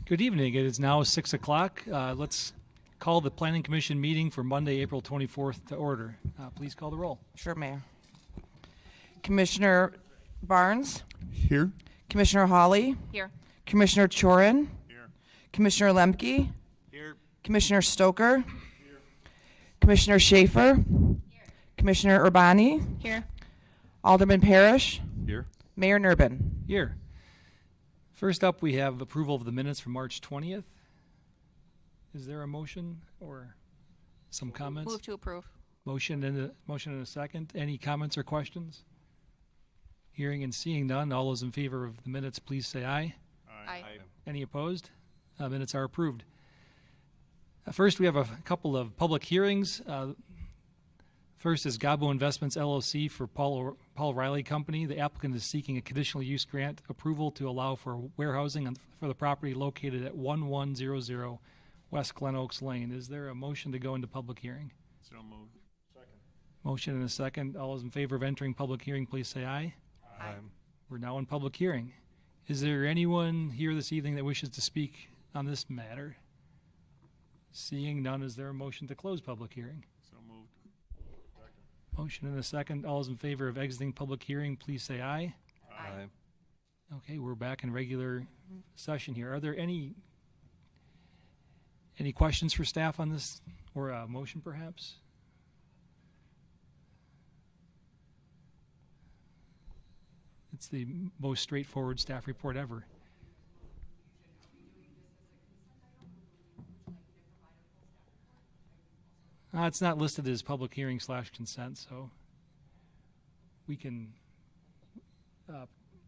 Good evening. It is now 6 o'clock. Let's call the Planning Commission meeting for Monday, April 24th to order. Please call the roll. Sure, Mayor. Commissioner Barnes? Here. Commissioner Hawley? Here. Commissioner Chorin? Here. Commissioner Lemke? Here. Commissioner Stoker? Here. Commissioner Schaefer? Here. Commissioner Urbani? Here. Alderman Parrish? Here. Mayor Nurbin? Here. First up, we have approval of the minutes from March 20th. Is there a motion or some comments? Move to approve. Motion and a second. Any comments or questions? Hearing and seeing none. All those in favor of the minutes, please say aye. Aye. Any opposed? Minutes are approved. First, we have a couple of public hearings. First is Gabo Investments LLC for Paul Riley Company. The applicant is seeking a conditional use grant approval to allow for warehousing for the property located at 1100 West Glen Oaks Lane. Is there a motion to go into public hearing? So moved. Second. Motion and a second. All those in favor of entering public hearing, please say aye. Aye. We're now in public hearing. Is there anyone here this evening that wishes to speak on this matter? Seeing none, is there a motion to close public hearing? So moved. Second. Motion and a second. All those in favor of exiting public hearing, please say aye. Aye. Okay, we're back in regular session here. Are there any questions for staff on this, or a motion perhaps? It's the most straightforward staff report ever. It's not listed as public hearing / consent, so we can.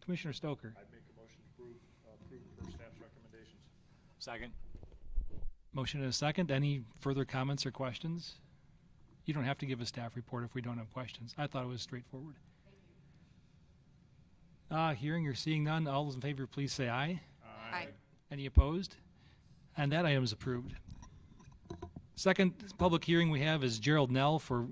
Commissioner Stoker. I'd make a motion to approve per staff's recommendations. Second. Motion and a second. Any further comments or questions? You don't have to give a staff report if we don't have questions. I thought it was straightforward. Hearing or seeing none, all those in favor, please say aye. Aye. Any opposed? And that item is approved. Second public hearing we have is Gerald Nell for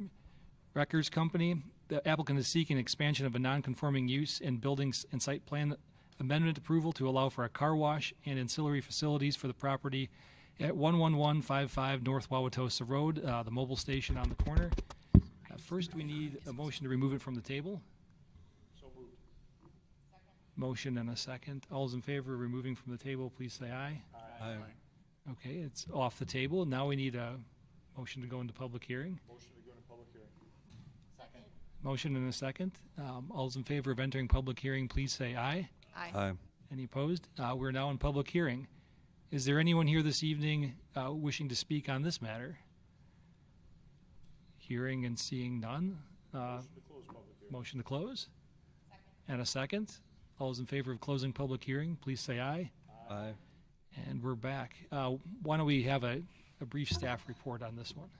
Records Company. The applicant is seeking expansion of a non-conforming use in buildings and site plan amendment approval to allow for a car wash and ancillary facilities for the property at 11155 North Wauwatosa Road, the mobile station on the corner. First, we need a motion to remove it from the table. So moved. Motion and a second. All those in favor of removing from the table, please say aye. Aye. Okay, it's off the table. Now we need a motion to go into public hearing. Motion to go into public hearing. Second. Motion and a second. All those in favor of entering public hearing, please say aye. Aye. Any opposed? We're now in public hearing. Is there anyone here this evening wishing to speak on this matter? Hearing and seeing none. Motion to close public hearing. Motion to close? Second. And a second. All those in favor of closing public hearing, please say aye. Aye. And we're back. Why don't we have a brief staff report on this one?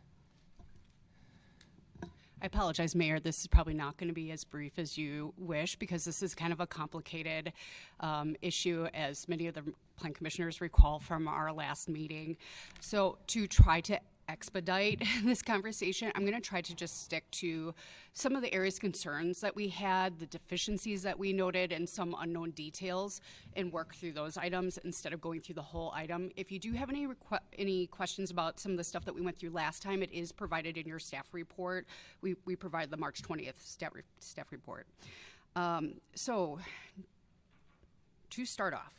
I apologize, Mayor. This is probably not going to be as brief as you wish because this is kind of a complicated issue, as many of the Plan Commissioners recall from our last meeting. So to try to expedite this conversation, I'm going to try to just stick to some of the areas concerns that we had, the deficiencies that we noted, and some unknown details, and work through those items instead of going through the whole item. If you do have any questions about some of the stuff that we went through last time, it is provided in your staff report. We provided the March 20th staff report. So to start off,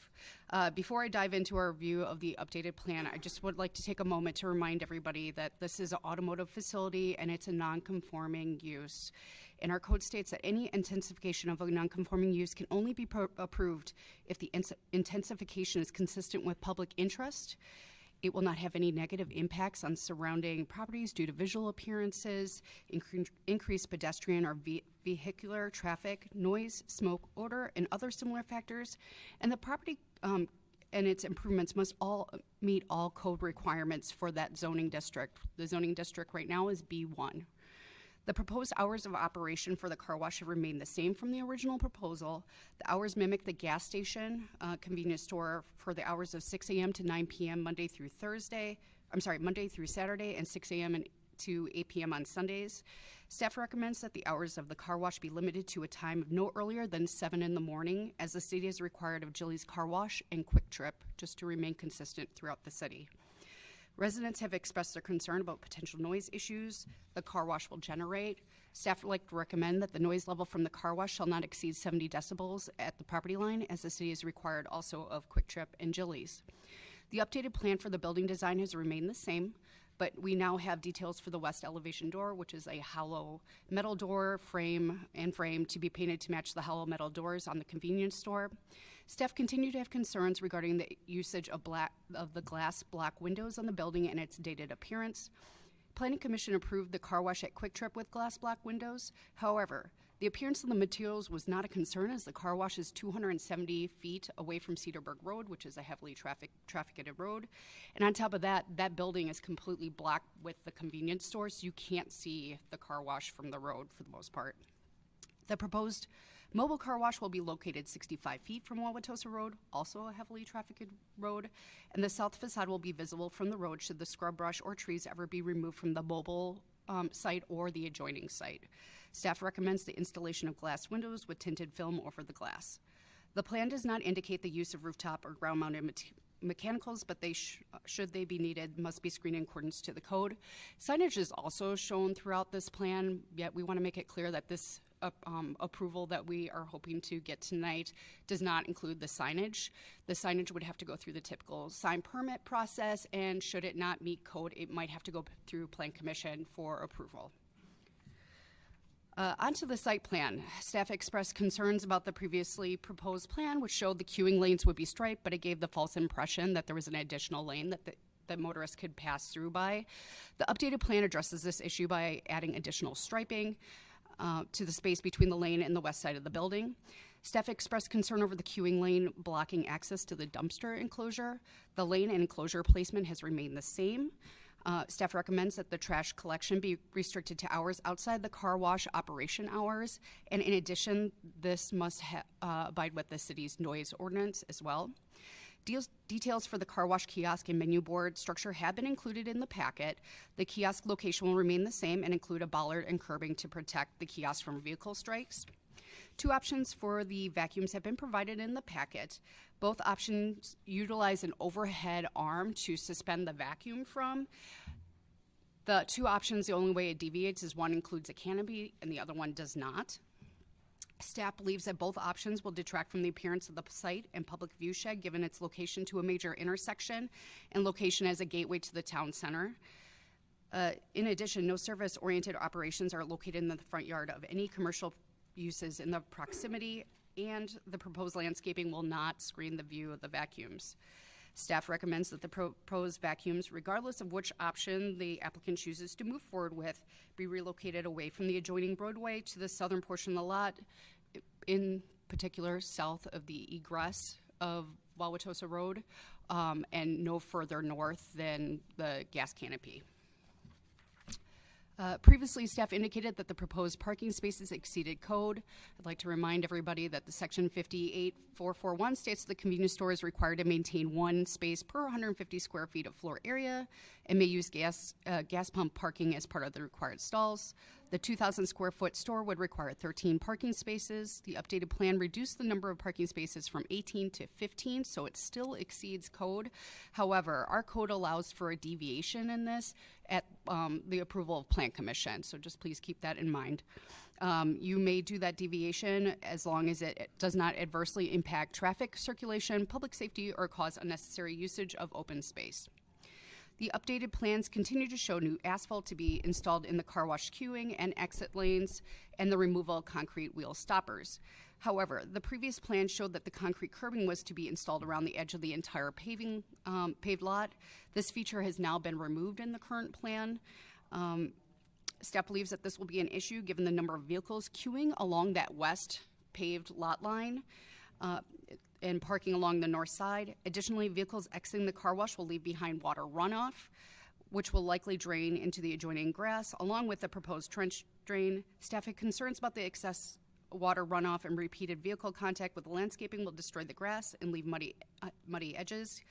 before I dive into our review of the updated plan, I just would like to take a moment to remind everybody that this is an automotive facility and it's a non-conforming use. And our code states that any intensification of a non-conforming use can only be approved if the intensification is consistent with public interest. It will not have any negative impacts on surrounding properties due to visual appearances, increased pedestrian or vehicular traffic, noise, smoke, odor, and other similar factors. And the property and its improvements must all meet all code requirements for that zoning district. The zoning district right now is B1. The proposed hours of operation for the car wash have remained the same from the original proposal. The hours mimic the gas station convenience store for the hours of 6 a.m. to 9 p.m. Monday through Saturday, and 6 a.m. to 8 p.m. on Sundays. Staff recommends that the hours of the car wash be limited to a time of no earlier than 7 in the morning, as the city is required of Jilly's Car Wash and Quick Trip, just to remain consistent throughout the city. Residents have expressed their concern about potential noise issues the car wash will generate. Staff would like to recommend that the noise level from the car wash shall not exceed 70 decibels at the property line, as the city is required also of Quick Trip and Jilly's. The updated plan for the building design has remained the same, but we now have details for the west elevation door, which is a hollow metal door frame to be painted to match the hollow metal doors on the convenience store. Staff continue to have concerns regarding the usage of the glass block windows on the building and its dated appearance. Planning Commission approved the car wash at Quick Trip with glass block windows. However, the appearance of the materials was not a concern, as the car wash is 270 feet away from Cedarburg Road, which is a heavily trafficked road. And on top of that, that building is completely blocked with the convenience store, so you can't see the car wash from the road for the most part. The proposed mobile car wash will be located 65 feet from Wauwatosa Road, also a heavily trafficked road, and the south facade will be visible from the road should the scrub brush or trees ever be removed from the mobile site or the adjoining site. Staff recommends the installation of glass windows with tinted film over the glass. The plan does not indicate the use of rooftop or ground-mounted mechanicals, but should they be needed, must be screened in accordance to the code. Signage is also shown throughout this plan, yet we want to make it clear that this approval that we are hoping to get tonight does not include the signage. The signage would have to go through the typical sign permit process, and should it not meet code, it might have to go through Plan Commission for approval. Onto the site plan. Staff expressed concerns about the previously proposed plan, which showed the queuing lanes would be striped, but it gave the false impression that there was an additional lane that motorists could pass through by. The updated plan addresses this issue by adding additional striping to the space between the lane and the west side of the building. Staff expressed concern over the queuing lane blocking access to the dumpster enclosure. The lane and enclosure placement has remained the same. Staff recommends that the trash collection be restricted to hours outside the car wash operation hours, and in addition, this must abide with the city's noise ordinance as well. Details for the car wash kiosk and menu board structure have been included in the packet. The kiosk location will remain the same and include a bollard and curbing to protect the kiosk from vehicle strikes. 2 options for the vacuums have been provided in the packet. Both options utilize an overhead arm to suspend the vacuum from. The 2 options, the only way it deviates is one includes a canopy and the other one does not. Staff believes that both options will detract from the appearance of the site and public view shed, given its location to a major intersection and location as a gateway to the town center. In addition, no service-oriented operations are located in the front yard of any commercial uses in the proximity, and the proposed landscaping will not screen the view of the vacuums. Staff recommends that the proposed vacuums, regardless of which option the applicant chooses to move forward with, be relocated away from the adjoining roadway to the southern portion of the lot, in particular south of the egress of Wauwatosa Road, and no further north than the gas canopy. Previously, staff indicated that the proposed parking spaces exceeded code. I'd like to remind everybody that the section 58441 states the convenience store is required to maintain 1 space per 150 square feet of floor area and may use gas pump parking as part of the required stalls. The 2,000 square foot store would require 13 parking spaces. The updated plan reduced the number of parking spaces from 18 to 15, so it still exceeds code. However, our code allows for a deviation in this at the approval of Plan Commission, so just please keep that in mind. You may do that deviation as long as it does not adversely impact traffic circulation, public safety, or cause unnecessary usage of open space. The updated plans continue to show new asphalt to be installed in the car wash queuing and exit lanes and the removal of concrete wheel stoppers. However, the previous plan showed that the concrete curbing was to be installed around the edge of the entire paved lot. This feature has now been removed in the current plan. Staff believes that this will be an issue given the number of vehicles queuing along that west paved lot line and parking along the north side. Additionally, vehicles exiting the car wash will leave behind water runoff, which will likely drain into the adjoining grass, along with the proposed trench drain. Staff had concerns about the excess water runoff and repeated vehicle contact with the landscaping will destroy the grass and leave muddy edges.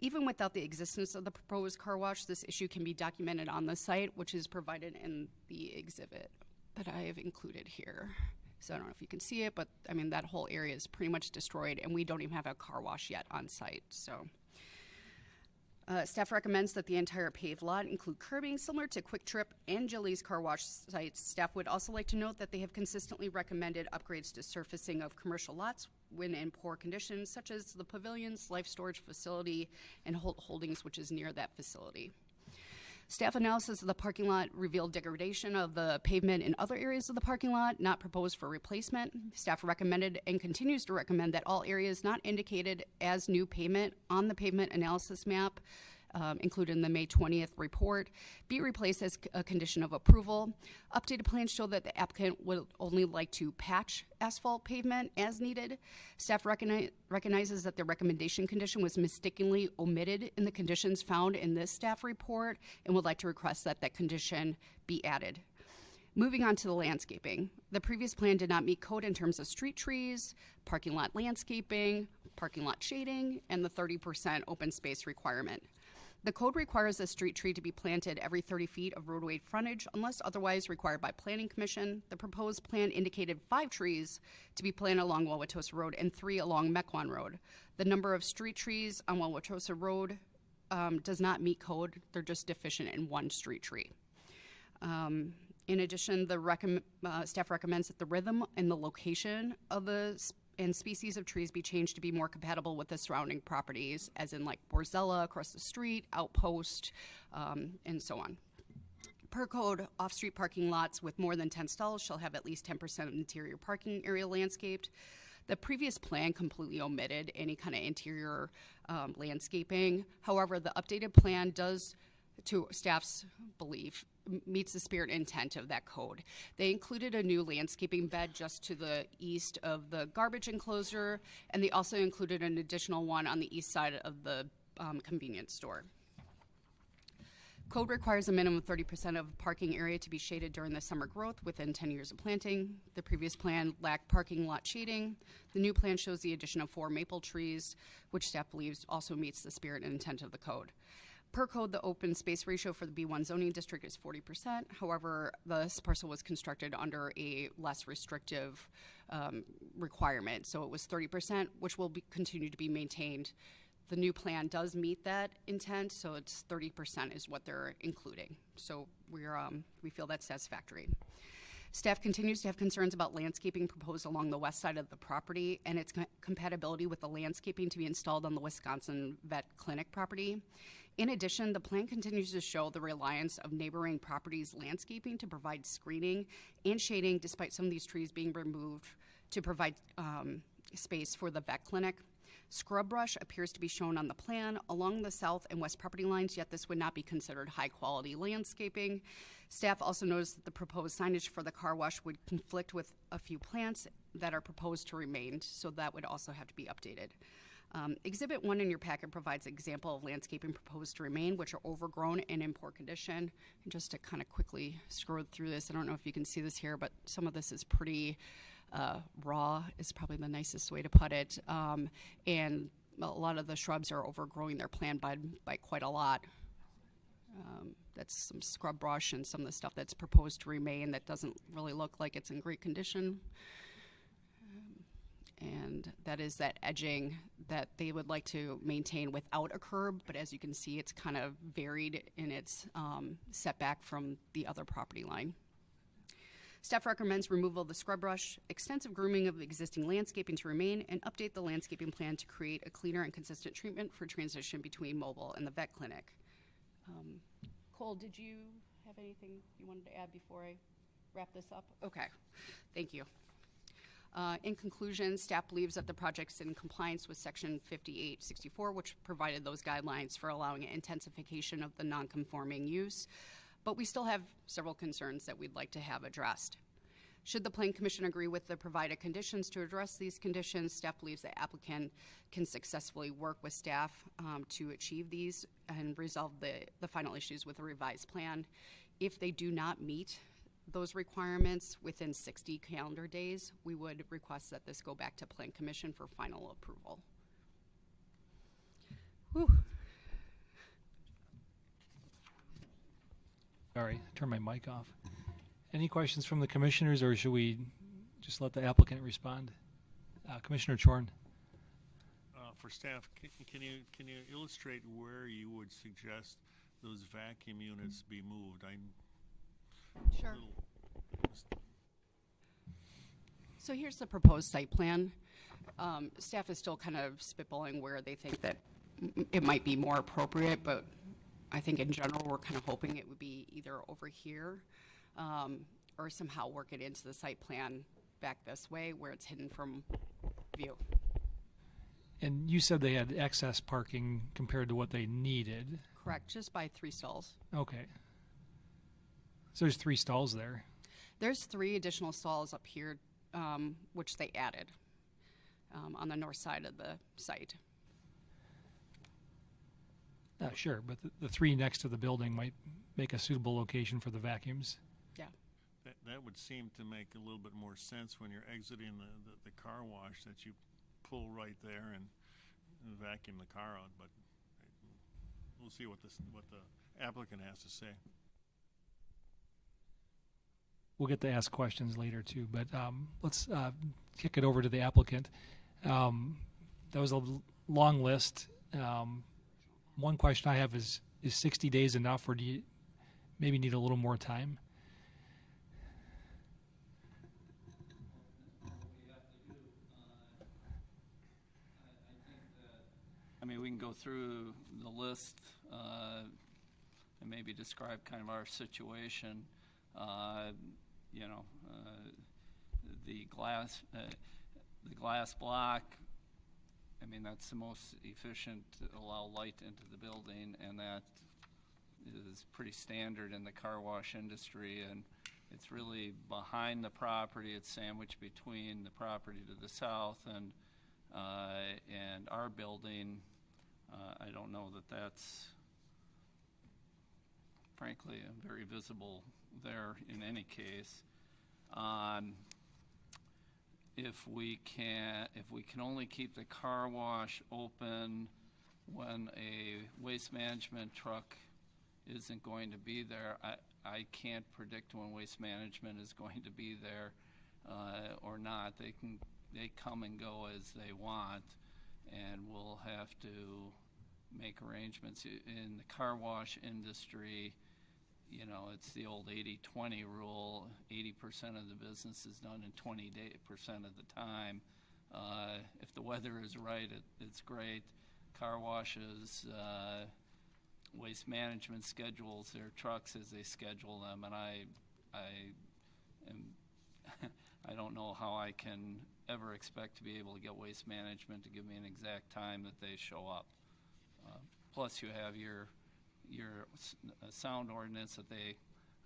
Even without the existence of the proposed car wash, this issue can be documented on the site, which is provided in the exhibit that I have included here. So I don't know if you can see it, but I mean, that whole area is pretty much destroyed, and we don't even have a car wash yet on site. So staff recommends that the entire paved lot include curbing similar to Quick Trip and Jilly's car wash sites. Staff would also like to note that they have consistently recommended upgrades to surfacing of commercial lots when in poor conditions, such as the Pavilions, Life Storage Facility, and Holt Holdings, which is near that facility. Staff analysis of the parking lot revealed degradation of the pavement in other areas of the parking lot, not proposed for replacement. Staff recommended and continues to recommend that all areas not indicated as new pavement on the pavement analysis map, included in the May 20th report, be replaced as a condition of approval. Updated plans show that the applicant would only like to patch asphalt pavement as needed. Staff recognizes that the recommendation condition was mistakenly omitted in the conditions found in this staff report and would like to request that that condition be added. Moving on to the landscaping. The previous plan did not meet code in terms of street trees, parking lot landscaping, parking lot shading, and the 30% open space requirement. The code requires a street tree to be planted every 30 feet of roadway frontage unless otherwise required by Planning Commission. The proposed plan indicated 5 trees to be planted along Wauwatosa Road and 3 along Mequon Road. The number of street trees on Wauwatosa Road does not meet code. They're just deficient in 1 street tree. In addition, the staff recommends that the rhythm and the location of the and species of trees be changed to be more compatible with the surrounding properties, as in like Borzella across the street, Outpost, and so on. Per code, off-street parking lots with more than 10 stalls shall have at least 10% of interior parking area landscaped. The previous plan completely omitted any kind of interior landscaping. However, the updated plan does, to staff's belief, meets the spirit and intent of that code. They included a new landscaping bed just to the east of the garbage enclosure, and they also included an additional one on the east side of the convenience store. Code requires a minimum of 30% of parking area to be shaded during the summer growth within 10 years of planting. The previous plan lacked parking lot shading. The new plan shows the addition of 4 maple trees, which staff believes also meets the spirit and intent of the code. Per code, the open space ratio for the B1 zoning district is 40%. However, this parcel was constructed under a less restrictive requirement, so it was 30%, which will continue to be maintained. The new plan does meet that intent, so it's 30% is what they're including. So we feel that's satisfactory. Staff continues to have concerns about landscaping proposed along the west side of the property and its compatibility with the landscaping to be installed on the Wisconsin Vet Clinic property. In addition, the plan continues to show the reliance of neighboring properties' landscaping to provide screening and shading, despite some of these trees being removed to provide space for the vet clinic. Scrub brush appears to be shown on the plan along the south and west property lines, yet this would not be considered high-quality landscaping. Staff also knows that the proposed signage for the car wash would conflict with a few plants that are proposed to remain, so that would also have to be updated. Exhibit 1 in your packet provides an example of landscaping proposed to remain, which are overgrown and in poor condition. And just to kind of quickly scroll through this, I don't know if you can see this here, but some of this is pretty raw is probably the nicest way to put it. And a lot of the shrubs are overgrowing their plant bed by quite a lot. That's some scrub brush and some of the stuff that's proposed to remain that doesn't really look like it's in great condition. And that is that edging that they would like to maintain without a curb, but as you can see, it's kind of varied in its setback from the other property line. Staff recommends removal of the scrub brush, extensive grooming of existing landscaping to remain, and update the landscaping plan to create a cleaner and consistent treatment for transition between mobile and the vet clinic. Cole, did you have anything you wanted to add before I wrap this up? Okay, thank you. In conclusion, staff believes that the project's in compliance with Section 5864, which provided those guidelines for allowing intensification of the non-conforming use, but we still have several concerns that we'd like to have addressed. Should the Plan Commission agree with the provided conditions to address these conditions, staff believes the applicant can successfully work with staff to achieve these and resolve the final issues with a revised plan. If they do not meet those requirements within 60 calendar days, we would request that this go back to Plan Commission for final approval. Whew. Sorry, turn my mic off. Any questions from the commissioners, or should we just let the applicant respond? Commissioner Chorn? For staff, can you illustrate where you would suggest those vacuum units be moved? Sure. So here's the proposed site plan. Staff is still kind of spitballing where they think that it might be more appropriate, but I think in general, we're kind of hoping it would be either over here or somehow work it into the site plan back this way where it's hidden from view. And you said they had excess parking compared to what they needed. Correct, just by 3 stalls. Okay. So there's 3 stalls there. There's 3 additional stalls up here, which they added on the north side of the site. Sure, but the 3 next to the building might make a suitable location for the vacuums. Yeah. That would seem to make a little bit more sense when you're exiting the car wash, that you pull right there and vacuum the car out, but we'll see what the applicant has to say. We'll get to ask questions later too, but let's kick it over to the applicant. That was a long list. One question I have is 60 days enough, or do you maybe need a little more time? I mean, we can go through the list and maybe describe kind of our situation. The glass block. I mean, that's the most efficient to allow light into the building, and that is pretty standard in the car wash industry. And it's really behind the property. It's sandwiched between the property to the south and our building. I don't know that that's, frankly, very visible there in any case. If we can only keep the car wash open when a waste management truck isn't going to be there, I can't predict when waste management is going to be there or not. They come and go as they want, and we'll have to make arrangements. In the car wash industry, you know, it's the old 80-20 rule. 80% of the business is done in 20% of the time. If the weather is right, it's great. Car washes, waste management schedules their trucks as they schedule them, and I don't know how I can ever expect to be able to get waste management to give me an exact time that they show up. Plus, you have your sound ordinance that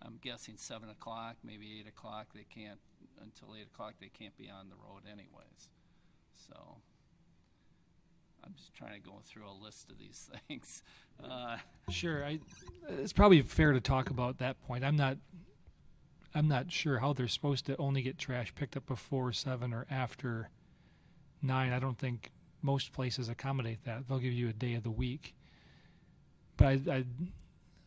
I'm guessing 7 o'clock, maybe 8 o'clock. They can't, until 8 o'clock, they can't be on the road anyways. So I'm just trying to go through a list of these things. Sure, it's probably fair to talk about that point. I'm not sure how they're supposed to only get trash picked up before 7 or after 9. I don't think most places accommodate that. They'll give you a day of the week. But I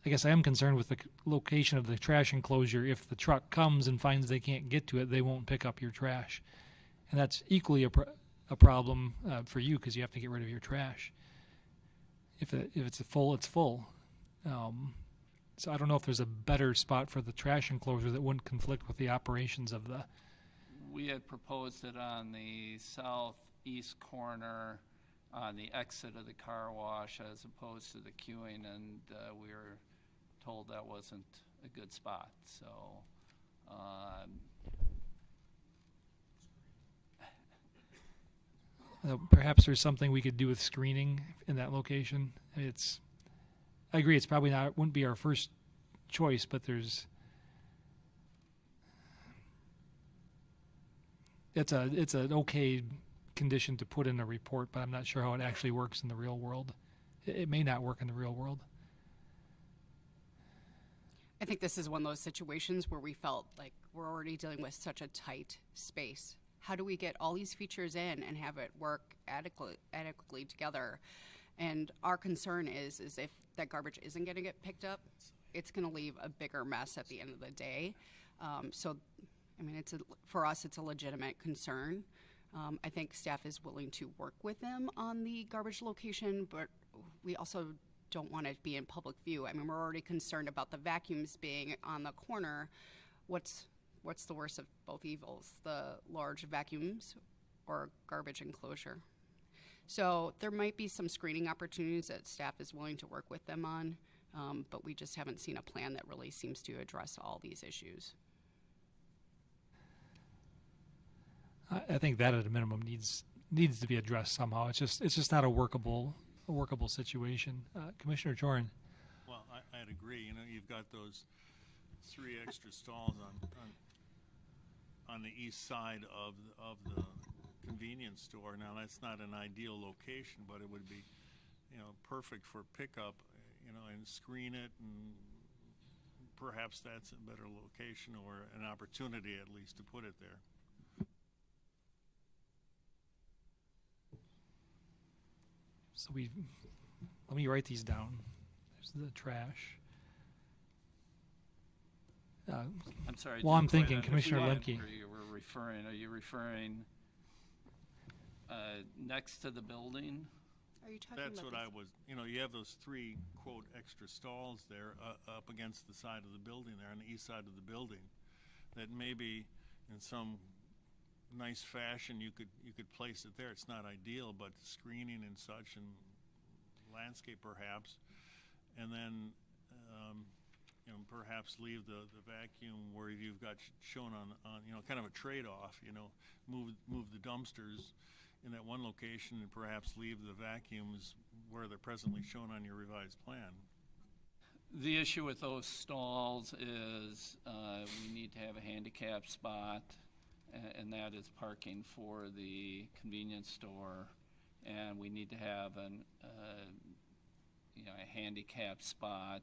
guess I am concerned with the location of the trash enclosure. If the truck comes and finds they can't get to it, they won't pick up your trash. And that's equally a problem for you, because you have to get rid of your trash. If it's full, it's full. So I don't know if there's a better spot for the trash enclosure that wouldn't conflict with the operations of the... We had proposed it on the southeast corner on the exit of the car wash as opposed to the queuing, and we were told that wasn't a good spot. So perhaps there's something we could do with screening in that location. I agree, it's probably wouldn't be our first choice, but it's an okay condition to put in a report, but I'm not sure how it actually works in the real world. It may not work in the real world. I think this is one of those situations where we felt like we're already dealing with such a tight space. How do we get all these features in and have it work adequately together? And our concern is if that garbage isn't going to get picked up, it's going to leave a bigger mess at the end of the day. So, I mean, for us, it's a legitimate concern. I think staff is willing to work with them on the garbage location, but we also don't want it to be in public view. I mean, we're already concerned about the vacuums being on the corner. What's the worst of both evils, the large vacuums or garbage enclosure? So there might be some screening opportunities that staff is willing to work with them on, but we just haven't seen a plan that really seems to address all these issues. I think that at a minimum needs to be addressed somehow. It's just not a workable situation. Commissioner Joran. Well, I'd agree. You know, you've got those 3 extra stalls on the east side of the convenience store. Now, that's not an ideal location, but it would be, you know, perfect for pickup, you know, and screen it, and perhaps that's a better location or an opportunity at least to put it there. So let me write these down. There's the trash. I'm sorry. Well, I'm just point thinking, out, if Commissioner we went Lemke. where you were referring, are you referring next to the building? Are you talking That's about what this? I was, you know, you have those 3, quote, extra stalls there up against the side of the building there, on the east side of the building, that maybe in some nice fashion you could place it there. It's not ideal, but screening and such, and landscape perhaps, and then you know, perhaps leave the vacuum where you've got shown on you know, kind of a trade-off. You know, move the dumpsters in that one location and perhaps leave the vacuums where they're presently shown on your revised plan. The issue with those stalls is we need to have a handicap spot, and that is parking for the convenience store, and we need to have you know, a handicap spot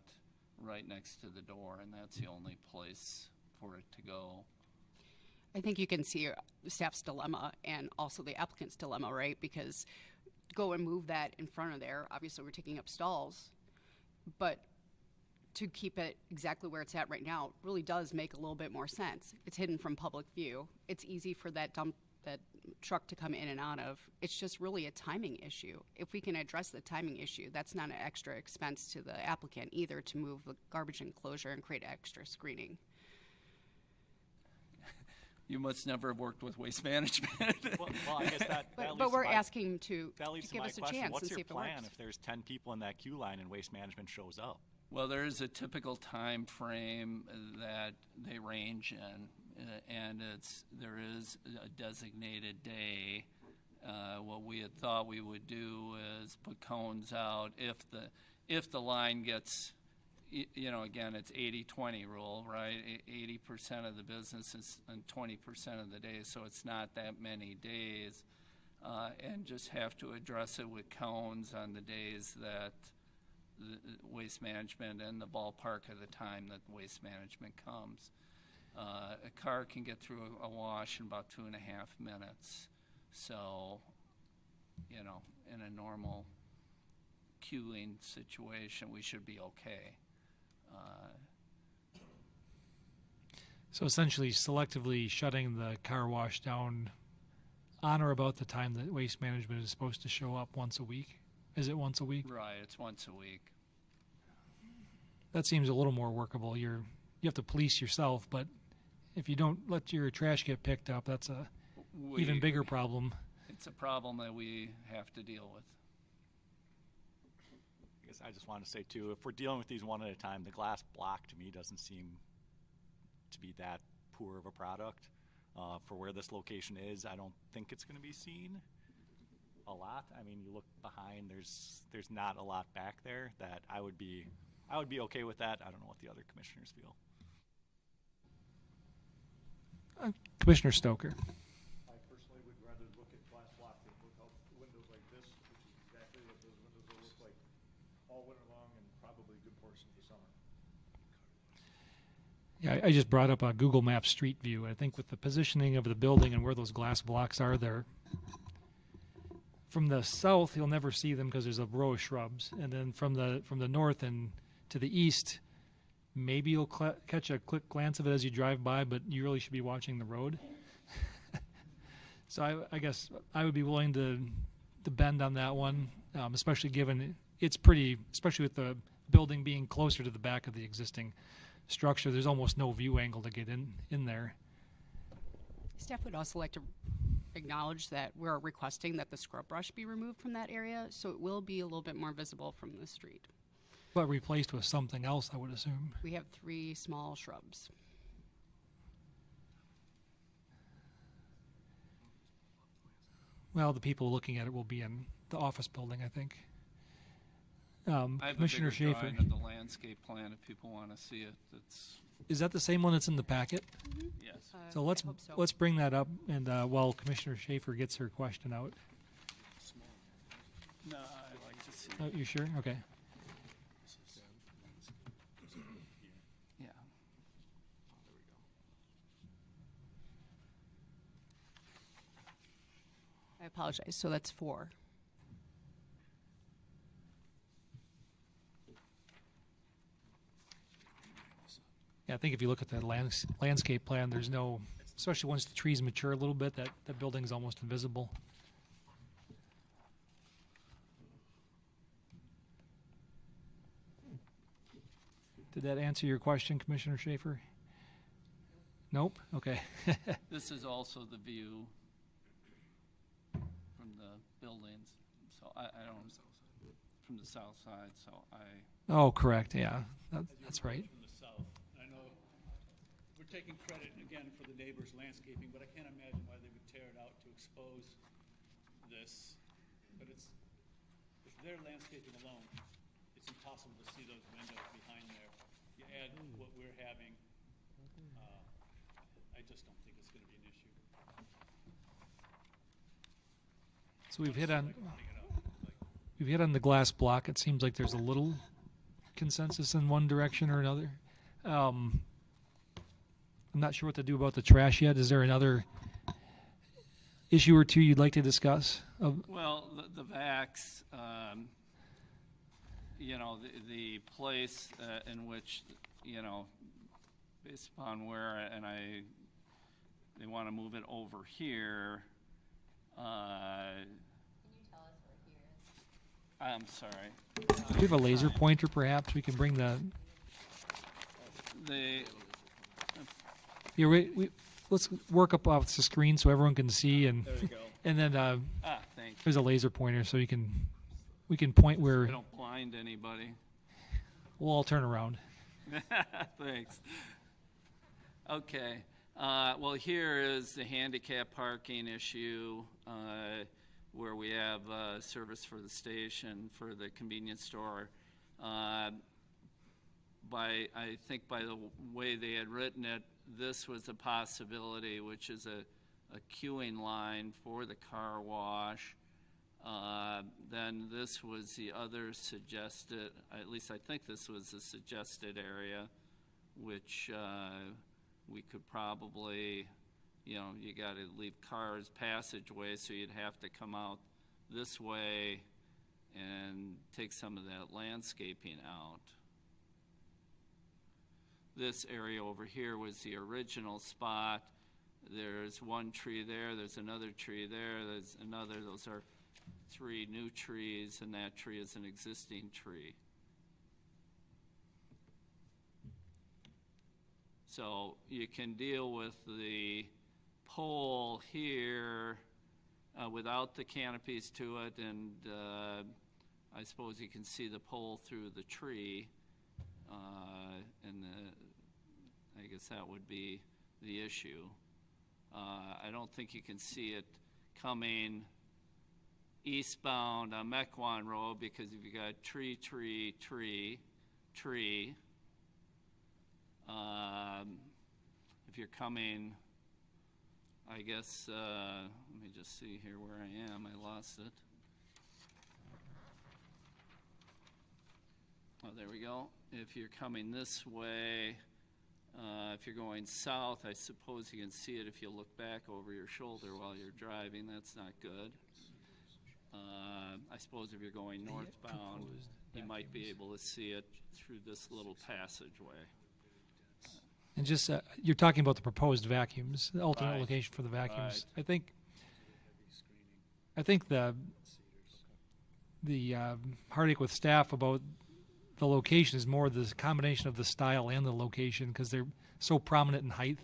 right next to the door, and that's the only place for it to go. I think you can see staff's dilemma and also the applicant's dilemma, right? Because go and move that in front of there, obviously we're taking up stalls, but to keep it exactly where it's at right now really does make a little bit more sense. It's hidden from public view. It's easy for that truck to come in and out of. It's just really a timing issue. If we can address the timing issue, that's not an extra expense to the applicant either, to move the garbage enclosure and create extra screening. You must never have worked with waste management. Well, I guess that leads But to we're my- asking to that leads to give my us a question. chance What's and your see if it plan works. if there's 10 people in that queue line and waste management shows up? Well, there is a typical time frame that they range in, and there is a designated day. What we had thought we would do is put cones out if the line gets, you know, again, it's 80-20 rule, right? 80% of the business is and 20% of the day, so it's not that many days, and just have to address it with cones on the days that the waste management and the ballpark of the time that waste management comes. A car can get through a wash in about 2.5 minutes. So, you know, in a normal queuing situation, we should be okay. So essentially, selectively shutting the car wash down on or about the time that waste management is supposed to show up once a week. Is it once a week? Right, it's once a week. That seems a little more workable. You have to police yourself, but if you don't let your trash get picked up, that's a even bigger problem. It's a problem that we have to deal with. I guess I just want to say, too, if we're dealing with these one at a time, the glass block to me doesn't seem to be that poor of a product. For where this location is, I don't think it's going to be seen a lot. I mean, you look behind, there's not a lot back there that I would be okay with that. I don't know what the other commissioners feel. Commissioner Stoker. I personally would rather look at glass block than look out windows like this, which is exactly what those windows will look like all winter long and probably a good portion of the summer. Yeah, I just brought up a Google Maps Street View. I think with the positioning of the building and where those glass blocks are there, from the south you'll never see them because there's a row of shrubs, and then from the north and to the east, maybe you'll catch a quick glance of it as you drive by, but you really should be watching the road. So I guess I would be willing to bend on that one, especially given it's pretty, especially with the building being closer to the back of the existing structure. There's almost no view angle to get in there. Staff would also like to acknowledge that we're requesting that the scrub brush be removed from that area, so it will be a little bit more visible from the street. But replaced with something else, I would assume. We have 3 small shrubs. Well, the people looking at it will be in the office building, I think. I have Commissioner a bigger Schaefer, drawing of the landscape plan if people want to see it. It's, is that the same one that's in the packet? yes. So I let's hope so. let's bring that up, and while Commissioner Schaefer gets her question out. No, I like to see. Oh, you sure? Okay. Yeah. I apologize. So that's 4. Yeah, I think if you look at the landscape plan, there's no, especially once the trees mature a little bit, that building is almost invisible. Did that answer your question, Commissioner Schaefer? Nope? Okay. This is also the view from the buildings, so I don't, from the south side, so Oh, correct, yeah. That's right. From the south. I know we're taking credit again for the neighbors' landscaping, but I can't imagine why they would tear it out to expose this. But it's their landscaping alone, it's impossible to see those windows behind there. You add what we're having, I just don't think it's gonna be an issue. So we've hit on Pick it up, like, we've hit on the glass block. It seems like there's a little consensus in one direction or another. I'm not sure what to do about the trash yet. Is there another issue or two you'd like to discuss? well, the vacs, you know, the place in which, you know, based upon where, and they want to move it over here. I'm sorry. Do we have a laser pointer, perhaps? We can bring the. Yeah, let's work up off the screen so everyone can see, and There you go. and then Thank you. there's a laser pointer so we can point I where don't blind anybody. we'll all turn around. Thanks. Okay. Well, here is the handicap parking issue, where we have service for the station, for the convenience store. I think by the way they had written it, this was a possibility, which is a queuing line for the car wash. Then this was the other suggested, at least I think this was the suggested area, which we could probably, you know, you got to leave cars passageway, so you'd have to come out this way and take some of that landscaping out. This area over here was the original spot. There's one tree there, there's another tree there, there's another, those are 3 new trees, and that tree is an existing tree. So you can deal with the pole here without the canopies to it, and I suppose you can see the pole through the tree, and I guess that would be the issue. I don't think you can see it coming eastbound on Mequon Road, because if you got tree, if you're coming, I guess, let me just see here where I am. I lost it. Oh, there we go. If you're coming this way, if you're going south, I suppose you can see it if you look back over your shoulder while you're driving. That's not good. I suppose if you're going northbound, you might be able to see it through this little passageway. And just, you're talking about the proposed vacuums, the alternate Right. location for the vacuums. Right. I think the heartache with staff about the location is more the combination of the style and the location because they're so prominent in height.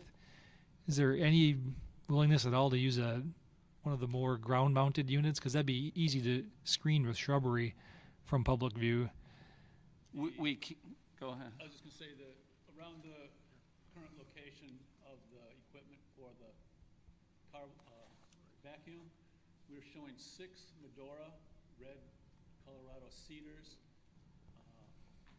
Is there any willingness at all to use one of the more ground-mounted units? Because that'd be easy to screen with shrubbery from public view. Go ahead. I was just gonna say that around the current location of the equipment for the car, vacuum, we're showing 6 Medora red Colorado cedars.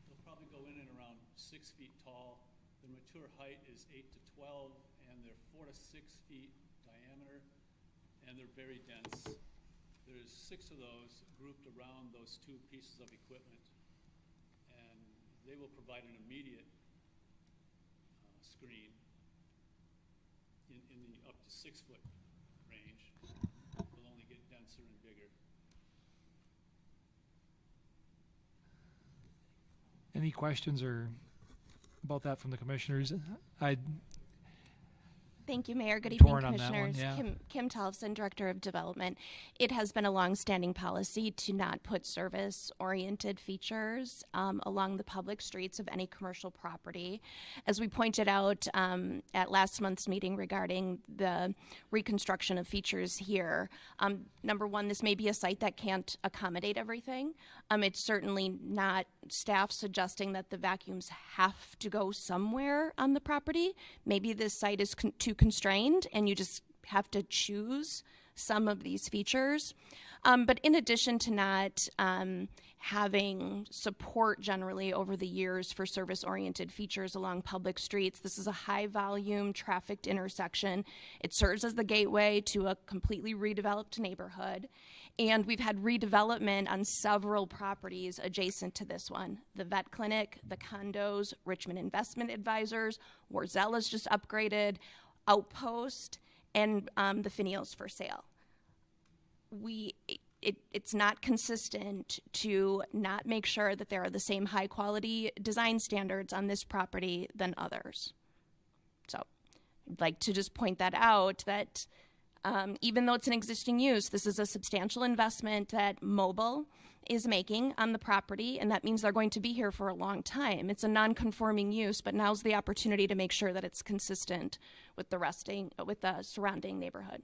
They'll probably go in and around 6 feet tall. The mature height is 8 to 12, and they're 4 to 6 feet diameter, and they're very dense. There's 6 of those grouped around those 2 pieces of equipment, and they will provide an immediate screen in the up to 6 foot range. Will only get denser and bigger. Any questions or about that from the commissioners? Thank you, Mayor. Good Torn evening, on that one, Commissioners. yeah. Kim Tolfson, Director of Development. It has been a longstanding policy to not put service-oriented features along the public streets of any commercial property. As we pointed out at last month's meeting regarding the reconstruction of features here, number one, this may be a site that can't accommodate everything. It's certainly not staff suggesting that the vacuums have to go somewhere on the property. Maybe this site is too constrained and you just have to choose some of these features. But in addition to not having support generally over the years for service-oriented features along public streets, this is a high-volume trafficked intersection. It serves as the gateway to a completely redeveloped neighborhood. And we've had redevelopment on several properties adjacent to this one. The vet clinic, the condos, Richmond Investment Advisors, Warzella's just upgraded, Outpost, and the Finials for sale. It's not consistent to not make sure that there are the same high quality design standards on this property than others. So I'd like to just point that out that even though it's an existing use, this is a substantial investment that Mobile is making on the property, and that means they're going to be here for a long time. It's a non-conforming use, but now's the opportunity to make sure that it's consistent with the surrounding neighborhood.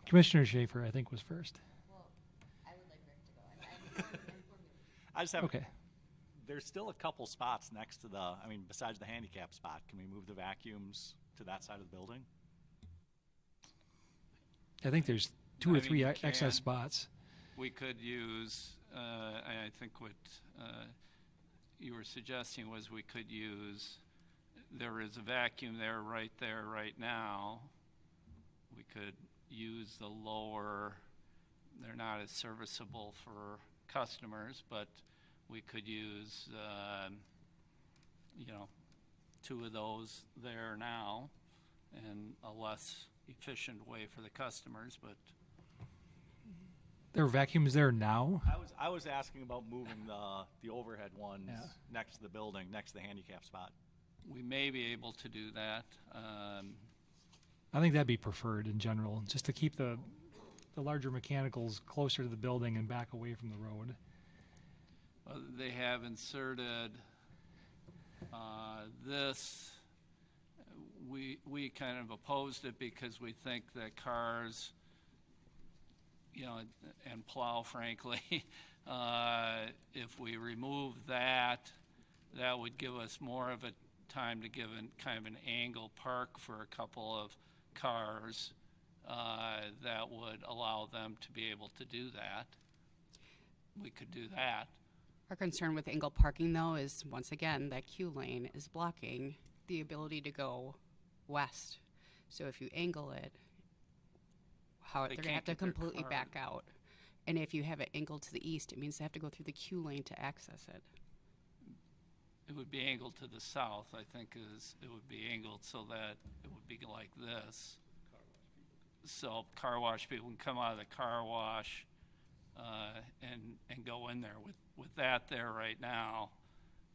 Commissioner Schaefer, I think, was first. I just have, Okay. there's still a couple spots next to besides the handicap spot. Can we move the vacuums to that side of the building? I think there's 2 or I mean, 3 you excess can. spots. We could use, I think what you were suggesting was we could use, there is a vacuum there right now. We could use the lower, they're not as serviceable for customers, but we could use, 2 of those there now and a less efficient way for the customers, but There are vacuums there now? I was asking about moving the overhead ones Yeah. next to the building, next to the handicap spot. we may be able to do that. I think that'd be preferred in general, just to keep the larger mechanicals closer to the building and back away from the road. They have inserted this. We kind of opposed it because we think that cars, and plow, frankly, if we remove that, that would give us more of a time to give kind of an angle park for a couple of cars that would allow them to be able to do that. We could do that. Our concern with angle parking, though, is once again that queue lane is blocking the ability to go west. So if you angle it, They they're going to can't have to get their completely car- back out. And if you have it angled to the east, it means they have to go through the queue lane to access it. It would be angled to the south, I think, it would be angled so that it would be like this. So car wash people can come out of the car wash and go in there. With that there right now,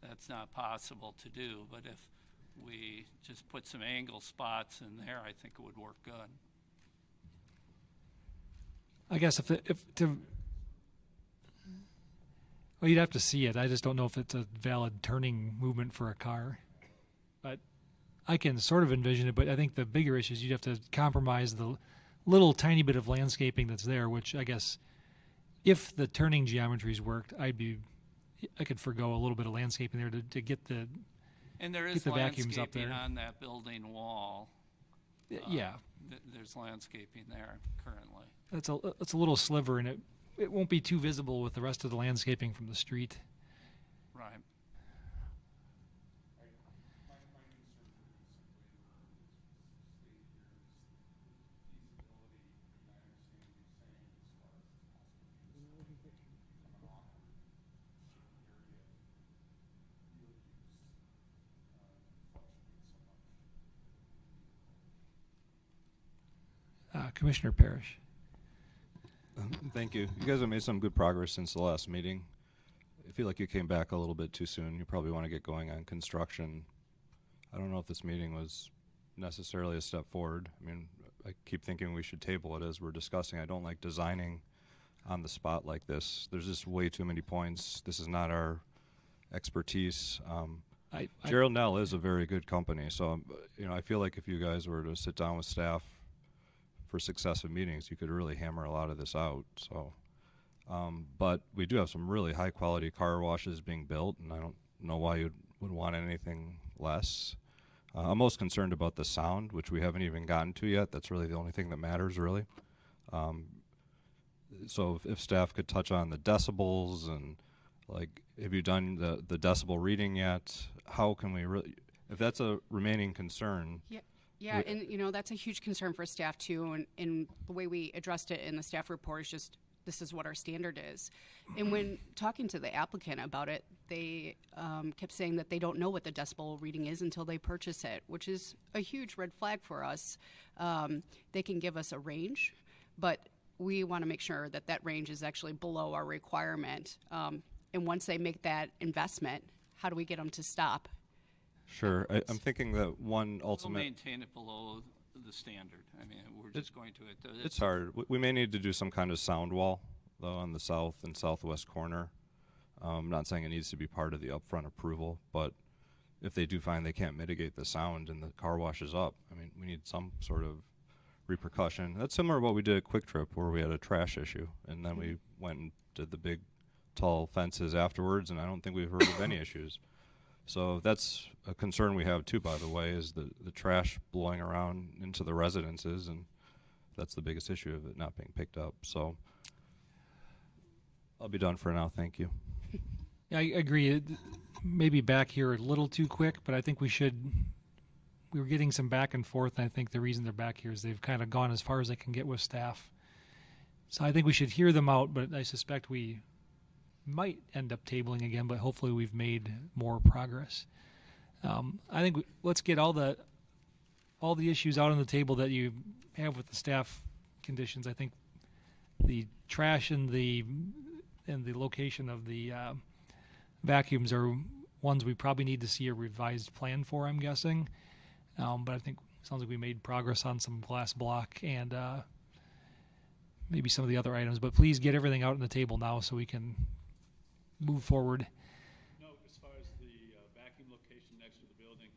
that's not possible to do. But if we just put some angle spots in there, I think it would work good. I guess well, you'd have to see it. I just don't know if it's a valid turning movement for a car. But I can sort of envision it, but I think the bigger issue is you'd have to compromise the little tiny bit of landscaping that's there, which I guess if the turning geometries worked, I could forego a little bit of landscaping there to get the And there Get is the vacuums up landscaping there. on that building wall. yeah. There's landscaping there currently. It's a little sliver, and it won't be too visible with the rest of the landscaping from the street. Right. Commissioner Parrish. Thank you. You guys have made some good progress since the last meeting. I feel like you came back a little bit too soon. You probably want to get going on construction. I don't know if this meeting was necessarily a step forward. I mean, I keep thinking we should table it as we're discussing. I don't like designing on the spot like this. There's just way too many points. This is not our expertise. Gerald Nell is a very good company, so I feel like if you guys were to sit down with staff for successive meetings, you could really hammer a lot of this out. So, but we do have some really high quality car washes being built, and I don't know why you would want anything less. I'm most concerned about the sound, which we haven't even gotten to yet. That's really the only thing that matters, really. So if staff could touch on the decibels and like, have you done the decibel reading yet? How can we really, if that's a remaining concern? Yeah, and that's a huge concern for staff too. And the way we addressed it in the staff report is just this is what our standard is. And when talking to the applicant about it, they kept saying that they don't know what the decibel reading is until they purchase it, which is a huge red flag for us. They can give us a range, but we want to make sure that that range is actually below our requirement. And once they make that investment, how do we get them to stop? Sure. I'm thinking that one We'll ultimate. maintain it below the standard. I mean, we're just going to. It's hard. We may need to do some kind of sound wall, though, on the south and southwest corner. I'm not saying it needs to be part of the upfront approval, but if they do find they can't mitigate the sound and the car washes up, I mean, we need some sort of repercussion. That's similar to what we did at Quick Trip, where we had a trash issue, and then we went and did the big, tall fences afterwards, and I don't think we've heard of any issues. So that's a concern we have too, by the way, is the trash blowing around into the residences, and that's the biggest issue of it not being picked up. So I'll be done for now. Thank you. Yeah, I agree. Maybe back here a little too quick, but I think we were getting some back and forth, and I think the reason they're back here is they've kind of gone as far as they can get with staff. So I think we should hear them out, but I suspect we might end up tabling again, but hopefully we've made more progress. I think let's get all the issues out on the table that you have with the staff conditions. I think the trash and the location of the vacuums are ones we probably need to see a revised plan for, I'm guessing. But I think it sounds like we made progress on some glass block and maybe some of the other items. But please get everything out on the table now so we can move forward. No, as far as the vacuum location next to the building,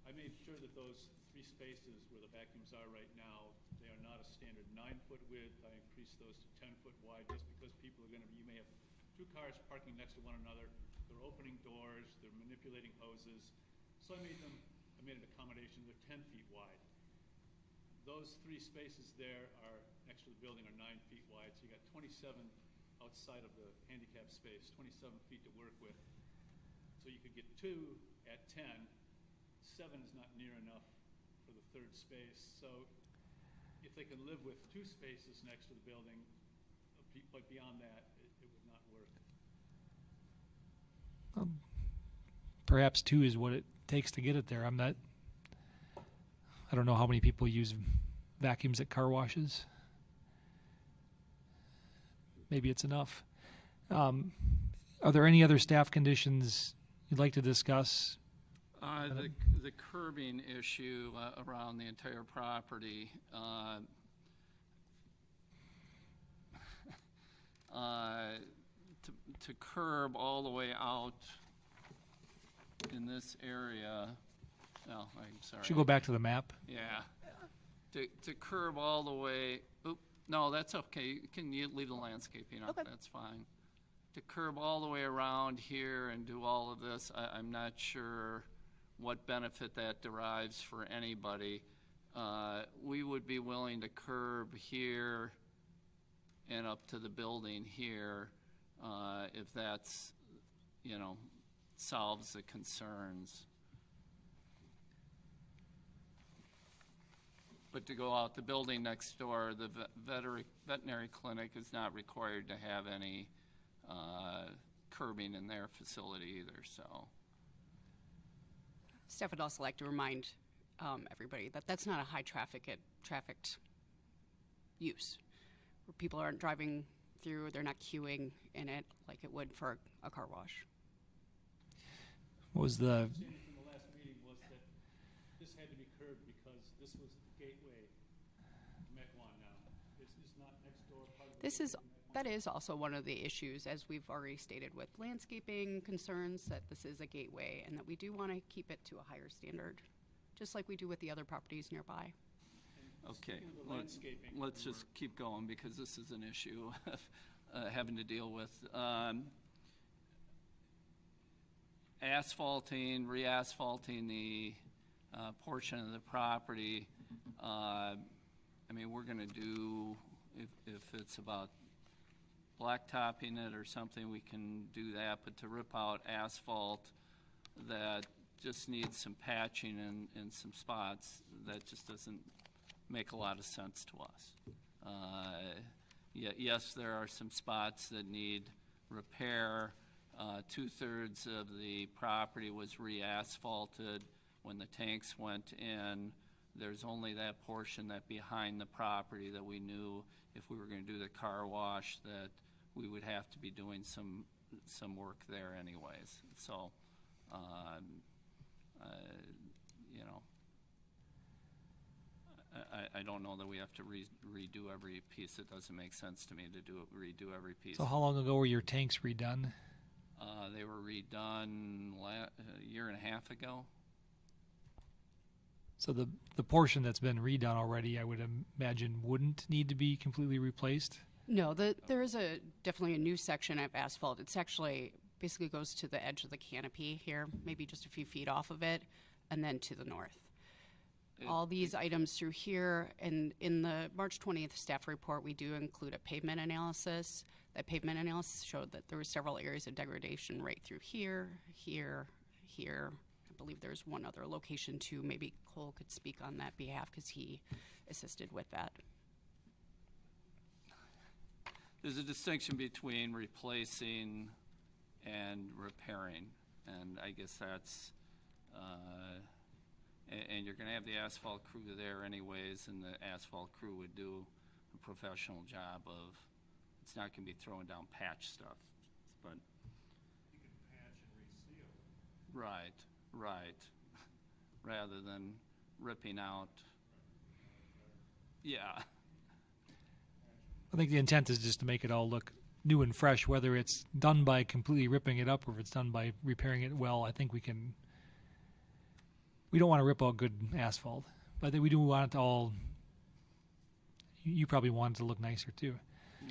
I made sure that those 3 spaces where the vacuums are right now, they are not a standard 9-foot width. I increased those to 10-foot wide just because people are going to, you may have 2 cars parking next to one another. They're opening doors, they're manipulating hoses. So I made an accommodation. They're 10 feet wide. Those 3 spaces there are next to the building are 9 feet wide. So you got 27 outside of the handicap space, 27 feet to work with. So you could get 2 at 10. 7 is not near enough for the 3rd space. So if they can live with 2 spaces next to the building, but beyond that, it would not work. Perhaps 2 is what it takes to get it there. I don't know how many people use vacuums at car washes. Maybe it's enough. Are there any other staff conditions you'd like to discuss? The curbing issue around the entire property, to curb all the way out in this area, no, I'm sorry. Should go back to the map. Yeah. To curb all the way, no, that's okay. Can you leave the landscaping up? That's fine. To curb all the way around here and do all of this, I'm not sure what benefit that derives for anybody. We would be willing to curb here and up to the building here, if that's, solves the concerns. But to go out the building next door, the veterinary clinic is not required to have any curbing in their facility either, so. Staff would also like to remind everybody that that's not a high trafficked use. Where people aren't driving through, they're not queuing in it like it would for a car wash. What was the, Understanding from the last meeting was that this had to be curbed because this was the gateway to Mequon now. It's not next door part of the That is also one of the issues, as we've already stated with landscaping concerns, that this is a gateway and that we do want to keep it to a higher standard, just like we do with the other properties nearby. Okay, Speaking of the landscaping, let's just keep going because this is an issue having to deal with. Asphalting, re-asphalting the portion of the property. We're gonna do, if it's about blacktopping it or something, we can do that, but to rip out asphalt that just needs some patching in some spots, that just doesn't make a lot of sense to us. Yes, there are some spots that need repair. 2/3 of the property was re-asphalted when the tanks went in. There's only that portion that behind the property that we knew if we were gonna do the car wash that we would have to be doing some work there anyways. So, I don't know that we have to redo every piece. It doesn't make sense to me to redo every piece. so how long ago were your tanks redone? They were redone a year and a half ago. So the portion that's been redone already, I would imagine, wouldn't need to be completely replaced? No, there is definitely a new section of asphalt. It's actually basically goes to the edge of the canopy here, maybe just a few feet off of it, and then to the north. All these items through here, and in the March 20th staff report, we do include a pavement analysis. That pavement analysis showed that there were several areas of degradation right through here, here. I believe there's one other location too. Maybe Cole could speak on that behalf because he assisted with that. There's a distinction between replacing and repairing, and I guess that's, and you're gonna have the asphalt crew there anyways, and the asphalt crew would do a professional job of, it's not gonna be throwing down patch stuff, but. You can patch and reseal. Right, rather than ripping out, yeah. I think the intent is just to make it all look new and fresh, whether it's done by completely ripping it up or if it's done by repairing it well. I think we don't want to rip out good asphalt, but I think we do want it all, you probably want it to look nicer too.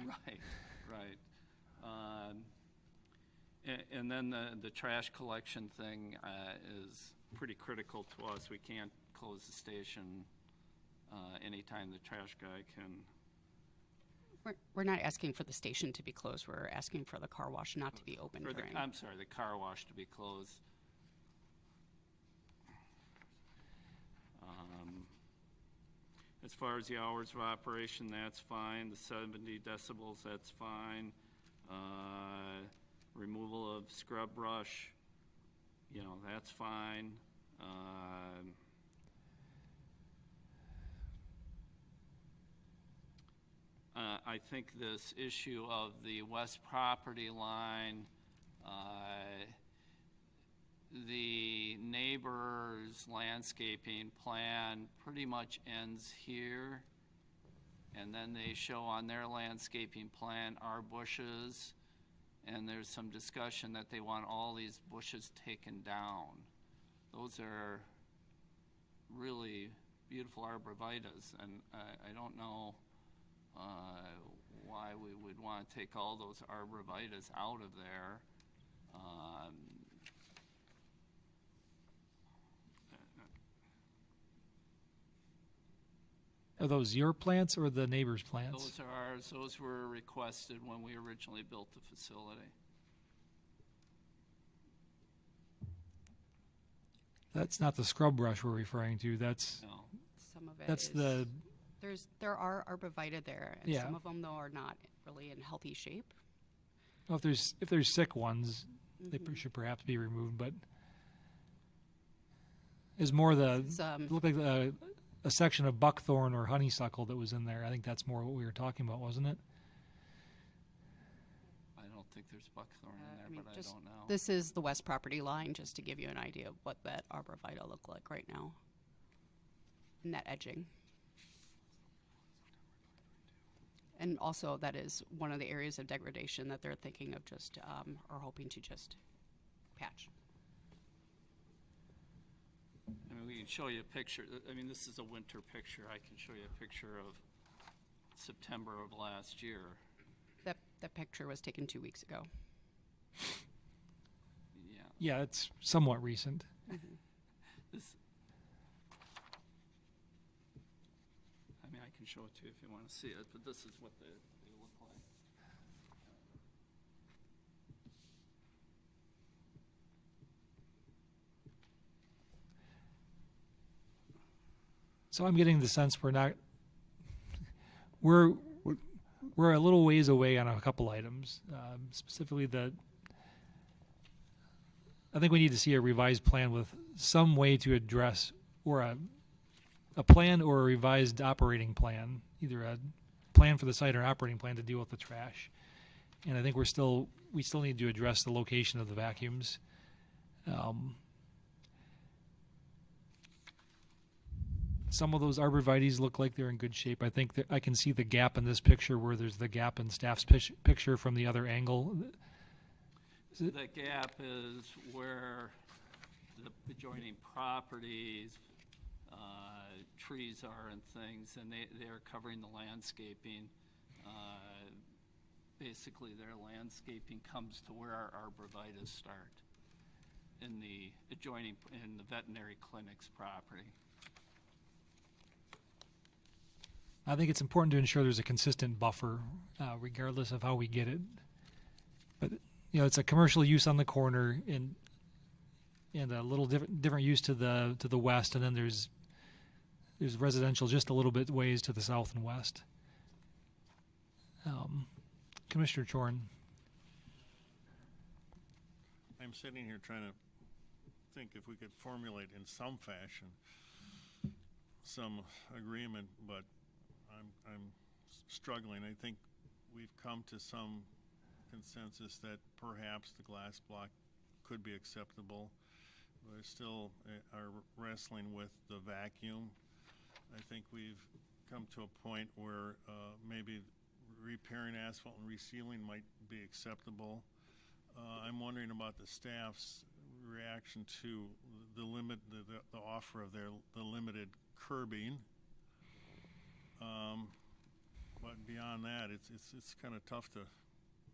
Right. And then the trash collection thing is pretty critical to us. We can't close the station anytime the trash guy can. We're not asking for the station to be closed. We're asking for the car wash not to be open Or during. I'm sorry, the car wash to be closed. As far as the hours of operation, that's fine. The 70 decibels, that's fine. Removal of scrub brush, that's fine. I think this issue of the west property line, the neighbor's landscaping plan pretty much ends here. And then they show on their landscaping plan our bushes. And there's some discussion that they want all these bushes taken down. Those are really beautiful arborvitaes, and I don't know why we would want to take all those arborvitaes out of there. Are those your plants or the neighbor's plants? Those are ours. Those were requested when we originally built the facility. That's not the scrub brush we're referring to. That's No. Some of it that's is- the there are arborvitae there, and Yeah. some of them though are not really in healthy shape. well, if there's sick ones, they should perhaps be removed. But is more the It's, it looked like a section of buckthorn or honeysuckle that was in there. I think that's more what we were talking about, wasn't it? I don't think there's buckthorn in there, I mean, but I just don't know. this is the west property line, just to give you an idea of what that arborvitae look like right now. And that edging. And also, that is one of the areas of degradation that they're thinking of just, or hoping to just patch. I mean, we can show you a picture. I mean, this is a winter picture. I can show you a picture of September of last year. That picture was taken 2 weeks ago. Yeah. Yeah, it's somewhat recent. This. I mean, I can show it to you if you want to see it, but this is what they look like. So I'm getting the sense we're a little ways away on a couple items, specifically I think we need to see a revised plan with some way to address, or a plan or a revised operating plan, either a plan for the site or an operating plan to deal with the trash. And I think we still need to address the location of the vacuums. Some of those arborvitaes look like they're in good shape. I think that I can see the gap in this picture where there's the gap in staff's picture from the other angle. The gap is where the adjoining properties, trees are and things, and they're covering the landscaping. Basically, their landscaping comes to where our arborvitaes start in the veterinary clinic's property. I think it's important to ensure there's a consistent buffer, regardless of how we get it. But it's a commercial use on the corner, and a little different use to the west, and then there's residential just a little bit ways to the south and west. Commissioner Chorn. I'm sitting here trying to think if we could formulate in some fashion some agreement, but I'm struggling. I think we've come to some consensus that perhaps the glass block could be acceptable. We still are wrestling with the vacuum. I think we've come to a point where maybe repairing asphalt and resealing might be acceptable. I'm wondering about the staff's reaction to the offer of the limited curbing. But beyond that, it's kind of tough to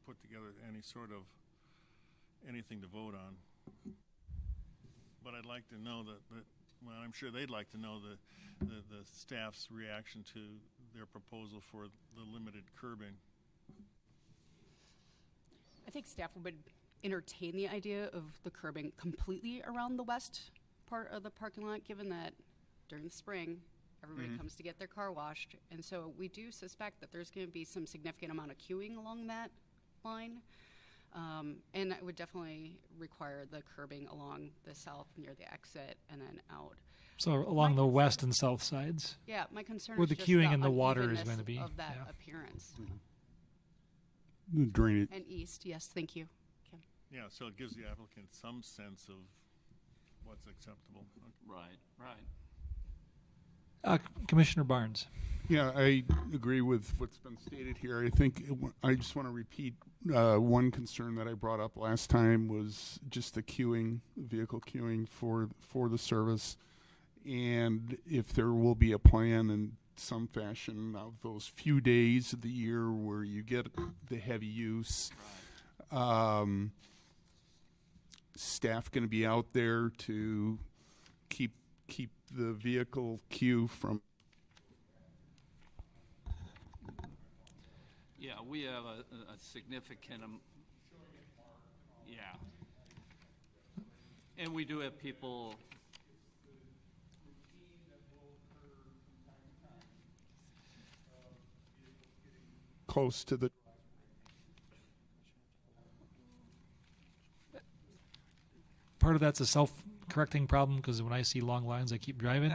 put together anything to vote on. But I'd like to know well, I'm sure they'd like to know the staff's reaction to their proposal for the limited curbing. I think staff would entertain the idea of the curbing completely around the west part of the parking lot, given that during the spring, everybody comes to get their car washed. And so we do suspect that there's going to be some significant amount of queuing along that line. And it would definitely require the curbing along the south near the exit and then out. So along the west and south sides. Yeah, my concern Where is the just queuing and the water is unevenness going to be, of that yeah. appearance. Drainage. And east, yes, thank you. Kim. Yeah, so it gives the applicant some sense of what's acceptable. Okay. Right, right. Commissioner Barnes. Yeah, I agree with what's been stated here. I think I just want to repeat one concern that I brought up last time was just the queuing, vehicle queuing for the service, and if there will be a plan in some fashion of those few days of the year where you get the heavy use. Staff going to be out there to keep the vehicle queue from. Yeah, we have a significant, yeah. And we do have people, Close to the. Part of that's a self-correcting problem because when I see long lines, I keep driving.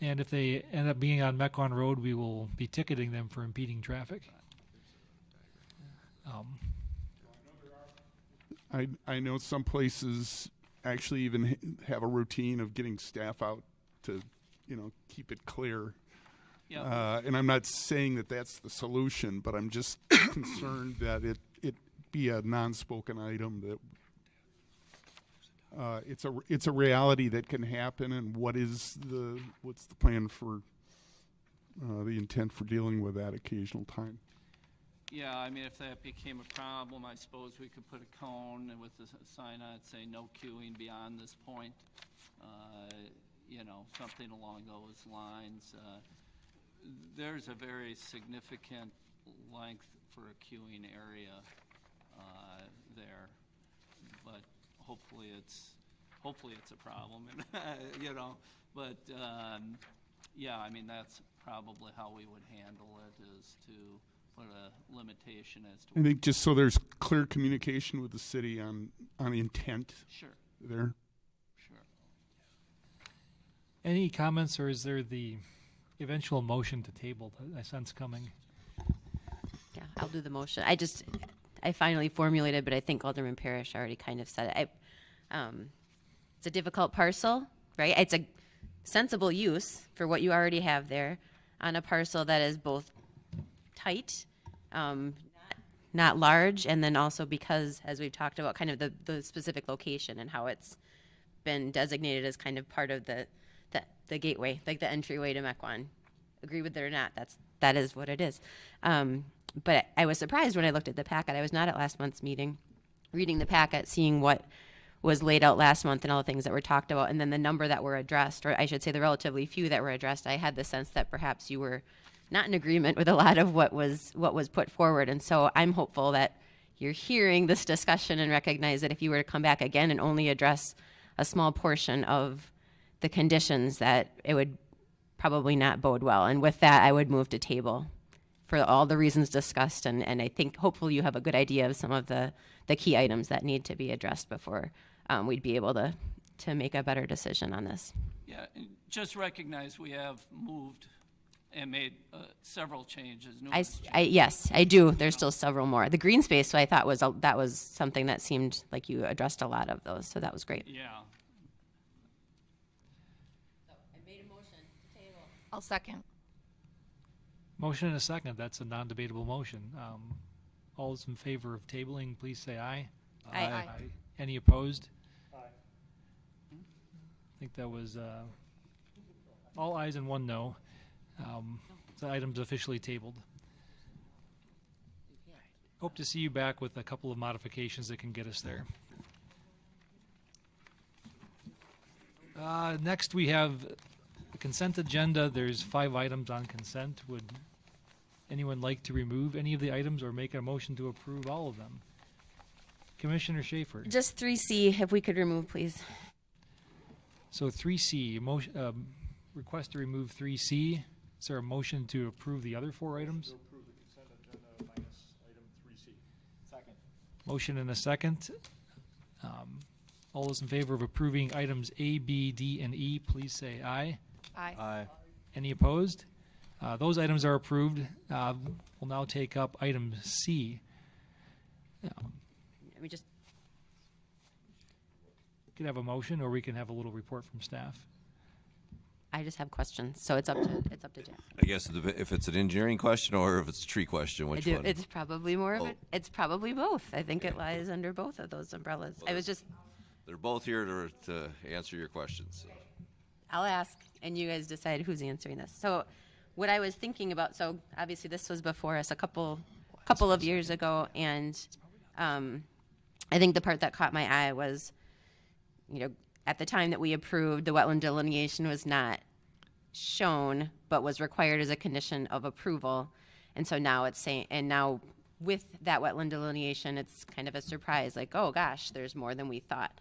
And if they end up being on Mequon Road, we will be ticketing them for impeding traffic. I know some places actually even have a routine of getting staff out to, keep it clear. yeah, And I'm not saying that that's the solution, but I'm just concerned that it be a non-spoken item that it's a reality that can happen, and what's the plan for the intent for dealing with that occasional time? yeah, I mean, if that became a problem, I suppose we could put a cone with a sign on it saying no queuing beyond this point. Something along those lines. There's a very significant length for a queuing area there, but hopefully it's a problem, and But yeah, I mean that's probably how we would handle it, is to put a limitation as to. I think just so there's clear communication with the city on intent Sure, there. sure. Any comments, or is there the eventual motion to table that I sense coming? Yeah, I'll do the motion. I finally formulated, but I think Alderman Parrish already kind of said it. It's a difficult parcel, right? It's a sensible use for what you already have there on a parcel that is both tight, not large, and then also because, as we've talked about, kind of the specific location and how it's been designated as kind of part of the gateway, like the entryway to Mequon. Agree with it or not, that is what it is. But I was surprised when I looked at the packet. I was not at last month's meeting, reading the packet, seeing what was laid out last month and all the things that were talked about, and then the number that were addressed, or I should say the relatively few that were addressed. I had the sense that perhaps you were not in agreement with a lot of what was put forward, and so I'm hopeful that you're hearing this discussion and recognize that if you were to come back again and only address a small portion of the conditions, that it would probably not bode well. And with that, I would move to table for all the reasons discussed, and I think hopefully you have a good idea of some of the key items that need to be addressed before we'd be able to make a better decision on this. Yeah, and just recognize we have moved and made several changes. Yes, I do. There's still several more. The green space, so I thought that was something that seemed like you addressed a lot of those, so that was great. Yeah. So I made a motion to table. I'll second. Motion and a second. That's a non-debatable motion. All those in favor of tabling, please say aye. Aye. Aye. Any opposed? Aye. I think that was all ayes and one no. The item's officially tabled. Hope to see you back with a couple of modifications that can get us there. Next, we have the consent agenda. There's 5 items on consent. Would anyone like to remove any of the items or make a motion to approve all of them? Commissioner Schaefer. Just 3C, if we could remove, please. So 3C, request to remove 3C. Is there a motion to approve the other 4 items? To approve the consent agenda minus item 3C. Second. Motion and a second. All those in favor of approving items A, B, D, and E, please say aye. Aye. Aye. Any opposed? Those items are approved. We'll now take up item C. Let me just. could have a motion, or we can have a little report from staff. I just have questions, so it's up to Jeff. I guess if it's an engineering question or if it's a tree question, which one? It's probably more of it. It's probably both. I think it lies under both of those umbrellas. I was just, They're both here to answer your questions. So. I'll ask, and you guys decide who's answering this. So, what I was thinking about. So, obviously, this was before us a couple of years ago, and I think the part that caught my eye was, at the time that we approved, the wetland delineation was not shown, but was required as a condition of approval. And so now it's saying, and now with that wetland delineation, it's kind of a surprise, like, oh gosh, there's more than we thought.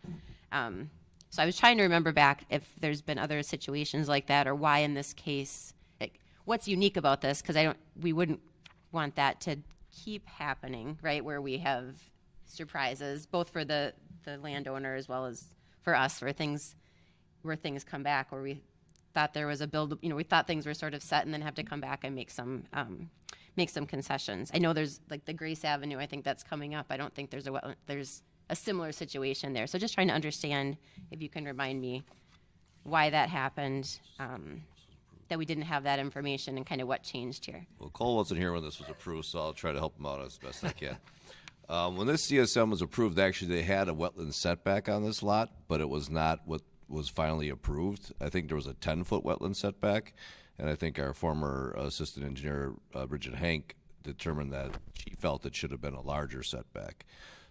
So I was trying to remember back if there's been other situations like that, or why in this case, what's unique about this? Because we wouldn't want that to keep happening, right? Where we have surprises, both for the landowner as well as for us, where things come back, where we thought there was a build, we thought things were sort of set, and then have to come back and make some concessions. I know there's like the Grace Avenue. I think that's coming up. I don't think there's a similar situation there. So just trying to understand, if you can remind me why that happened, that we didn't have that information, and kind of what changed here. Well, Cole wasn't here when this was approved, so I'll try to help him out as best I can. When this CSM was approved, actually they had a wetland setback on this lot, but it was not what was finally approved. I think there was a 10-foot wetland setback, and I think our former assistant engineer, Bridget Hank, determined that she felt it should have been a larger setback.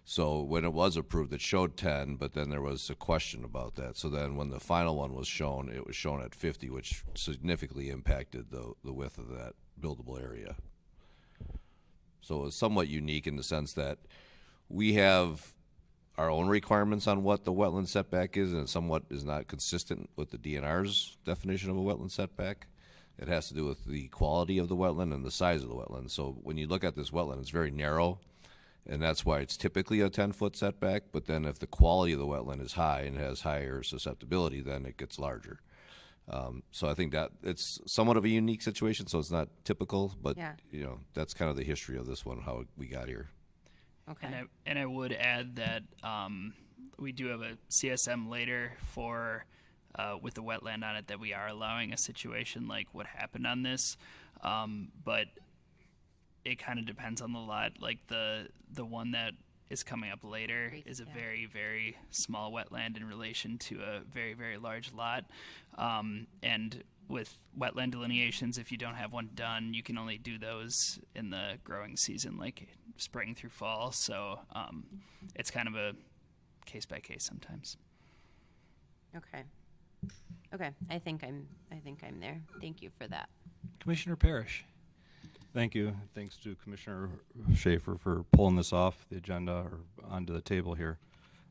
So when it was approved, it showed 10, but then there was a question about that. So then when the final one was shown, it was shown at 50, which significantly impacted the width of that buildable area. So it's somewhat unique in the sense that we have our own requirements on what the wetland setback is, and it somewhat is not consistent with the DNR's definition of a wetland setback. It has to do with the quality of the wetland and the size of the wetland. So when you look at this wetland, it's very narrow, and that's why it's typically a 10-foot setback. But then if the quality of the wetland is high and has higher susceptibility, then it gets larger. So I think that it's somewhat of a unique situation, so it's not typical, but Yeah. That's kind of the history of this one, how we got here. Okay. And I would add that we do have a CSM later for with the wetland on it that we are allowing a situation like what happened on this, but it kind of depends on the lot. Like the one that is coming up later is a very, very small wetland in relation to a very, very large lot. And with wetland delineations, if you don't have one done, you can only do those in the growing season, like spring through fall. So it's kind of a case by case sometimes. Okay. I think I'm there. Thank you for that. Commissioner Parrish. Thank you. Thanks to Commissioner Schaefer for pulling this off the agenda or onto the table here.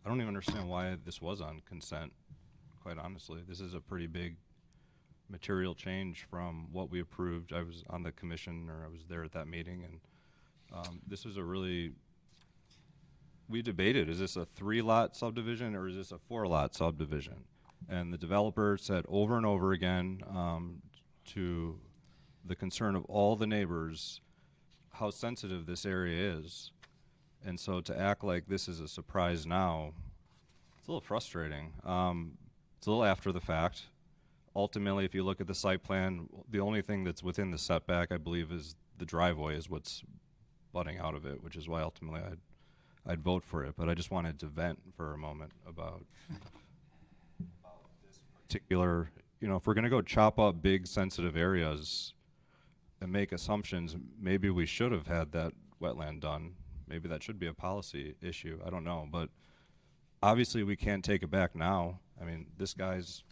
I don't even understand why this was on consent, quite honestly. This is a pretty big material change from what we approved. I was on the commission, or I was there at that meeting, and this was we debated, is this a 3-lot subdivision or is this a 4-lot subdivision? And the developer said over and over again to the concern of all the neighbors how sensitive this area is. And so to act like this is a surprise now, it's a little frustrating. It's a little after the fact. Ultimately, if you look at the site plan, the only thing that's within the setback, I believe, is the driveway is what's butting out of it, which is why ultimately I'd vote for it. But I just wanted to vent for a moment about this particular, if we're going to go chop up big sensitive areas and make assumptions, maybe we should have had that wetland done. Maybe that should be a policy issue. I don't know. But obviously we can't take it back now. I mean, this guy's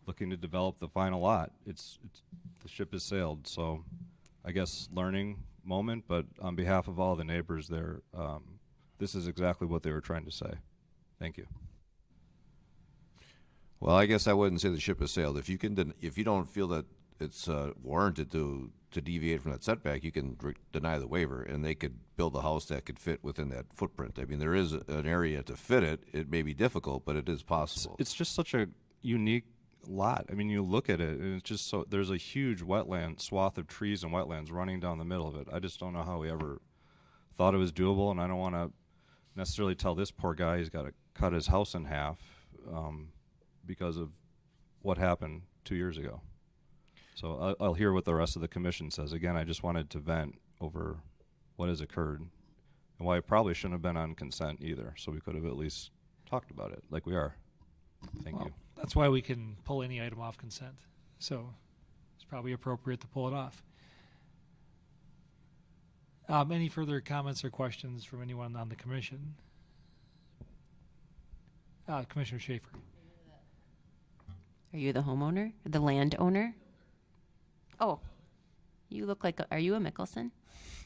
looking to develop the final lot. It's the ship has sailed. So I guess learning moment, but on behalf of all the neighbors there, this is exactly what they were trying to say. Thank you. Well, I guess I wouldn't say the ship has sailed. If you don't feel that it's warranted to deviate from that setback, you can deny the waiver, and they could build a house that could fit within that footprint. I mean, there is an area to fit it. It may be difficult, but it is possible. It's just such a unique lot. I mean, you look at it, and it's just so there's a huge wetland swath of trees and wetlands running down the middle of it. I just don't know how we ever thought it was doable, and I don't want to necessarily tell this poor guy he's got to cut his house in half. because of what happened 2 years ago. So I'll hear what the rest of the commission says. Again, I just wanted to vent over what has occurred and why it probably shouldn't have been on consent either. So we could have at least talked about it like we are. Thank you. That's why we can pull any item off consent. So it's probably appropriate to pull it off. Any further comments or questions from anyone on the commission? Commissioner Schaefer. Are you the homeowner? The landowner? Oh, you look like, are you a Mickelson?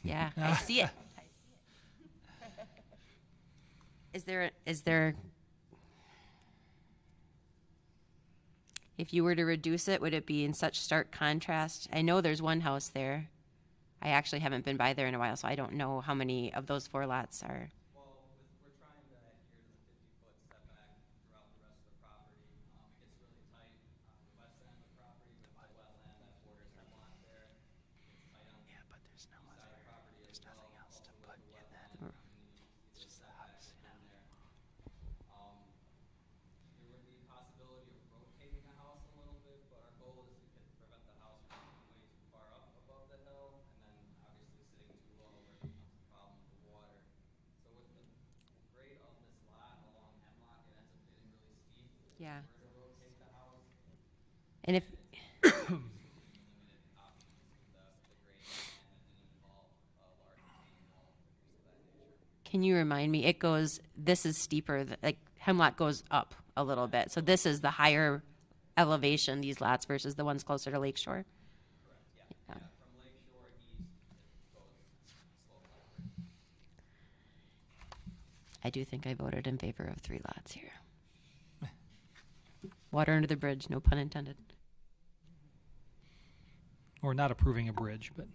Yeah, I see it. Is there, if you were to reduce it, would it be in such stark contrast? I know there's one house there. I actually haven't been by there in a while, so I don't know how many of those 4 lots are. Well, we're trying to adhere to the 50-foot setback throughout the rest of the property. It gets really tight on the west end of the property with the wetland that borders hemlock there. It's tight on the But there's no east side of the property as well. else to Also put with the in that. wetland, it's just the house, in there. There would be a possibility of rotating the house a little bit, but our goal is to prevent the house from being way too far up above the hill, and then obviously sitting too low where it becomes a problem with the water. So with the grade of this lot along Hemlock, it ends up getting really steep. Yeah. If we were to rotate the house, And if, limited options with the grade, and it didn't involve a large retaining wall or things of that nature. can you remind me, it goes, this is steeper, like Hemlock goes up a little bit. So this is the higher elevation, these lots versus the ones closer to Lakeshore? Correct, yeah. Yeah. From Lakeshore east, it goes slope upward. I do think I voted in favor of 3 lots here. Water under the bridge, no pun intended. Or not approving a bridge, but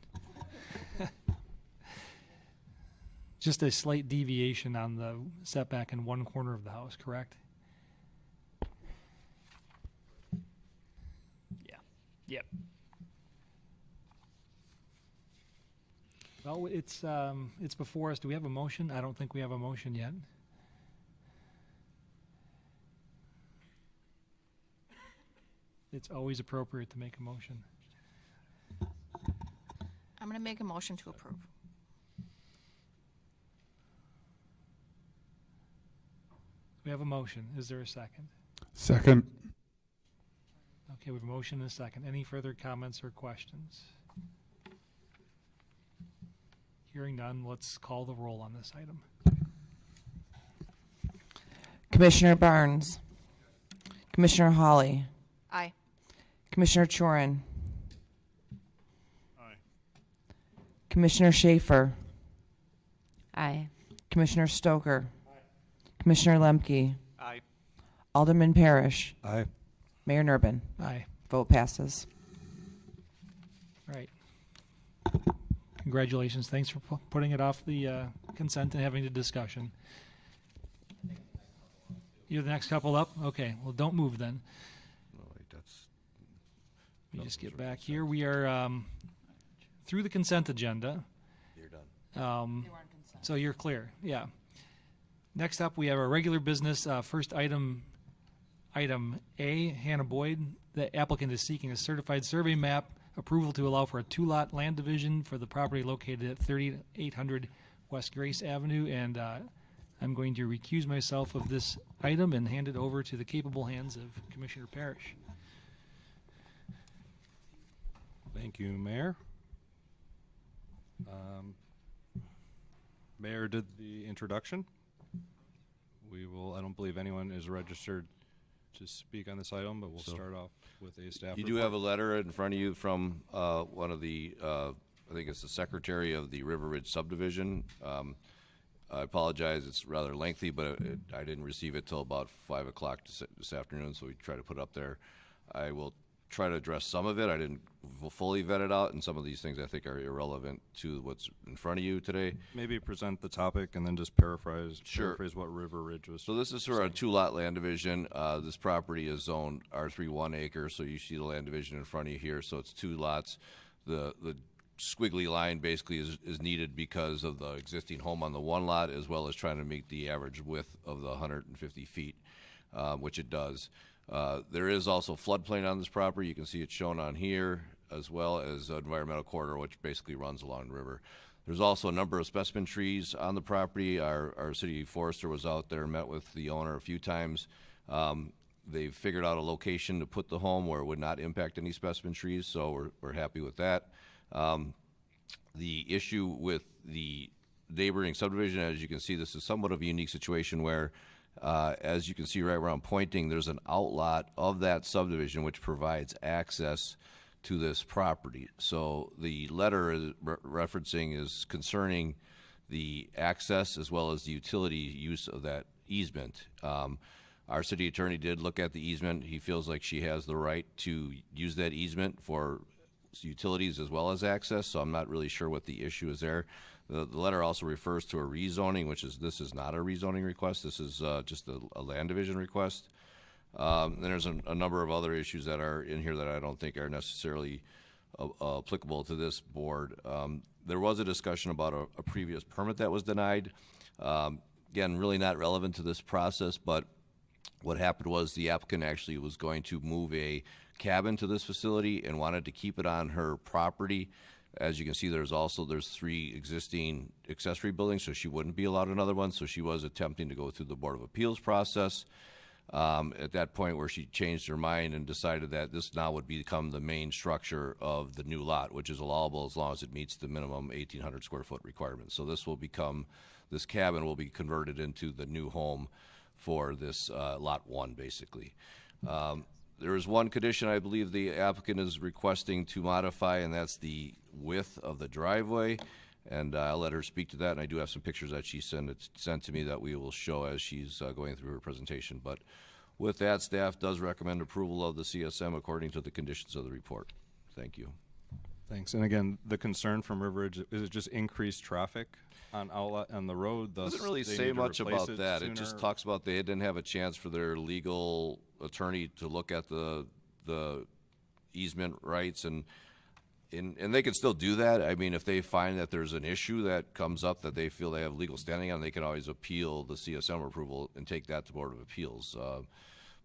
just a slight deviation on the setback in one corner of the house, correct? Yeah. Yep. Well, it's before us. Do we have a motion? I don't think we have a motion yet. It's always appropriate to make a motion. I'm going to make a motion to approve. We have a motion. Is there a second? Second. Okay, we have a motion and a second. Any further comments or questions? Hearing none, let's call the roll on this item. Commissioner Barnes. Commissioner Hawley. Aye. Commissioner Chorin. Aye. Commissioner Schaefer. Aye. Commissioner Stoker. Commissioner Lemke. Aye. Alderman Parrish. Aye. Mayor Nurbin. Aye. Vote passes. All right. Congratulations. Thanks for putting it off the consent and having the discussion. You're the next couple up? Okay. Well, don't move then. No, wait, that's Let me No, just get sure, back consent. here. We are through the consent agenda. you're done. So you're clear. Yeah. Next up, we have our regular business. First item A, Hannah Boyd. The applicant is seeking a certified survey map approval to allow for a 2-lot land division for the property located at 3800 West Grace Avenue. And I'm going to recuse myself of this item and hand it over to the capable hands of Commissioner Parrish. Thank you, Mayor. Mayor did the introduction. I don't believe anyone is registered to speak on this item, but we'll start off with a staff You do report. have a letter in front of you from one of the, I think it's the secretary of the River Ridge subdivision. I apologize, it's rather lengthy, but I didn't receive it till about 5 o'clock this afternoon, so we try to put it up there. I will try to address some of it. I didn't fully vet it out, and some of these things I think are irrelevant to what's in front of you today. Maybe present the topic and then just paraphrase what River Ridge was. So this is for a 2-lot land division. This property is zoned R3 1 acre, so you see the land division in front of you here. So it's 2 lots. The squiggly line basically is needed because of the existing home on the 1 lot, as well as trying to meet the average width of the 150 feet. which it does. There is also floodplain on this property. You can see it shown on here, as well as an environmental corridor, which basically runs along the river. There's also a number of specimen trees on the property. Our city forester was out there, met with the owner a few times. They've figured out a location to put the home where it would not impact any specimen trees, so we're happy with that. The issue with the neighboring subdivision, as you can see, this is somewhat of a unique situation where, as you can see right where I'm pointing, there's an outlot of that subdivision which provides access to this property. So the letter is referencing is concerning the access as well as the utility use of that easement. Our city attorney did look at the easement. He feels like she has the right to use that easement for utilities as well as access, so I'm not really sure what the issue is there. The letter also refers to a rezoning, this is not a rezoning request. This is just a land division request. Then there's a number of other issues that are in here that I don't think are necessarily applicable to this board. There was a discussion about a previous permit that was denied. Again, really not relevant to this process, but what happened was the applicant actually was going to move a cabin to this facility and wanted to keep it on her property. As you can see, there's 3 existing accessory buildings, so she wouldn't be allowed another one. So she was attempting to go through the Board of Appeals process. At that point where she changed her mind and decided that this now would become the main structure of the new lot, which is allowable as long as it meets the minimum 1,800 square foot requirement. So this cabin will be converted into the new home for this lot 1, basically. There is one condition I believe the applicant is requesting to modify, and that's the width of the driveway. And I'll let her speak to that, and I do have some pictures that she sent to me that we will show as she's going through her presentation. But with that, staff does recommend approval of the CSM according to the conditions of the report. Thank you. Thanks. And again, the concern from Riveridge, is it just increased traffic on outlet on the road? Thus Doesn't really they say need to much replace about that. It just sooner? talks about they didn't have a chance for their legal attorney to look at the easement rights, and they can still do that. I mean, if they find that there's an issue that comes up that they feel they have legal standing on, they can always appeal the CSM approval and take that to Board of Appeals.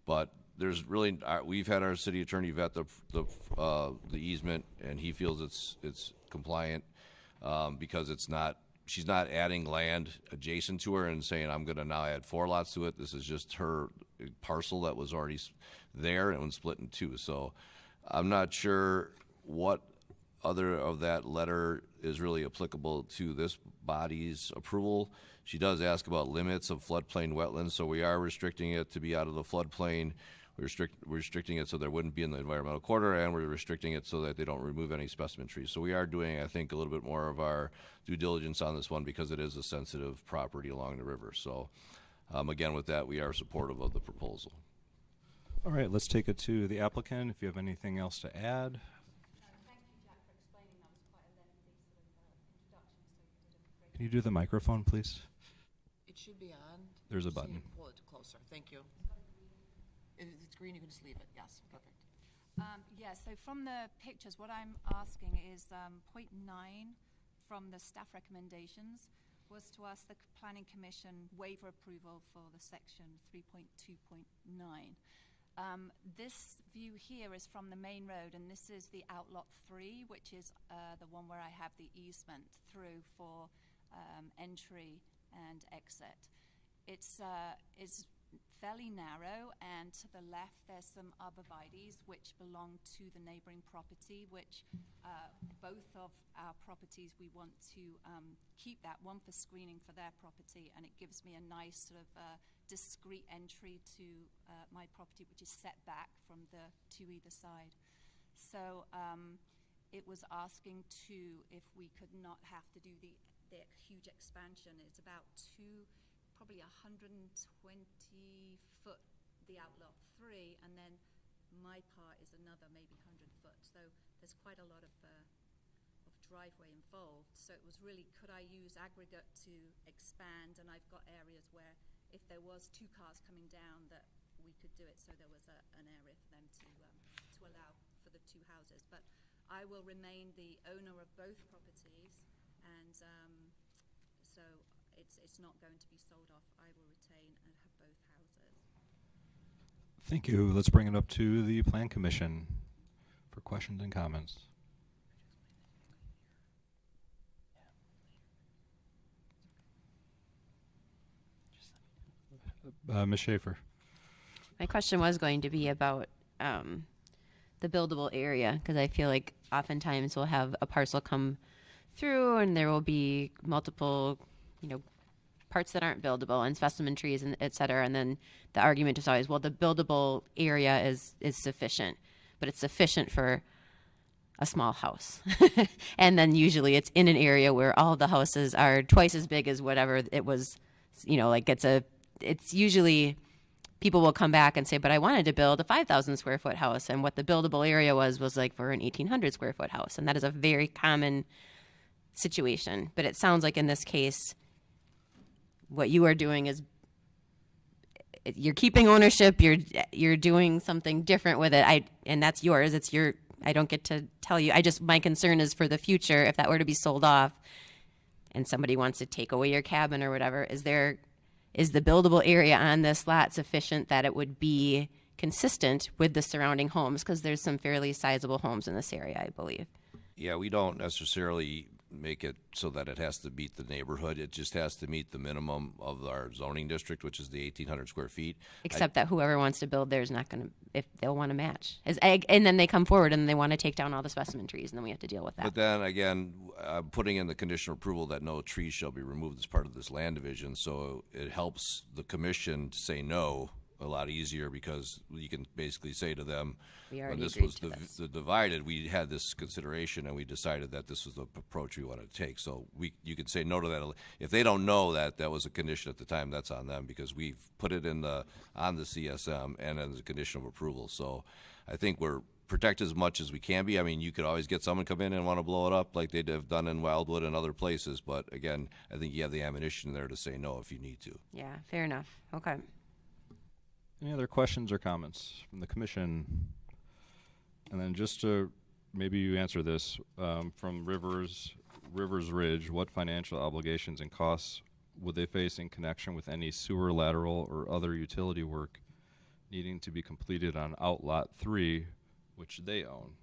But there's really, we've had our city attorney vet the easement, and he feels it's compliant because she's not adding land adjacent to her and saying, I'm going to now add 4 lots to it. This is just her parcel that was already there and it was split in 2. So I'm not sure what other of that letter is really applicable to this body's approval. She does ask about limits of floodplain wetlands, so we are restricting it to be out of the floodplain. We're restricting it so there wouldn't be in the environmental corridor, and we're restricting it so that they don't remove any specimen trees. So we are doing, I think, a little bit more of our due diligence on this one because it is a sensitive property along the river. So again, with that, we are supportive of the proposal. All right, let's take it to the applicant if you have anything else to add. Can you do the microphone, please? It should be on. There's a So you button. pull it closer. Thank you. If it's green, you can just leave it. Yes, perfect. So from the pictures, what I'm asking is point 9 from the staff recommendations was to ask the Planning Commission waiver approval for the section 3.2.9. This view here is from the main road, and this is the outlot 3, which is the one where I have the easement through for entry and exit. It's fairly narrow, and to the left there's some arborvitaes which belong to the neighboring property, which both of our properties we want to keep that one for screening for their property, and it gives me a nice sort of discreet entry to my property, which is set back from the to either side. So it was asking if we could not have to do the huge expansion. It's about probably 120 foot, the outlot 3, and then my part is another maybe 100 foot. So there's quite a lot of driveway involved. So it was really, could I use aggregate to expand? And I've got areas where if there was 2 cars coming down, that we could do it. So there was an area for them to allow for the 2 houses. But I will remain the owner of both properties, and so it's not going to be sold off. I will retain and have both houses. Thank you. Let's bring it up to the Plan Commission for questions and comments. Ms. Schaefer. My question was going to be about the buildable area, because I feel like oftentimes we'll have a parcel come through and there will be multiple, parts that aren't buildable and specimen trees and et cetera. And then the argument is always, well, the buildable area is sufficient, but it's sufficient for a small house. And then usually it's in an area where all the houses are twice as big as whatever it was, it's usually people will come back and say, but I wanted to build a 5,000 square foot house. And what the buildable area was like for an 1,800 square foot house. And that is a very common situation. But it sounds like in this case, what you are doing is you're keeping ownership. You're doing something different with it. And that's yours. It's your, I don't get to tell you. My concern is for the future, if that were to be sold off and somebody wants to take away your cabin or whatever, is the buildable area on this lot sufficient that it would be consistent with the surrounding homes? Because there's some fairly sizable homes in this area, I believe. Yeah, we don't necessarily make it so that it has to meet the neighborhood. It just has to meet the minimum of our zoning district, which is the 1,800 square feet. Except that whoever wants to build there is not going to, if they'll want to match. And then they come forward and they want to take down all the specimen trees, and then we have to deal with that. But then again, putting in the conditional approval that no trees shall be removed as part of this land division, so it helps the commission to say no a lot easier, because you can basically say to them, We when already this agreed was to this. divided, we had this consideration and we decided that this was the approach we wanted to take. So you could say no to that. If they don't know that that was a condition at the time, that's on them, because we've put it on the CSM and as a condition of approval. So I think we're protected as much as we can be. I mean, you could always get someone come in and want to blow it up like they'd have done in Wildwood and other places. But again, I think you have the ammunition there to say no if you need to. Yeah, fair enough. Okay. Any other questions or comments from the commission? And then just to, maybe you answer this, from Rivers Ridge, what financial obligations and costs would they face in connection with any sewer lateral or other utility work needing to be completed on Outlot 3, which they own?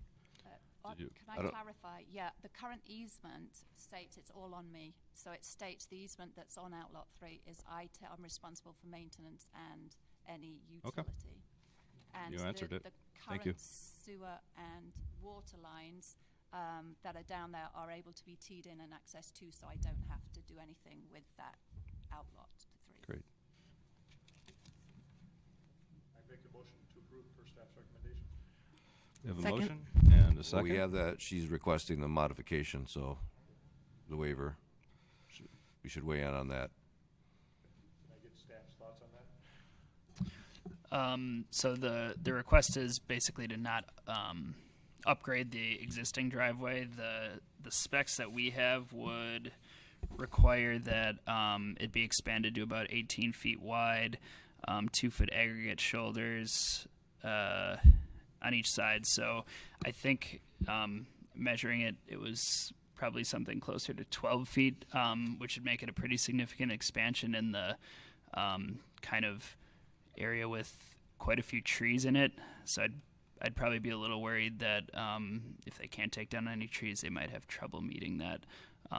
Can I clarify? Yeah, the current easement states it's all on me. So it states the easement that's on Outlot 3 is I'm responsible for maintenance and any utility. Okay. And You answered it. The Thank you. current sewer and water lines that are down there are able to be teed in and accessed to, so I don't have to do anything with that Outlot 3. Great. I make a motion to approve per staff's recommendation. We have a Second. motion and a Well, second. we have that. She's requesting the modification, so the waiver. We should weigh in on that. Can I get staff's thoughts on that? So the request is basically to not upgrade the existing driveway. The specs that we have would require that it be expanded to about 18 feet wide, 2-foot aggregate shoulders on each side. So I think measuring it, it was probably something closer to 12 feet, which would make it a pretty significant expansion in the kind of area with quite a few trees in it. So I'd probably be a little worried that if they can't take down any trees, they might have trouble meeting that.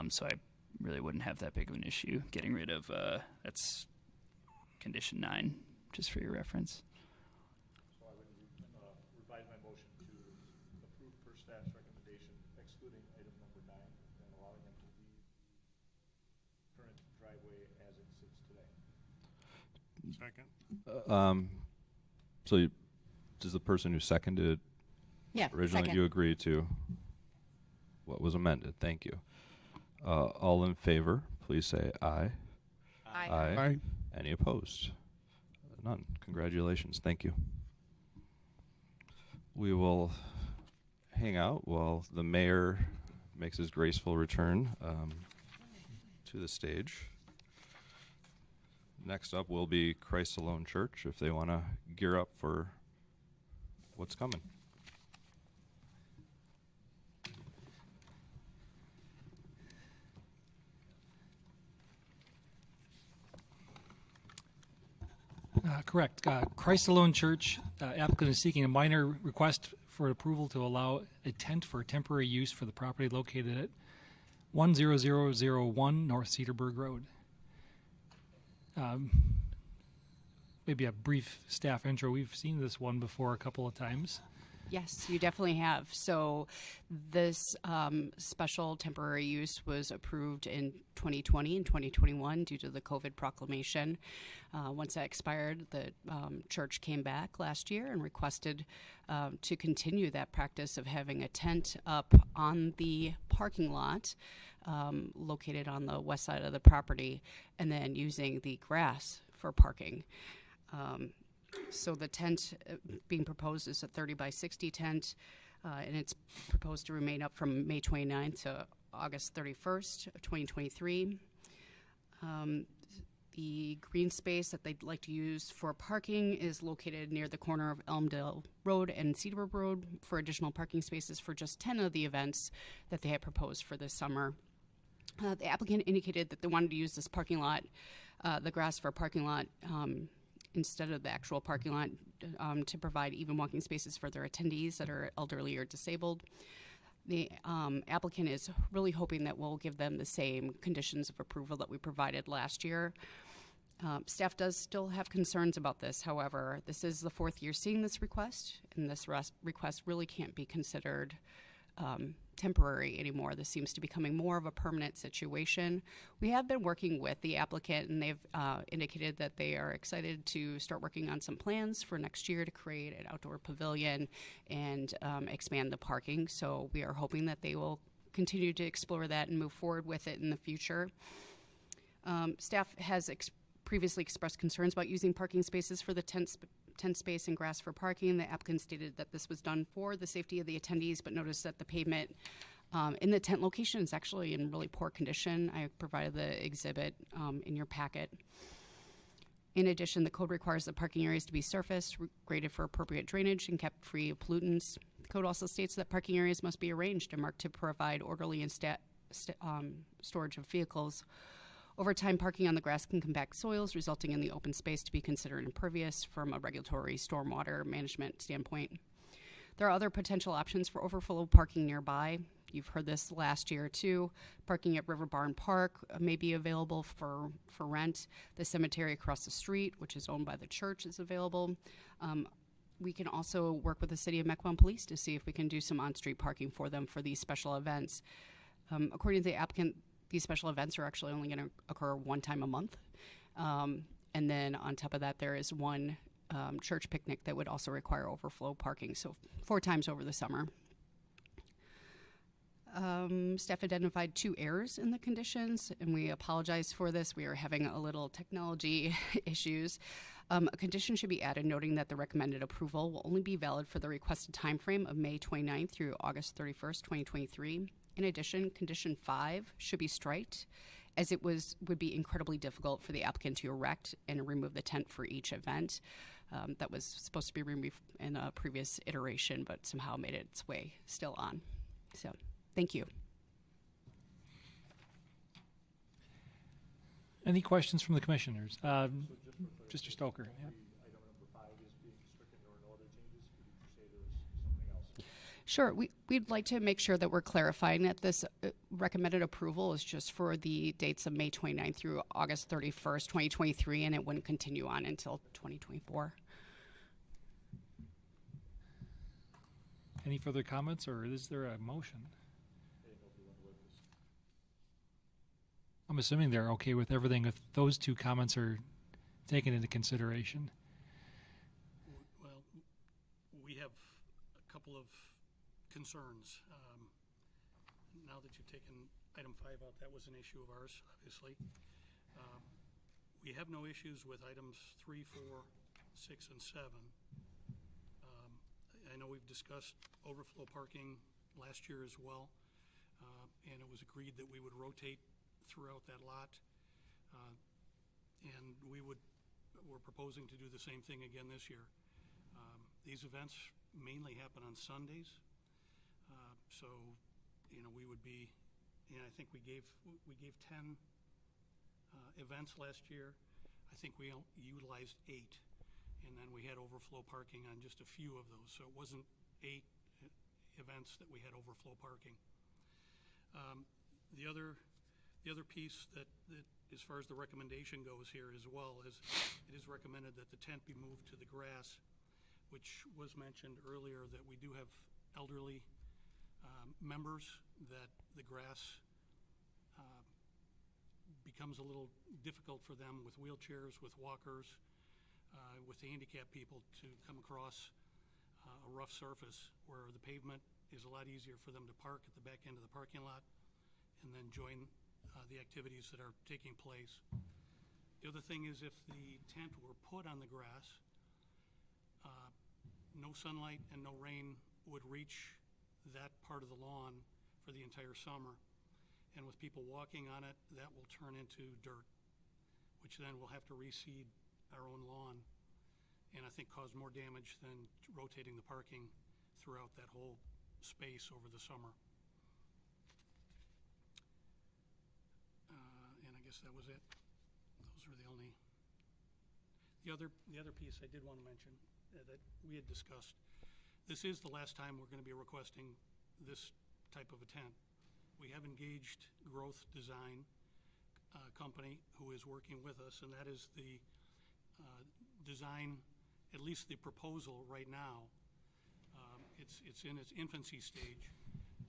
So I really wouldn't have that big of an issue getting rid of, that's condition 9, just for your reference. So I would revise my motion to approve per staff's recommendation, excluding item number 9, and allowing them to leave the current driveway as it sits today. Second. So does the person who seconded it Yeah, originally, second. you agree to what was amended? Thank you. All in favor, please say aye. Aye. Aye. Any opposed? None. Congratulations. Thank you. We will hang out while the mayor makes his graceful return to the stage. Next up will be Christ Alone Church, if they want to gear up for what's coming. Correct. Christ Alone Church, applicant is seeking a minor request for approval to allow a tent for temporary use for the property located at 10001 North Cedarburg Road. Maybe a brief staff intro. We've seen this one before a couple of times. Yes, you definitely have. So this special temporary use was approved in 2020 and 2021 due to the COVID proclamation. Once that expired, the church came back last year and requested to continue that practice of having a tent up on the parking lot located on the west side of the property and then using the grass for parking. So the tent being proposed is a 30 by 60 tent, and it's proposed to remain up from May 29th to August 31st of 2023. The green space that they'd like to use for parking is located near the corner of Elmdale Road and Cedarburg Road for additional parking spaces for just 10 of the events that they had proposed for this summer. The applicant indicated that they wanted to use this parking lot, the grass for a parking lot, instead of the actual parking lot, to provide even walking spaces for their attendees that are elderly or disabled. The applicant is really hoping that we'll give them the same conditions of approval that we provided last year. Staff does still have concerns about this. However, this is the fourth year seeing this request, and this request really can't be considered temporary anymore. This seems to be becoming more of a permanent situation. We have been working with the applicant, and they've indicated that they are excited to start working on some plans for next year to create an outdoor pavilion and expand the parking. So we are hoping that they will continue to explore that and move forward with it in the future. Staff has previously expressed concerns about using parking spaces for the tent space and grass for parking. The applicant stated that this was done for the safety of the attendees, but noticed that the pavement in the tent location is actually in really poor condition. I provided the exhibit in your packet. In addition, the code requires the parking areas to be surfaced, graded for appropriate drainage, and kept free of pollutants. The code also states that parking areas must be arranged and marked to provide orderly and storage of vehicles. Over time, parking on the grass can compact soils, resulting in the open space to be considered impervious from a regulatory stormwater management standpoint. There are other potential options for overflow parking nearby. You've heard this last year too. Parking at River Barn Park may be available for rent. The cemetery across the street, which is owned by the church, is available. We can also work with the City of Mequon Police to see if we can do some on-street parking for them for these special events. According to the applicant, these special events are actually only going to occur one time a month. And then on top of that, there is one church picnic that would also require overflow parking, so 4 times over the summer. Staff identified 2 errors in the conditions, and we apologize for this. We are having a little technology issues. A condition should be added noting that the recommended approval will only be valid for the requested timeframe of May 29th through August 31st, 2023. In addition, condition 5 should be striked, as it would be incredibly difficult for the applicant to erect and remove the tent for each event. That was supposed to be removed in a previous iteration, but somehow made its way still on. So, thank you. Any questions from the commissioners? Mr. Stoker. Yeah. Item number 5 is being stricken or no other changes. Could you say there was something else? Sure. We'd like to make sure that we're clarifying that this recommended approval is just for the dates of May 29th through August 31st, 2023, and it wouldn't continue on until 2024. Any further comments, or is there a motion? I'm assuming they're okay with everything if those 2 comments are taken into consideration. Well, we have a couple of concerns. Now that you've taken item 5 out, that was an issue of ours, obviously. We have no issues with items 3, 4, 6, and 7. I know we've discussed overflow parking last year as well, and it was agreed that we would rotate throughout that lot, and we're proposing to do the same thing again this year. These events mainly happen on Sundays, so we would be, I think we gave 10 events last year. I think we utilized 8. And then we had overflow parking on just a few of those, so it wasn't 8 events that we had overflow parking. The other piece that as far as the recommendation goes here as well is it is recommended that the tent be moved to the grass, which was mentioned earlier that we do have elderly members that the grass becomes a little difficult for them with wheelchairs, with walkers, with handicapped people to come across a rough surface where the pavement is a lot easier for them to park at the back end of the parking lot and then join the activities that are taking place. The other thing is if the tent were put on the grass, no sunlight and no rain would reach that part of the lawn for the entire summer. And with people walking on it, that will turn into dirt, which then we'll have to reseed our own lawn and I think cause more damage than rotating the parking throughout that whole space over the summer. And I guess that was it. Those were the only. The other piece I did want to mention that we had discussed. This is the last time we're going to be requesting this type of a tent. We have engaged Growth Design company who is working with us, and that is the design, at least the proposal right now. It's in its infancy stage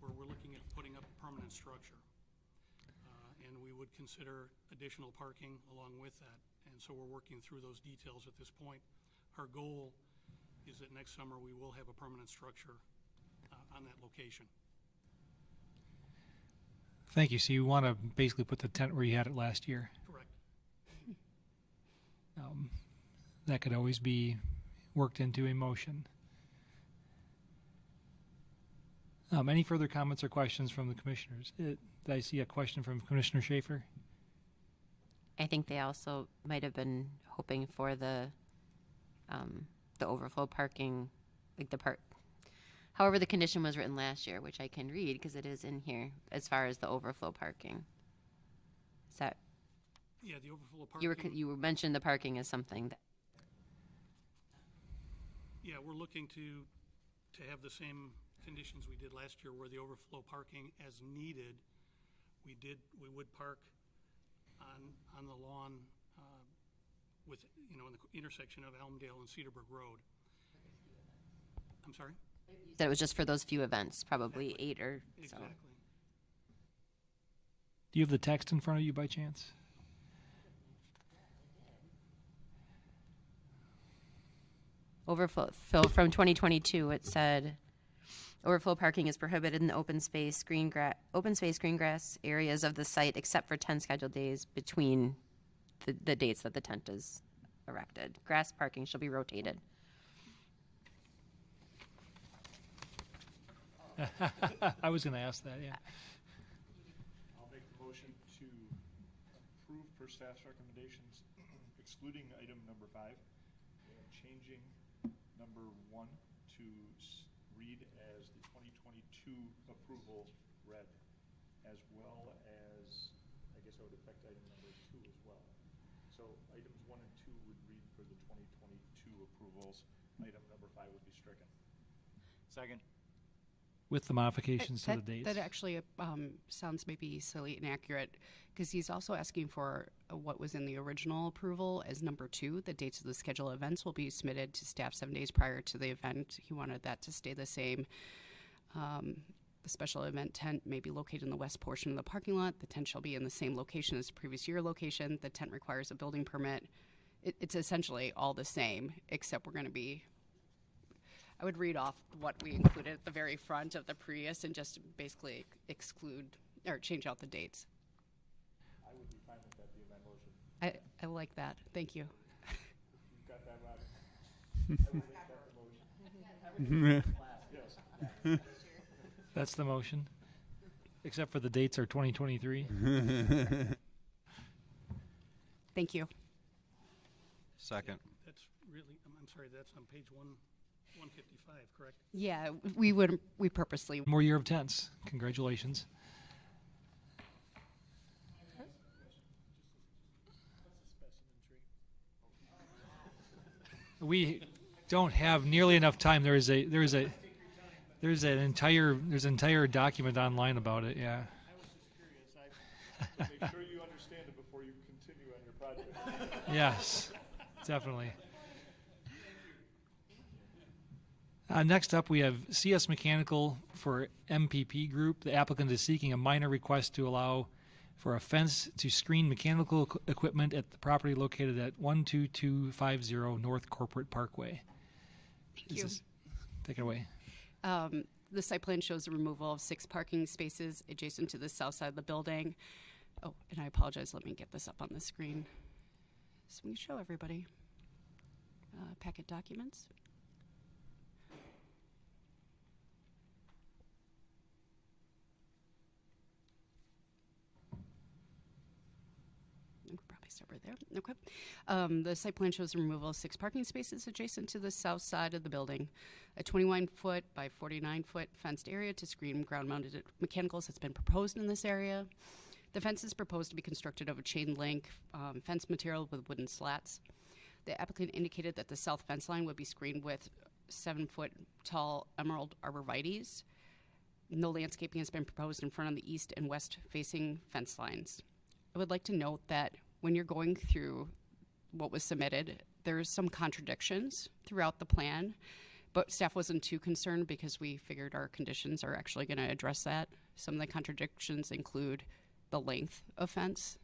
where we're looking at putting up a permanent structure. And we would consider additional parking along with that. And so we're working through those details at this point. Our goal is that next summer we will have a permanent structure on that location. Thank you. So you want to basically put the tent where you had it last year? Correct. That could always be worked into a motion. Any further comments or questions from the commissioners? Did I see a question from Commissioner Schaefer? I think they also might have been hoping for the overflow parking, like the part. However, the condition was written last year, which I can read because it is in here as far as the overflow parking. Is that? Yeah, the overflow parking. You mentioned the parking as something that. Yeah, we're looking to have the same conditions we did last year, where the overflow parking as needed. We would park on the lawn with in the intersection of Elmdale and Cedarbrook Road. I'm sorry? That it was just for those few events, probably Exactly. 8 or so. Exactly. Do you have the text in front of you by chance? Overflow from 2022, it said, overflow parking is prohibited in the open space green grass areas of the site except for 10 scheduled days between the dates that the tent is erected. Grass parking shall be rotated. I was going to ask that, yeah. I'll make the motion to approve per staff's recommendations, excluding item number 5, and changing number 1 to read as the 2022 approval read, as well as, I guess I would affect item number 2 as well. So items 1 and 2 would read for the 2022 approvals. Item number 5 would be stricken. Second. With the modifications to the dates. That actually sounds maybe silly inaccurate, because he's also asking for what was in the original approval as number 2. The dates of the scheduled events will be submitted to staff 7 days prior to the event. He wanted that to stay the same. The special event tent may be located in the west portion of the parking lot. The tent shall be in the same location as the previous year location. The tent requires a building permit. It's essentially all the same, except we're going to be. I would read off what we included at the very front of the Prius and just basically exclude or change out the dates. I would be fine with that being my motion. I like that. Thank you. You've got that, Rob? I will make that the motion. Yes. That's the motion, except for the dates are 2023. Thank you. Second. That's really, I'm sorry, that's on page 155, correct? Yeah, we purposely. More year of tents. Congratulations. What's the specimen tree? We don't have nearly enough time. There's an entire document online about it. Yeah. I was just curious. I make sure you understand it before you continue on your project. Yes, definitely. Next up, we have CS Mechanical for MPP Group. The applicant is seeking a minor request to allow for a fence to screen mechanical equipment at the property located at 12250 North Corporate Parkway. Thank you. Take it away. The site plan shows the removal of 6 parking spaces adjacent to the south side of the building. Oh, and I apologize. Let me get this up on the screen so we can show everybody. Packet documents. We could probably start right there. Okay. The site plan shows the removal of 6 parking spaces adjacent to the south side of the building. A 21-foot by 49-foot fenced area to screen ground-mounted mechanicals has been proposed in this area. The fence is proposed to be constructed of a chain link fence material with wooden slats. The applicant indicated that the south fence line would be screened with 7-foot tall emerald arborvitaes. No landscaping has been proposed in front of the east and west facing fence lines. I would like to note that when you're going through what was submitted, there's some contradictions throughout the plan, but staff wasn't too concerned because we figured our conditions are actually going to address that. Some of the contradictions include the length of fence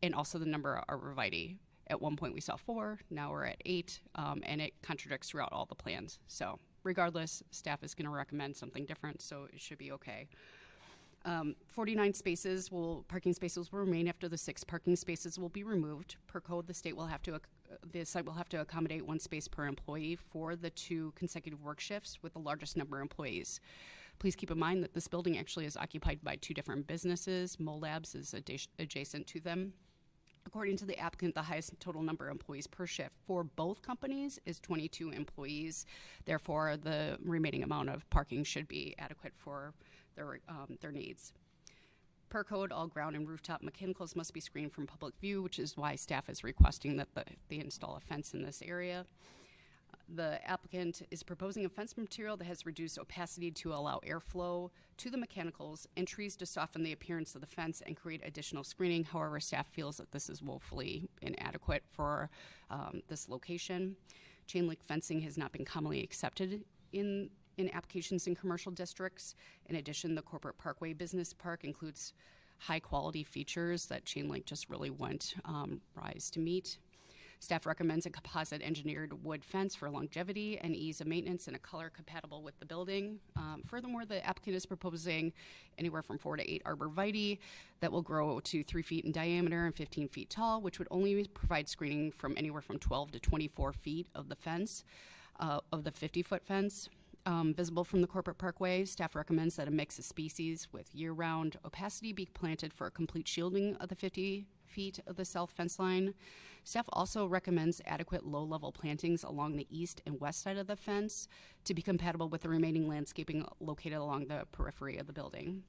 and also the number of arborvitae. At one point we saw 4, now we're at 8, and it contradicts throughout all the plans. So regardless, staff is going to recommend something different, so it should be okay. 49 parking spaces will remain after the 6 parking spaces will be removed. Per code, the site will have to accommodate 1 space per employee for the 2 consecutive work shifts with the largest number of employees. Please keep in mind that this building actually is occupied by 2 different businesses. MoLabs is adjacent to them. According to the applicant, the highest total number of employees per shift for both companies is 22 employees. Therefore, the remaining amount of parking should be adequate for their needs. Per code, all ground and rooftop mechanicals must be screened from public view, which is why staff is requesting that they install a fence in this area. The applicant is proposing a fence material that has reduced opacity to allow airflow to the mechanicals and trees to soften the appearance of the fence and create additional screening. However, staff feels that this is woefully inadequate for this location. Chain link fencing has not been commonly accepted in applications in commercial districts. In addition, the Corporate Parkway Business Park includes high-quality features that chain link just really won't rise to meet. Staff recommends a composite engineered wood fence for longevity and ease of maintenance in a color compatible with the building. Furthermore, the applicant is proposing anywhere from 4 to 8 arborvitae that will grow to 3 feet in diameter and 15 feet tall, which would only provide screening from anywhere from 12 to 24 feet of the fence, of the 50-foot fence. Visible from the Corporate Parkway, staff recommends that a mix of species with year-round opacity be planted for a complete shielding of the 50 feet of the south fence line. Staff also recommends adequate low-level plantings along the east and west side of the fence to be compatible with the remaining landscaping located along the periphery of the building.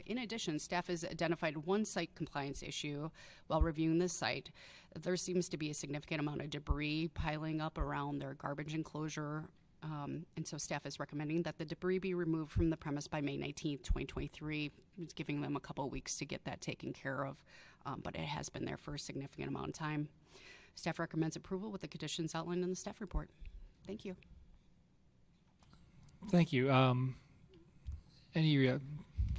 In addition, staff has identified 1 site compliance issue while reviewing this site. There seems to be a significant amount of debris piling up around their garbage enclosure. And so staff is recommending that the debris be removed from the premise by May 19th, 2023. It's giving them a couple of weeks to get that taken care of, but it has been there for a significant amount of time. Staff recommends approval with the conditions outlined in the staff report. Thank you. Thank you. Any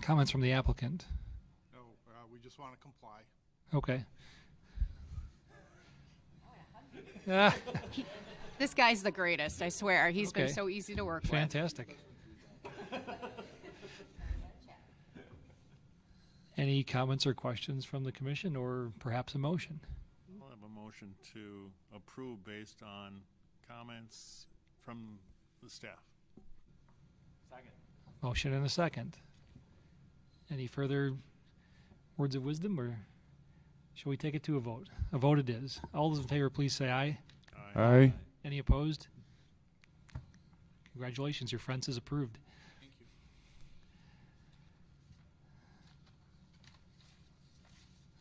comments from the applicant? No, we just want to comply. Okay. This guy's the greatest, I swear. He's been Okay. so easy to work with. Fantastic. Any comments or questions from the commission, or perhaps a motion? I'll have a motion to approve based on comments from the staff. Second. Motion and a second. Any further words of wisdom, or shall we take it to a vote? A vote it is. All those in favor, please say aye. Aye. Any opposed? Congratulations, your fence is approved. Thank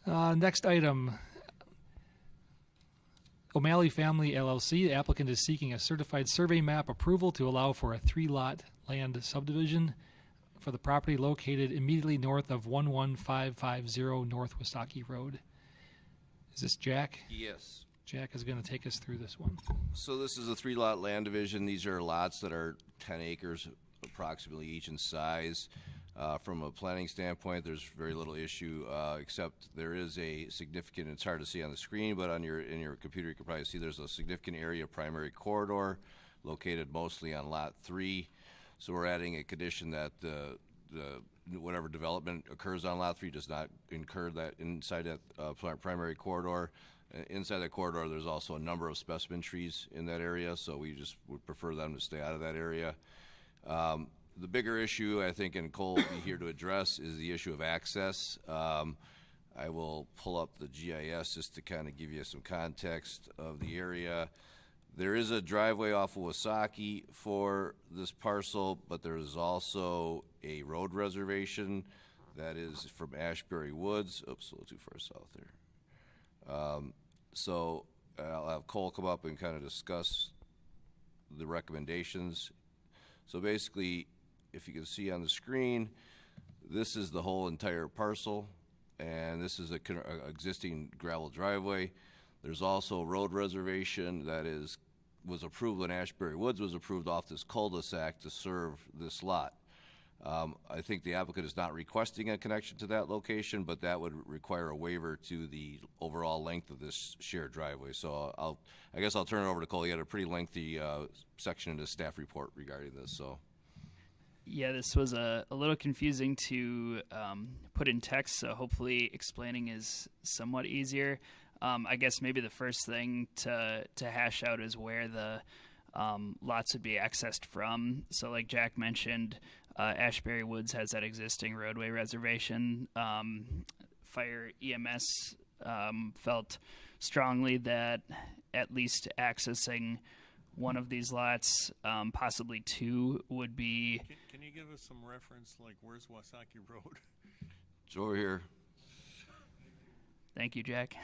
you. Next item, O'Malley Family LLC, the applicant is seeking a certified survey map approval to allow for a 3-lot land subdivision for the property located immediately north of 11550 North Wasaki Road. Is this Jack? Yes. Jack is going to take us through this one. So this is a 3-lot land division. These are lots that are 10 acres approximately each in size. From a planning standpoint, there's very little issue, except there is a significant, it's hard to see on the screen, but in your computer you can probably see there's a significant area of primary corridor located mostly on Lot 3. So we're adding a condition that the whatever development occurs on Lot 3 does not incur that inside that primary corridor. Inside that corridor, there's also a number of specimen trees in that area, so we just would prefer them to stay out of that area. The bigger issue, I think, and Cole will be here to address, is the issue of access. I will pull up the GIS just to kind of give you some context of the area. There is a driveway off of Wasaki for this parcel, but there is also a road reservation that is from Ashbury Woods. Oops, a little too far south there. So I'll have Cole come up and kind of discuss the recommendations. So basically, if you can see on the screen, this is the whole entire parcel, and this is a existing gravel driveway. There's also a road reservation that was approved when Ashbury Woods was approved off this cul-de-sac to serve this lot. I think the applicant is not requesting a connection to that location, but that would require a waiver to the overall length of this shared driveway. So I guess I'll turn it over to Cole. He had a pretty lengthy section in his staff report regarding this. So. Yeah, this was a little confusing to put in text, so hopefully explaining is somewhat easier. I guess maybe the first thing to hash out is where the lots would be accessed from. So like Jack mentioned, Ashbury Woods has that existing roadway reservation. Fire EMS felt strongly that at least accessing one of these lots, possibly two, would be... Can you give us some reference, like where's Wasaki Road? It's over here. Thank you, Jack.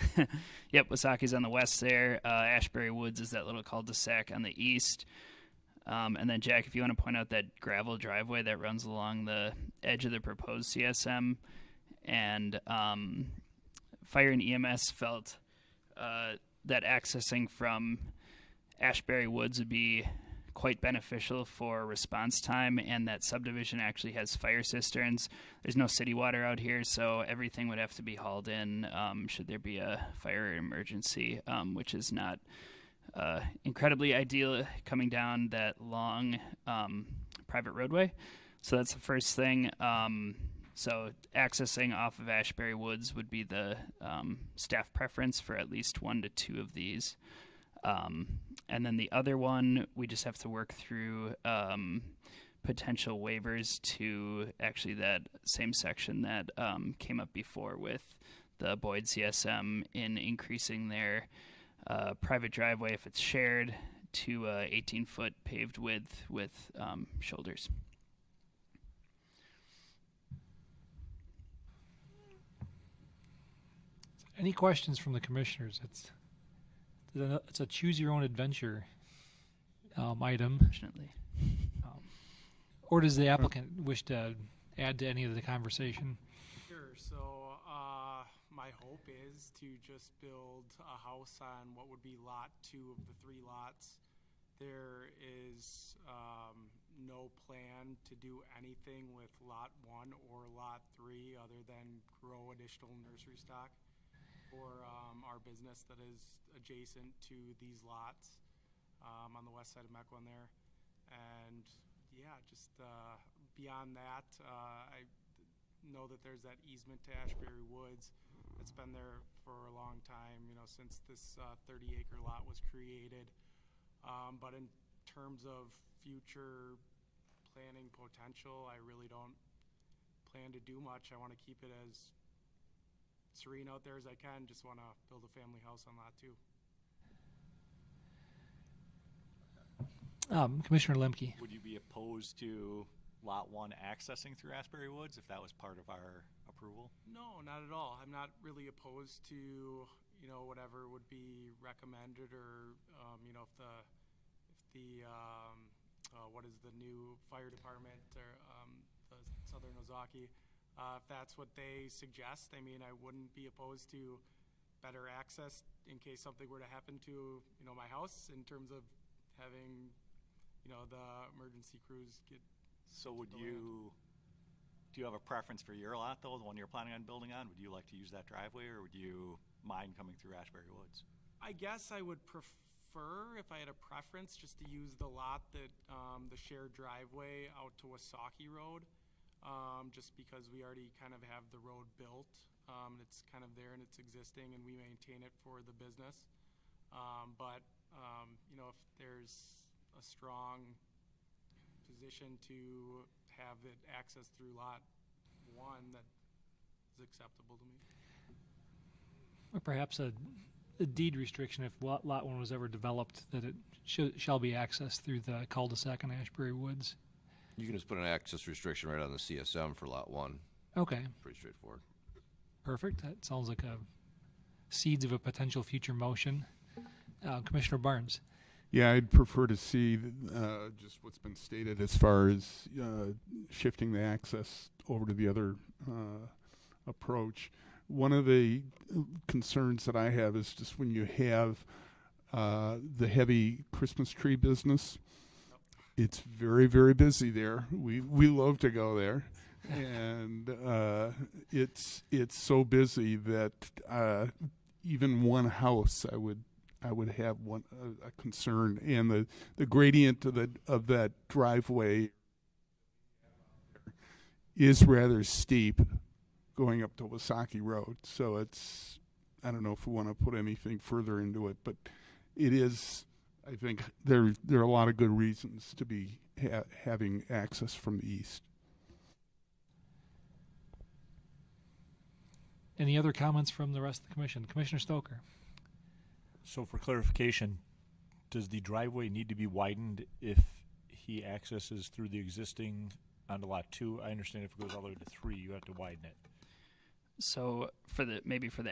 Yep, Wasaki's on the west there. Ashbury Woods is that little cul-de-sac on the east. And then, Jack, if you want to point out that gravel driveway that runs along the edge of the proposed CSM, and Fire and EMS felt that accessing from Ashbury Woods would be quite beneficial for response time, and that subdivision actually has fire cisterns. There's no city water out here, so everything would have to be hauled in should there be a fire emergency, which is not incredibly ideal coming down that long private roadway. So that's the first thing. So accessing off of Ashbury Woods would be the staff preference for at least 1 to 2 of these. And then the other one, we just have to work through potential waivers to actually that same section that came up before with the Boyd CSM in increasing their private driveway, if it's shared, to 18-foot paved width with shoulders. Any questions from the commissioners? It's a choose your own adventure item. Fortunately. Or does the applicant wish to add to any of the conversation? Sure. So my hope is to just build a house on what would be lot 2 of the 3 lots. There is no plan to do anything with lot 1 or lot 3 other than grow additional nursery stock for our business that is adjacent to these lots on the west side of Mequon there. And yeah, just beyond that, I know that there's that easement to Ashbury Woods that's been there for a long time, you know, since this 30-acre lot was created. But in terms of future planning potential, I really don't plan to do much. I want to keep it as serene out there as I can. Just want to build a family house on lot 2. Commissioner Lemke. Would you be opposed to lot 1 accessing through Ashbury Woods if that was part of our approval? No, not at all. I'm not really opposed to, you know, whatever would be recommended, or, you know, if the what is the new fire department, or the Southern Ozaki, if that's what they suggest, I mean, I wouldn't be opposed to better access in case something were to happen to, you know, my house, in terms of having, you know, the emergency crews get. So would you, do you have a preference for your lot though, the one you're planning on building on? Would you like to use that driveway, or would you mind coming through Ashbury Woods? I guess I would prefer, if I had a preference, just to use the lot that, the shared driveway out to Wasaki Road, just because we already kind of have the road built. It's kind of there and it's existing, and we maintain it for the business. But you know, if there's a strong position to have it access through lot 1, that is acceptable to me. Or perhaps a deed restriction if lot 1 was ever developed, that it shall be accessed through the cul-de-sac on Ashbury Woods. You can just put an access restriction right on the CSM for lot 1. Okay. Pretty straightforward. Perfect. That sounds like a seeds of a potential future motion. Commissioner Barnes. Yeah, I'd prefer to see just what's been stated as far as shifting the access over to the other approach. One of the concerns that I have is just when you have the heavy Christmas tree business, it's very, very busy there. We love to go there, and it's so busy that even one house I would have a concern, and the gradient of that driveway is rather steep going up to Wasaki Road. So it's, I don't know if we want to put anything further into it, but it is, I think there are a lot of good reasons to be having access from the east. Any other comments from the rest of the commission? Commissioner Stoker. So for clarification, does the driveway need to be widened if he accesses through the existing onto lot 2? I understand if it goes all the way to 3, you have to widen it. So for the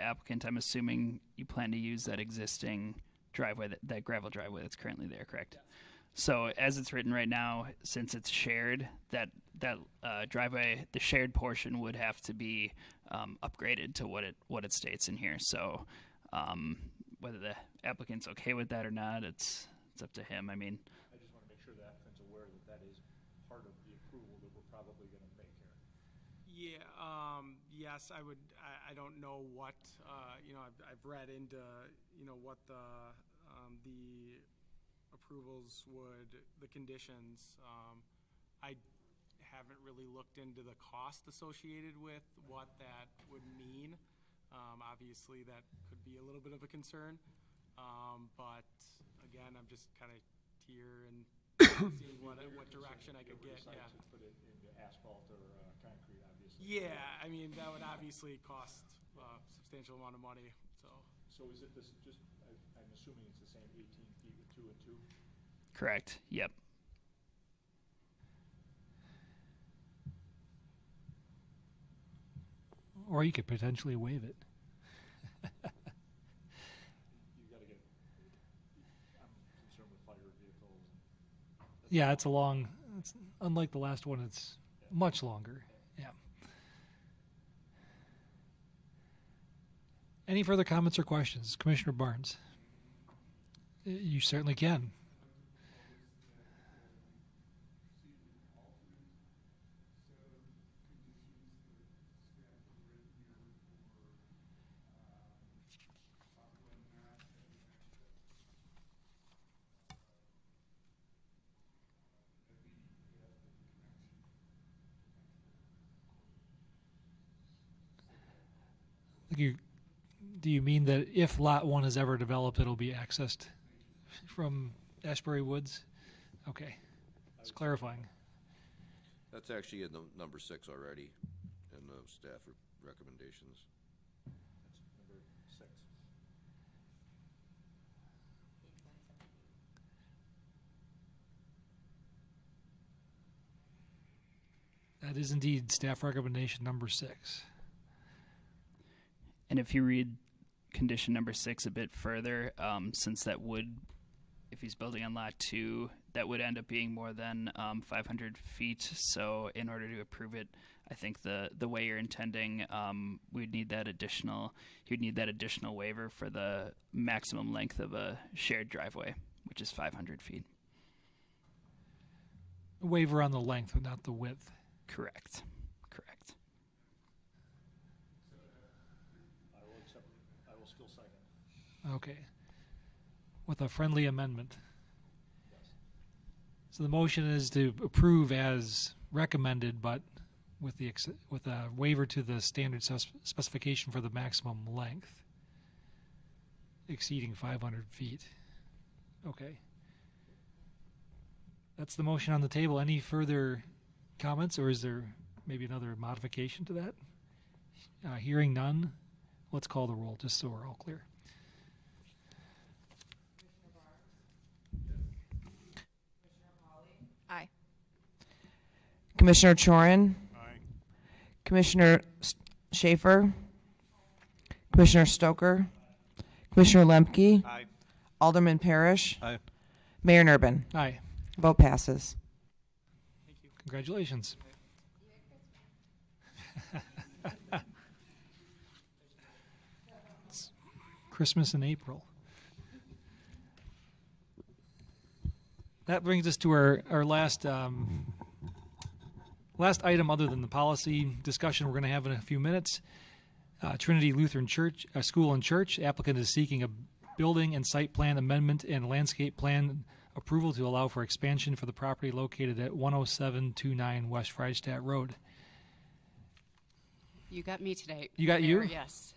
applicant, I'm assuming you plan to use that existing driveway, that gravel driveway that's currently there, correct? Yeah. So as it's written right now, since it's shared, that driveway, the shared portion would have to be upgraded to what it states in here. So whether the applicant's okay with that or not, it's up to him. I mean, I just want to make sure the applicant's aware that is part of the approval that we're probably going to make here. Yeah, yes, I would. I don't know what, you know, I've read into, you know, what the approvals the conditions. I haven't really looked into the cost associated with what that would mean. Obviously, that could be a little bit of a concern. But again, I'm just kind of here and seeing what direction I could get. Yeah. To put it into asphalt or concrete, obviously. Yeah, I mean, that would obviously cost a substantial amount of money. So is it this just? I'm assuming it's the same 18 feet with 2 and 2. correct. Yep. Or you could potentially waive it. You got to get. I'm concerned with fire vehicles. Yeah, it's unlike the last one, it's much longer. Yeah. Any further comments or questions? Commissioner Barnes? You certainly can. Do you mean that if Lot 1 is ever developed, it'll be accessed from Ashbury Woods? Okay, it's clarifying. That's actually in the number 6 already in the staff recommendations. That's number 6. That is indeed staff recommendation number 6. And if you read condition number 6 a bit further, since that would, if he's building on lot 2, that would end up being more than 500 feet. So in order to approve it, I think the way you're intending, we'd need that additional, you'd need that additional waiver for the maximum length of a shared driveway, which is 500 feet. A waiver on the length, but not the width. Correct. Correct. I will still second. Okay. With a friendly amendment. So the motion is to approve as recommended, but with with a waiver to the standard specification for the maximum length exceeding 500 feet. Okay. That's the motion on the table. Any further comments, or is there maybe another modification to that? Hearing none, let's call the roll just so we're all clear. Aye. Commissioner Chorin, Aye. Commissioner Schaefer, Commissioner Stoker, Commissioner Lemke, Aye. Alderman Parrish, Aye. Mayor Nurbin. Aye. Vote passes. Congratulations. It's Christmas in April. That brings us to our last last item other than the policy discussion we're going to have in a few minutes. Trinity Lutheran Church, School and Church. Applicant is seeking a building and site plan amendment and landscape plan approval to allow for expansion for the property located at 10729 West Freistadt Road. You got me today. You got Mayor, you? Yes.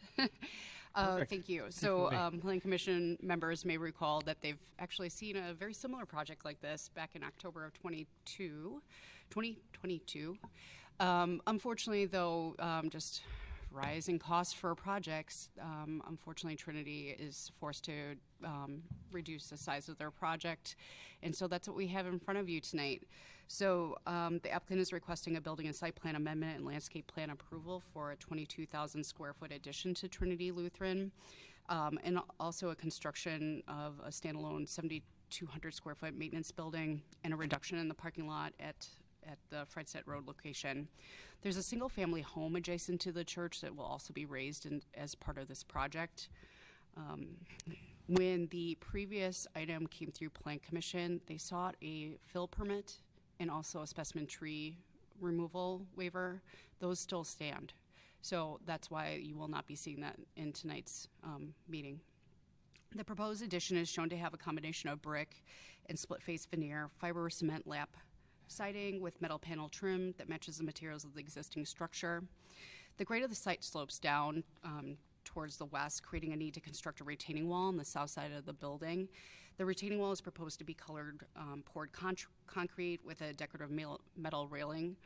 Perfect. Thank you. So, me. Planning Commission members may recall that they've actually seen a very similar project like this back in October of 2022. Unfortunately, though, just rising costs for projects, unfortunately, Trinity is forced to reduce the size of their project. And so that's what we have in front of you tonight. So the applicant is requesting a building and site plan amendment and landscape plan approval for a 22,000 square foot addition to Trinity Lutheran, and also a construction of a standalone 7,200 square foot maintenance building and a reduction in the parking lot at the Freistadt Road location. There's a single family home adjacent to the church that will also be raised as part of this project. When the previous item came through Plan Commission, they sought a fill permit and also a specimen tree removal waiver. Those still stand. So that's why you will not be seeing that in tonight's meeting. The proposed addition is shown to have a combination of brick and split face veneer, fiber cement lap siding with metal panel trim that matches the materials of the existing structure. The grade of the site slopes down towards the west, creating a need to construct a retaining wall on the south side of the building. The retaining wall is proposed to be colored poured concrete with a decorative metal railing.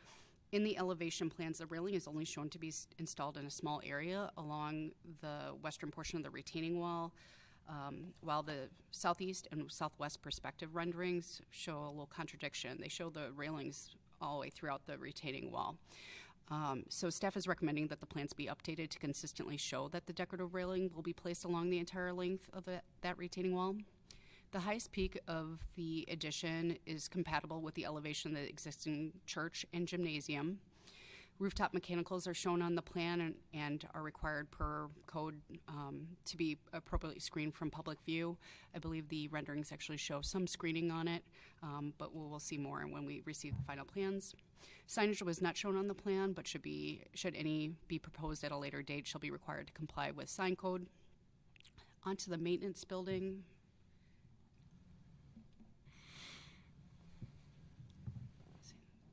In the elevation plans, the railing is only shown to be installed in a small area along the western portion of the retaining wall, while the southeast and southwest perspective renderings show a little contradiction. They show the railings all the way throughout the retaining wall. So staff is recommending that the plans be updated to consistently show that the decorative railing will be placed along the entire length of that retaining wall. The highest peak of the addition is compatible with the elevation of the existing church and gymnasium. Rooftop mechanicals are shown on the plan and are required per code to be appropriately screened from public view. I believe the renderings actually show some screening on it, but we'll see more when we receive the final plans. Signage was not shown on the plan, but should any be proposed at a later date, shall be required to comply with sign code. Onto the maintenance building.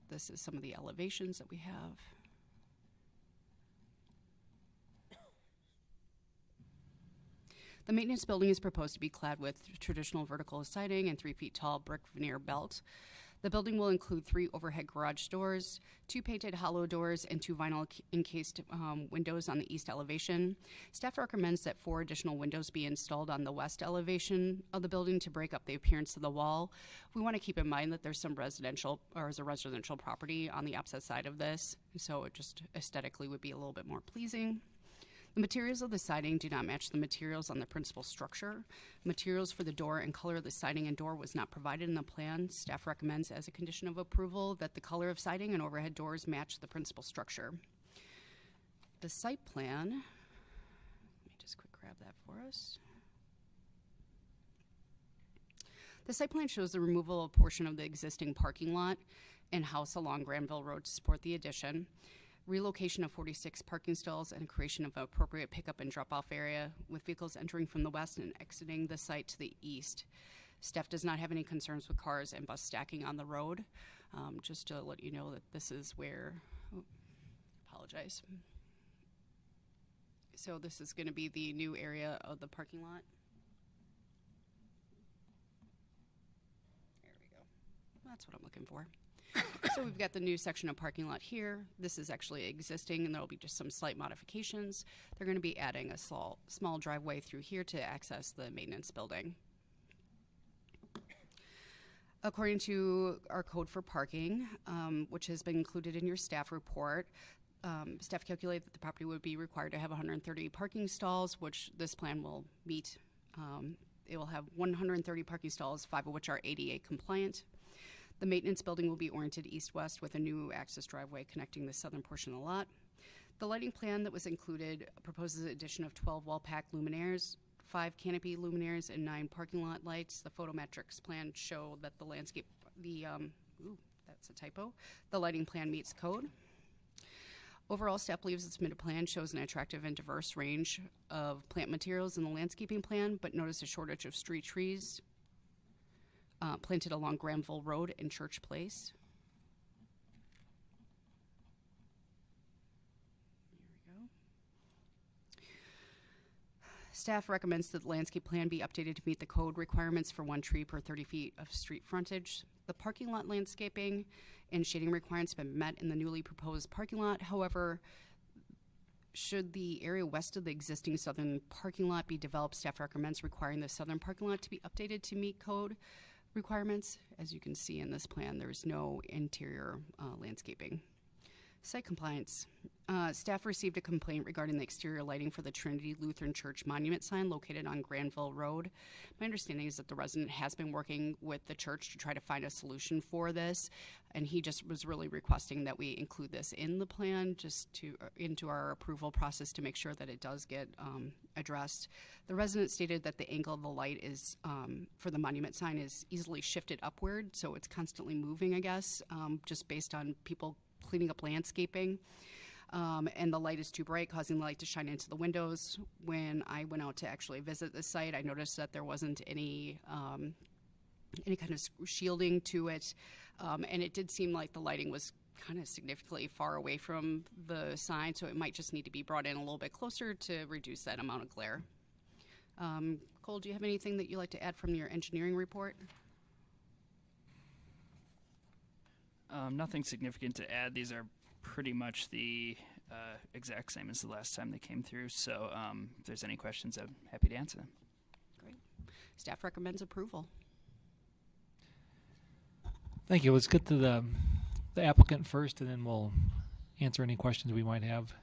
This is some of the elevations that we have. The maintenance building is proposed to be clad with traditional vertical siding and 3 feet tall brick veneer belt. The building will include 3 overhead garage doors, 2 painted hollow doors, and 2 vinyl encased windows on the east elevation. Staff recommends that 4 additional windows be installed on the west elevation of the building to break up the appearance of the wall. We want to keep in mind that there's some residential property on the opposite side of this, so it just aesthetically would be a little bit more pleasing. The materials of the siding do not match the materials on the principal structure. Materials for the door and color of the siding and door was not provided in the plan. Staff recommends as a condition of approval that the color of siding and overhead doors match the principal structure. The site plan, let me just quick grab that for us. The site plan shows the removal of a portion of the existing parking lot and house along Granville Road to support the addition, relocation of 46 parking stalls, and creation of an appropriate pickup and drop-off area with vehicles entering from the west and exiting the site to the east. Staff does not have any concerns with cars and bus stacking on the road. Just to let you know that this is where, apologize. So this is going to be the new area of the parking lot. There we go. That's what I'm looking for. So we've got the new section of parking lot here. This is actually existing, and there'll be just some slight modifications. They're going to be adding a small driveway through here to access the maintenance building. According to our code for parking, which has been included in your staff report, staff calculated that the property would be required to have 130 parking stalls, which this plan will meet. It will have 130 parking stalls, 5 of which are ADA compliant. The maintenance building will be oriented east-west with a new access driveway connecting the southern portion of the lot. The lighting plan that was included proposes an addition of 12 wall-pack luminaires, 5 canopy luminaires, and 9 parking lot lights. The photometrics plan show that the landscape, that's a typo. The lighting plan meets code. Overall, staff believes the submitted plan shows an attractive and diverse range of plant materials in the landscaping plan, but notice a shortage of street trees planted along Granville Road and Church Place. Here we go. Staff recommends that the landscape plan be updated to meet the code requirements for 1 tree per 30 feet of street frontage. The parking lot landscaping and shading requirements have been met in the newly proposed parking lot. However, should the area west of the existing southern parking lot be developed, staff recommends requiring the southern parking lot to be updated to meet code requirements. As you can see in this plan, there is no interior landscaping. Site compliance. Staff received a complaint regarding the exterior lighting for the Trinity Lutheran Church monument sign located on Granville Road. My understanding is that the resident has been working with the church to try to find a solution for this, and he just was really requesting that we include this in the plan just to into our approval process to make sure that it does get addressed. The resident stated that the angle of the light is for the monument sign is easily shifted upward, so it's constantly moving, I guess, just based on people cleaning up landscaping. And the light is too bright, causing the light to shine into the windows. When I went out to actually visit the site, I noticed that there wasn't any kind of shielding to it, and it did seem like the lighting was kind of significantly far away from the sign, so it might just need to be brought in a little bit closer to reduce that amount of glare. Cole, do you have anything that you'd like to add from your engineering report? Nothing significant to add. These are pretty much the exact same as the last time they came through. So if there's any questions, I'm happy to answer them. Great. Staff recommends approval. Thank you. Let's get to the applicant first, and then we'll answer any questions we might have.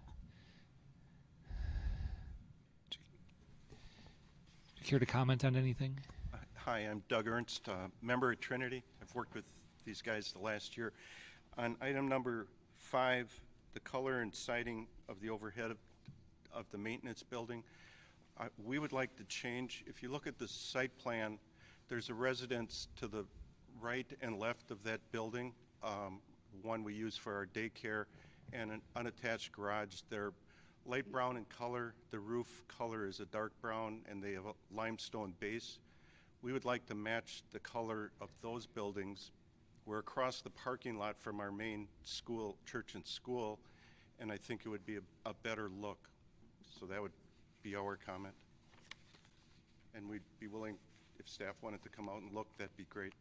Do you care to comment on anything? Hi, I'm Doug Ernst, member at Trinity. I've worked with these guys the last year. On item number 5, the color and siding of the overhead of the maintenance building, we would like to change. If you look at the site plan, there's a residence to the right and left of that building, one we use for our daycare, and an unattached garage. They're light brown in color. The roof color is a dark brown, and they have a limestone base. We would like to match the color of those buildings. We're across the parking lot from our main school, church and school, and I think it would be a better look. So that would be our comment. And we'd be willing, if staff wanted to come out and look, that'd be great.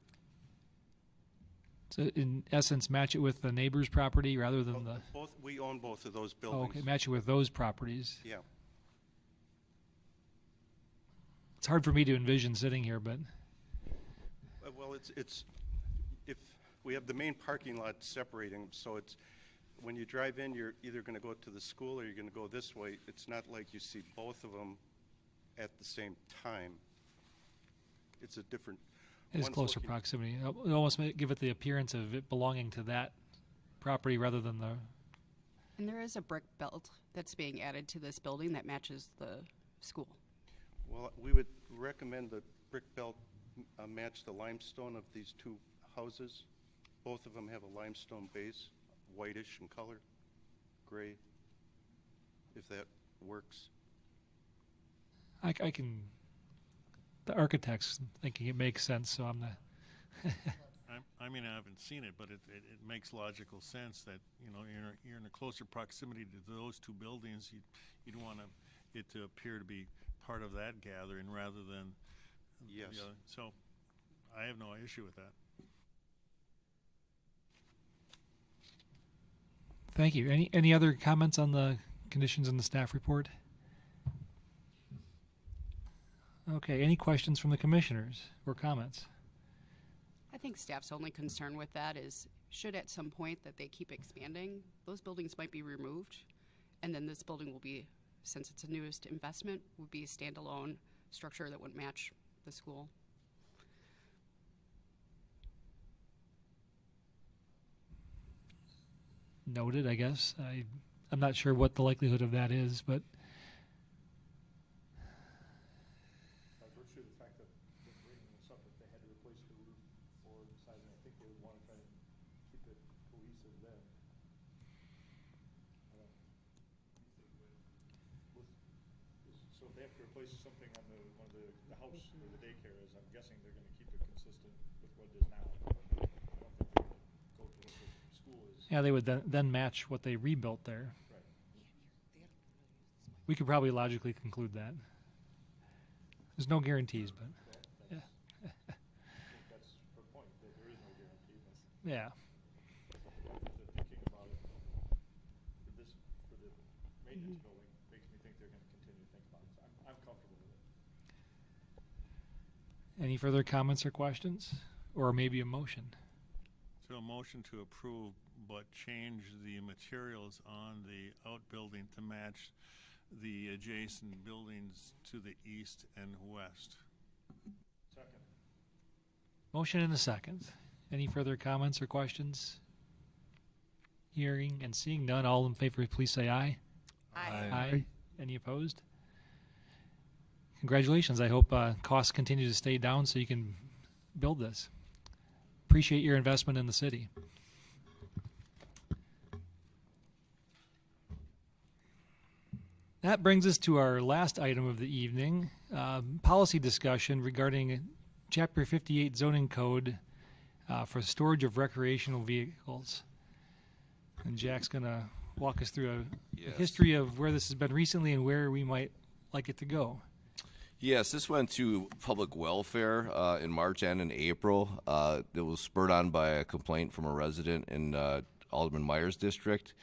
So in essence, match it with the neighbor's property rather than We own both of those buildings. Oh, okay, match it with those properties. Yeah. It's hard for me to envision sitting here, but Well, it's if we have the main parking lot separating, so when you drive in, you're either going to go to the school or you're going to go this way. It's not like you see both of them at the same time. It's a different. It is one's closer looking- proximity. It almost give it the appearance of it belonging to that property rather than the. And there is a brick belt that's being added to this building that matches the school. Well, we would recommend the brick belt match the limestone of these two houses. Both of them have a limestone base, whitish in color, gray, if that works. I can. The architect's thinking it makes sense, so I'm not. I mean, I haven't seen it, but it makes logical sense that, you know, you're in a closer proximity to those two buildings. You'd want it to appear to be part of that gathering rather than Yes. the other. So I have no issue with that. Thank you. Any other comments on the conditions in the staff report? Okay. Any questions from the commissioners or comments? I think staff's only concern with that is, should at some point that they keep expanding, those buildings might be removed, and then this building will be, since it's a newest investment, would be a standalone structure that wouldn't match the school. Noted, I guess. I'm not sure what the likelihood of that is, but By virtue of the fact that they're bringing this up, if they had to replace the roof or the siding, I think they would want to try and keep it cohesive then. So if they have to replace something on one of the house where the daycare is, I'm guessing they're going to keep it consistent with what it is now. I don't think they're going to go to what the school is. yeah, they would then match what they rebuilt there. Right. We could probably logically conclude that. There's no guarantees, but yeah. I think that's her point, that there is no guarantee. But Yeah. thinking about it for the maintenance building makes me think they're going to continue to think about it. So I'm comfortable with it. Any further comments or questions? Or maybe a motion? So a motion to approve, but change the materials on the outbuilding to match the adjacent buildings to the east and west. Second. Motion and a second. Any further comments or questions? Hearing and seeing none, all in favor, please say aye. Aye. Any opposed? Congratulations. I hope costs continue to stay down so you can build this. Appreciate your investment in the city. That brings us to our last item of the evening, policy discussion regarding Chapter 58 zoning code for storage of recreational vehicles. And Jack's going to walk us through a Yes. history of where this has been recently and where we might like it to go. Yes, this went to public welfare in March and in April. It was spurred on by a complaint from a resident in Alderman Meyer's district.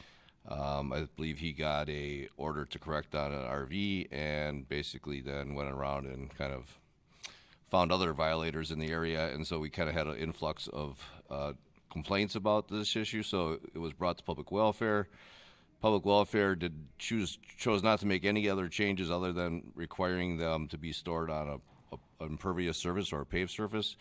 I believe he got a order to correct on an RV and basically then went around and kind of found other violators in the area. And so we kind of had an influx of complaints about this issue. So it was brought to public welfare. Public welfare chose not to make any other changes other than requiring them to be stored on a impervious surface or a paved surface.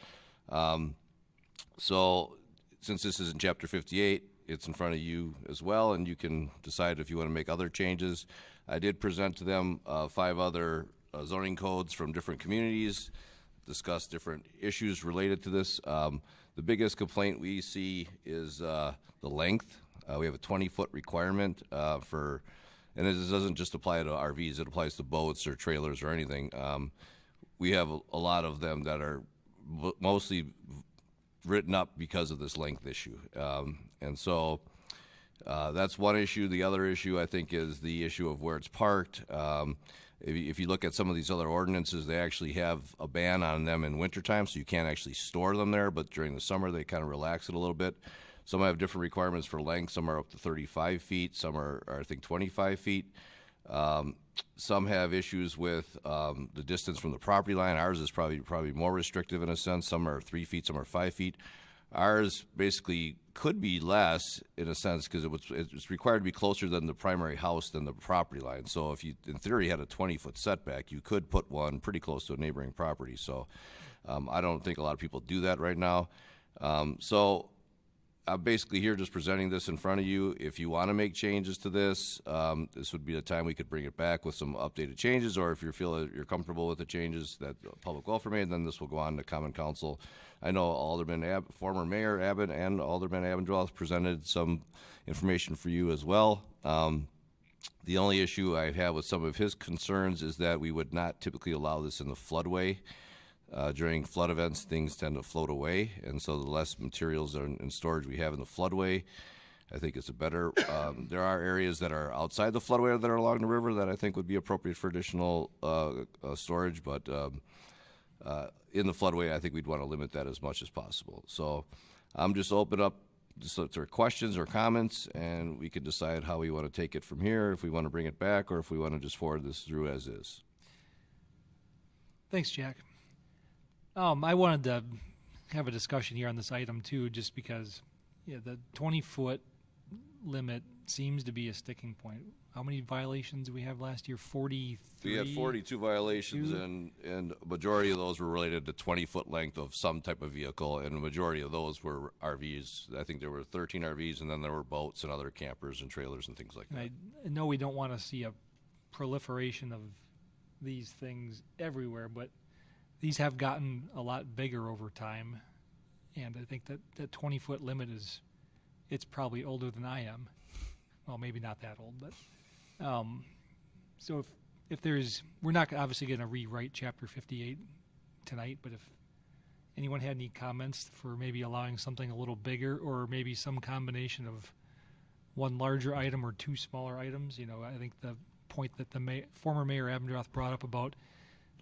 So since this is in Chapter 58, it's in front of you as well, and you can decide if you want to make other changes. I did present to them 5 other zoning codes from different communities, discuss different issues related to this. The biggest complaint we see is the length. We have a 20-foot requirement and this doesn't just apply to RVs, it applies to boats or trailers or anything. We have a lot of them that are mostly written up because of this length issue. And so that's one issue. The other issue, I think, is the issue of where it's parked. If you look at some of these other ordinances, they actually have a ban on them in wintertime, so you can't actually store them there, but during the summer, they kind of relax it a little bit. Some have different requirements for length. Some are up to 35 feet. Some are I think, 25 feet. Some have issues with the distance from the property line. Ours is probably more restrictive in a sense. Some are 3 feet, some are 5 feet. Ours basically could be less in a sense because it's required to be closer than the primary house than the property line. So if you, in theory, had a 20-foot setback, you could put one pretty close to a neighboring property. So I don't think a lot of people do that right now. So I'm basically here just presenting this in front of you. If you want to make changes to this, this would be the time we could bring it back with some updated changes, or if you feel that you're comfortable with the changes that the public welfare made, then this will go on to Common Council. I know former Mayor Abbott and Alderman Abendroth presented some information for you as well. The only issue I have with some of his concerns is that we would not typically allow this in the floodway. During flood events, things tend to float away, and so the less materials are in storage we have in the floodway, I think it's a better. There are areas that are outside the floodway that are along the river that I think would be appropriate for additional storage, but in the floodway, I think we'd want to limit that as much as possible. So I'm just open up to questions or comments, and we can decide how we want to take it from here, if we want to bring it back, or if we want to just forward this through as is. Thanks, Jack. I wanted to have a discussion here on this item too, just because the 20-foot limit seems to be a sticking point. How many violations did we have last year? 43? We had 42 violations, and a majority of those were related to 20-foot length of some type of vehicle, and the majority of those were RVs. I think there were 13 RVs, and then there were boats and other campers and trailers and things like that. I know we don't want to see a proliferation of these things everywhere, but these have gotten a lot bigger over time, and I think that 20-foot limit it's probably older than I am. Well, maybe not that old, but so if we're not obviously going to rewrite Chapter 58 tonight, but if anyone had any comments for maybe allowing something a little bigger, or maybe some combination of one larger item or two smaller items, I think the point that the former Mayor Abendroth brought up about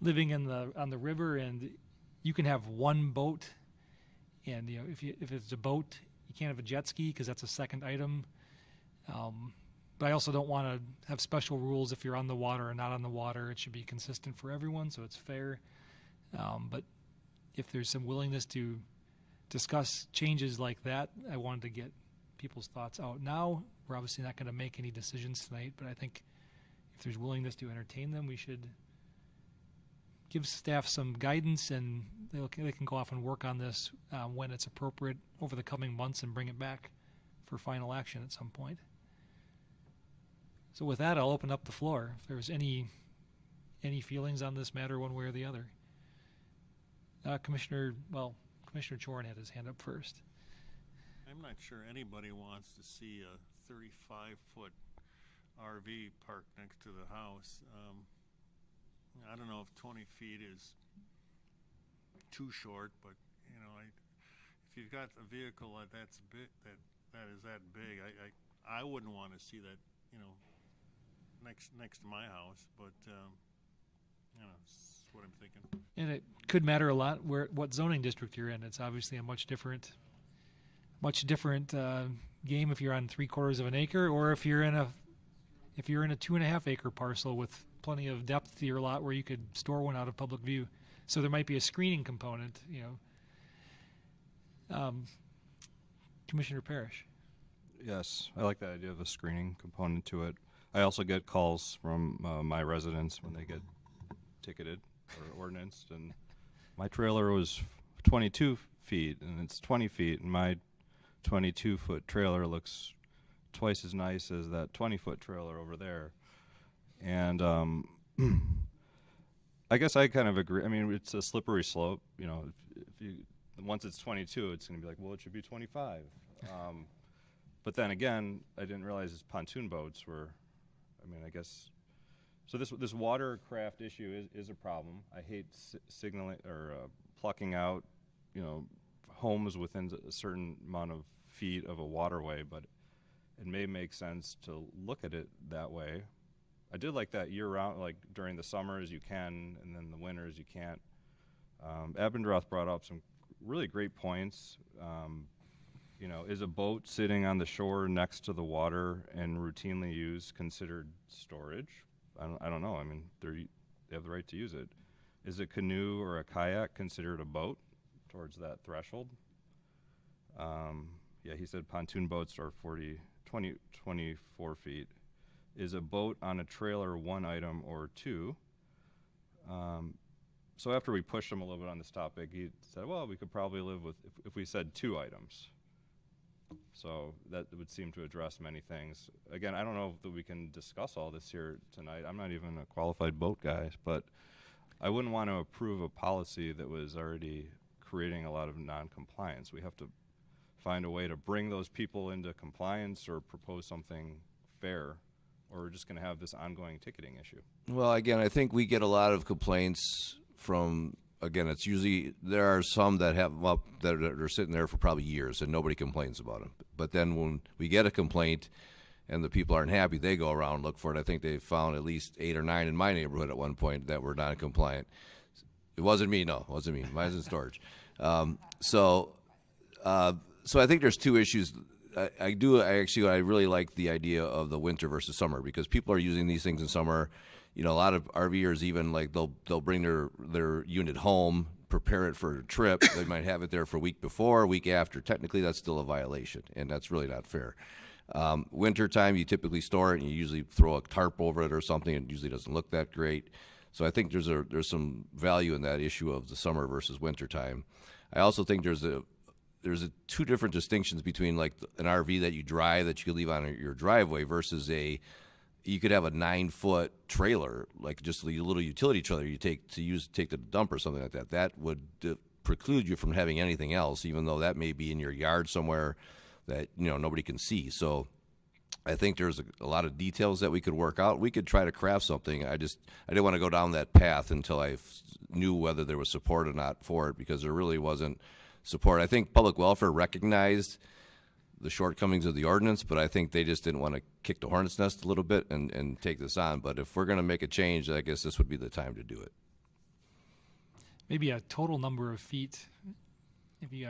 living on the river, and you can have one boat, and if it's a boat, you can't have a jet ski because that's a second item. But I also don't want to have special rules if you're on the water or not on the water. It should be consistent for everyone, so it's fair. But if there's some willingness to discuss changes like that, I wanted to get people's thoughts out now. We're obviously not going to make any decisions tonight, but I think if there's willingness to entertain them, we should give staff some guidance, and they can go off and work on this when it's appropriate over the coming months and bring it back for final action at some point. So with that, I'll open up the floor. If there's any feelings on this matter one way or the other. Commissioner Chorin had his hand up first. I'm not sure anybody wants to see a 35-foot RV parked next to the house. I don't know if 20 feet is too short, but if you've got a vehicle that's big, that is that big, I wouldn't want to see that next to my house. But that's what I'm thinking. And it could matter a lot what zoning district you're in. It's obviously a much different game if you're on 3/4 of an acre, or if you're in a 2.5 acre parcel with plenty of depth to your lot where you could store one out of public view. So there might be a screening component, Commissioner Parrish. Yes, I like the idea of a screening component to it. I also get calls from my residents when they get ticketed or ordinanced, and my trailer was 22 feet, and it's 20 feet, and my 22-foot trailer looks twice as nice as that 20-foot trailer over there. And I guess I kind of agree. I mean, it's a slippery slope. If you once it's 22, it's going to be like, well, it should be 25. But then again, I didn't realize his pontoon boats were. I mean, I guess. So this watercraft issue is a problem. I hate signaling or plucking out, homes within a certain amount of feet of a waterway, but it may make sense to look at it that way. I did like that year-round, like during the summers you can, and then the winters you can't. Abendroth brought up some really great points. Is a boat sitting on the shore next to the water and routinely used considered storage? I don't know. I mean, they have the right to use it. Is a canoe or a kayak considered a boat towards that threshold? Yeah, he said pontoon boats are 24 feet. Is a boat on a trailer one item or two? So after we pushed him a little bit on this topic, he said, well, we could probably live with if we said 2 items. So that would seem to address many things. Again, I don't know that we can discuss all this here tonight. I'm not even a qualified boat guy, but I wouldn't want to approve a policy that was already creating a lot of non-compliance. We have to find a way to bring those people into compliance or propose something fair, or we're just going to have this ongoing ticketing issue. Well, again, I think we get a lot of complaints from, again, it's usually, there are some that have, well, that are sitting there for probably years and nobody complains about them. But then when we get a complaint and the people aren't happy, they go around and look for it. I think they found at least 8 or 9 in my neighborhood at one point that were non-compliant. It wasn't me, no, it wasn't me. Mine's in storage. So I think there's 2 issues. I really like the idea of the winter versus summer, because people are using these things in summer. You know, a lot of RVers even, like, they'll bring their unit home, prepare it for a trip. They might have it there for a week before, a week after. Technically, that's still a violation, and that's really not fair. Winter time, you typically store it, and you usually throw a tarp over it or something. It usually doesn't look that great. So I think there's some value in that issue of the summer versus winter time. I also think there's 2 different distinctions between, like, an RV that you drive that you could leave on your driveway versus you could have a 9-foot trailer, like just a little utility trailer you take to the dump or something like that. That would preclude you from having anything else, even though that may be in your yard somewhere that, you know, nobody can see. So I think there's a lot of details that we could work out. We could try to craft something. I didn't want to go down that path until I knew whether there was support or not for it, because there really wasn't support. I think public welfare recognized the shortcomings of the ordinance, but I think they just didn't want to kick the hornet's nest a little bit and take this on. But if we're going to make a change, I guess this would be the time to do it. Maybe a total number of feet. If you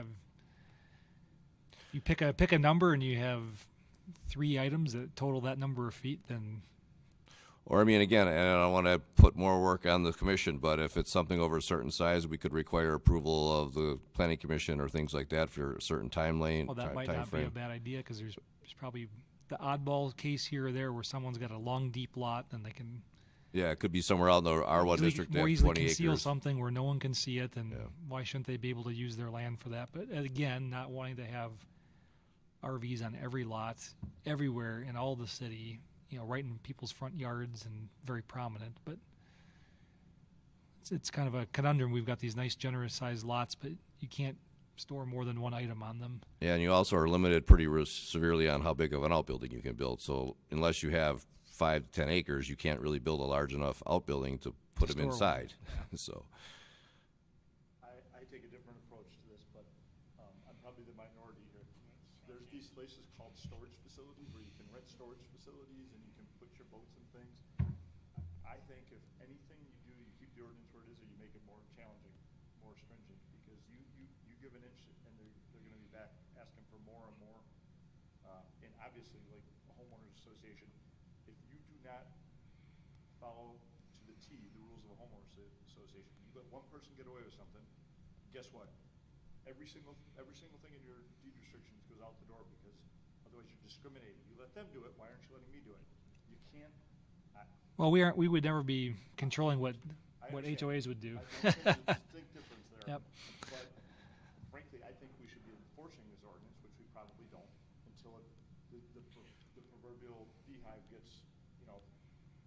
pick a number and you have 3 items that total that number of feet, then. Or, I mean, again, and I don't want to put more work on the commission, but if it's something over a certain size, we could require approval of the planning commission or things like that for a certain time lane. Well, that might not be a bad idea, because there's probably the oddball case here or there where someone's got a long, deep lot and they can. Yeah, it could be somewhere out in the R1 district that more have easily 20 conceal acres. something where no one can see it, and why shouldn't they be able to use their land for that? But again, not wanting to have RVs on every lot, everywhere in all the city, you know, right in people's front yards and very prominent. But it's kind of a conundrum. We've got these nice, generous-sized lots, but you can't store more than 1 item on them. Yeah, and you also are limited pretty severely on how big of an outbuilding you can build. So unless you have 5 to 10 acres, you can't really build a large enough outbuilding to put them inside. So. I take a different approach to this, but I'm probably the minority here. There's these places called storage facilities where you can rent storage facilities and you can put your boats and things. I think if anything you do, you keep the ordinance where it is, or you make it more challenging, more stringent, because you give an inch and they're going to be back asking for more and more. And obviously, like a homeowners association, if you do not follow to the T the rules of a homeowners association, you let one person get away with something, guess what? Every single thing in your deed restrictions goes out the door, because otherwise you're discriminating. You let them do it, why aren't you letting me do it? You can't. Well, we would never be controlling what HOAs would do. There's a distinct difference there. Yep. But frankly, I think we should be enforcing this ordinance, which we probably don't, until the proverbial beehive gets, you know.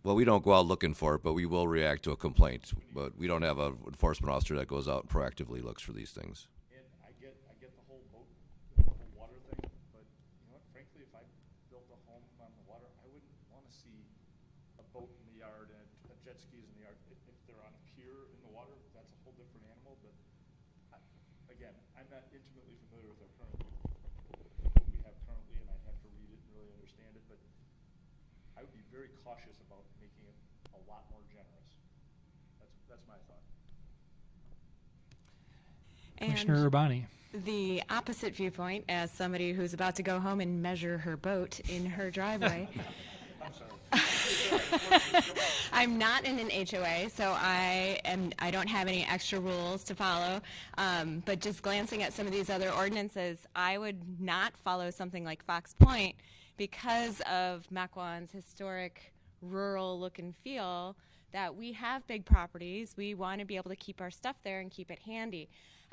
Well, we don't go out looking for it, but we will react to a complaint. But we don't have an enforcement officer that goes out and proactively looks for these things. And I get the whole boat, the whole water thing, but you know what? Frankly, if I built a home on the water, I wouldn't want to see a boat in the yard and a jet skis in the yard. If they're on a pier in the water, that's a whole different animal. But again, I'm not intimately familiar with what we have currently, and I'd have to read it and really understand it. But I would be very cautious about making it a lot more generous. That's my thought. Commissioner Urbani. The opposite viewpoint, as somebody who's about to go home and measure her boat in her driveway. I'm sorry. I'm not in an HOA, so I don't have any extra rules to follow. But just glancing at some of these other ordinances, I would not follow something like Fox Point because of Mequon's historic rural look and feel, that we have big properties. We want to be able to keep our stuff there and keep it handy.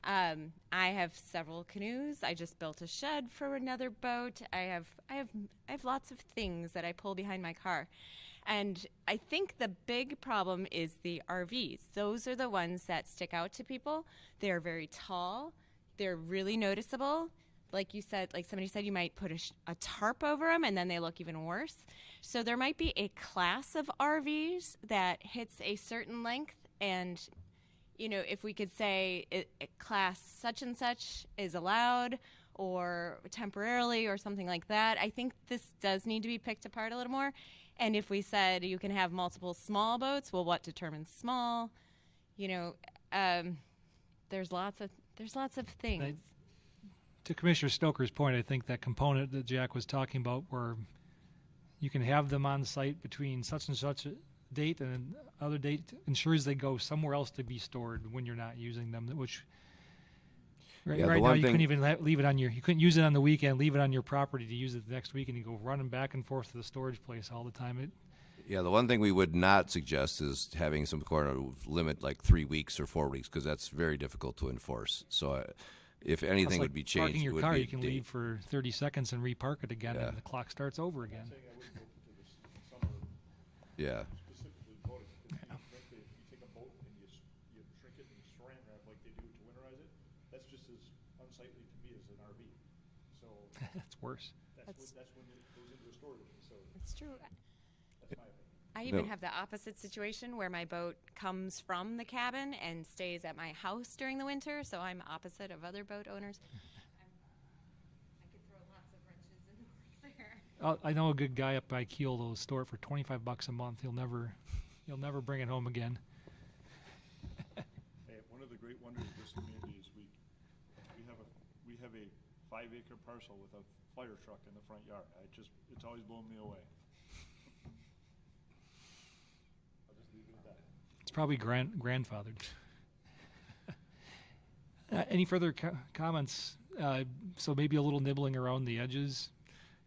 I have several canoes. I just built a shed for another boat. I have lots of things that I pull behind my car. And I think the big problem is the RVs. Those are the ones that stick out to people. They're very tall. They're really noticeable. Like you said, like somebody said, you might put a tarp over them and then they look even worse. So there might be a class of RVs that hits a certain length, and you know, if we could say class such and such is allowed or temporarily or something like that, I think this does need to be picked apart a little more. And if we said you can have multiple small boats, well, what determines small? You know, there's lots of things. To Commissioner Stoker's point, I think that component that Jack was talking about, where you can have them on site between such and such a date and other date, ensures they go somewhere else to be stored when you're not using them. Which right now you couldn't even leave it on you couldn't use it on the weekend, leave it on your property to use it the next week, and you go running back and forth to the storage place all the time. Yeah, the one thing we would not suggest is having some kind of limit like 3 weeks or 4 weeks, because that's very difficult to enforce. So if anything would be changed, parking your it would car, be you can date. leave for 30 seconds and repark it again, and the clock starts over again. Yeah. Specifically voted. Frankly, if you take a boat and you shrink it and saran wrap like they do to winterize it, that's just as unsightly to me as an RV. So that's worse. That's when it goes into a storage facility. It's true. That's my opinion. I even have the opposite situation where my boat comes from the cabin and stays at my house during the winter, so I'm opposite of other boat owners. I could throw lots of wrenches in the works there. I know a good guy up by Kiel that'll store it for $25 a month. He'll never bring it home again. Hey, one of the great wonders of this community is we have a 5-acre parcel with a fire truck in the front yard. It's always blown me away. I'll just leave it at that. It's probably grandfathered. Any further comments? So maybe a little nibbling around the edges.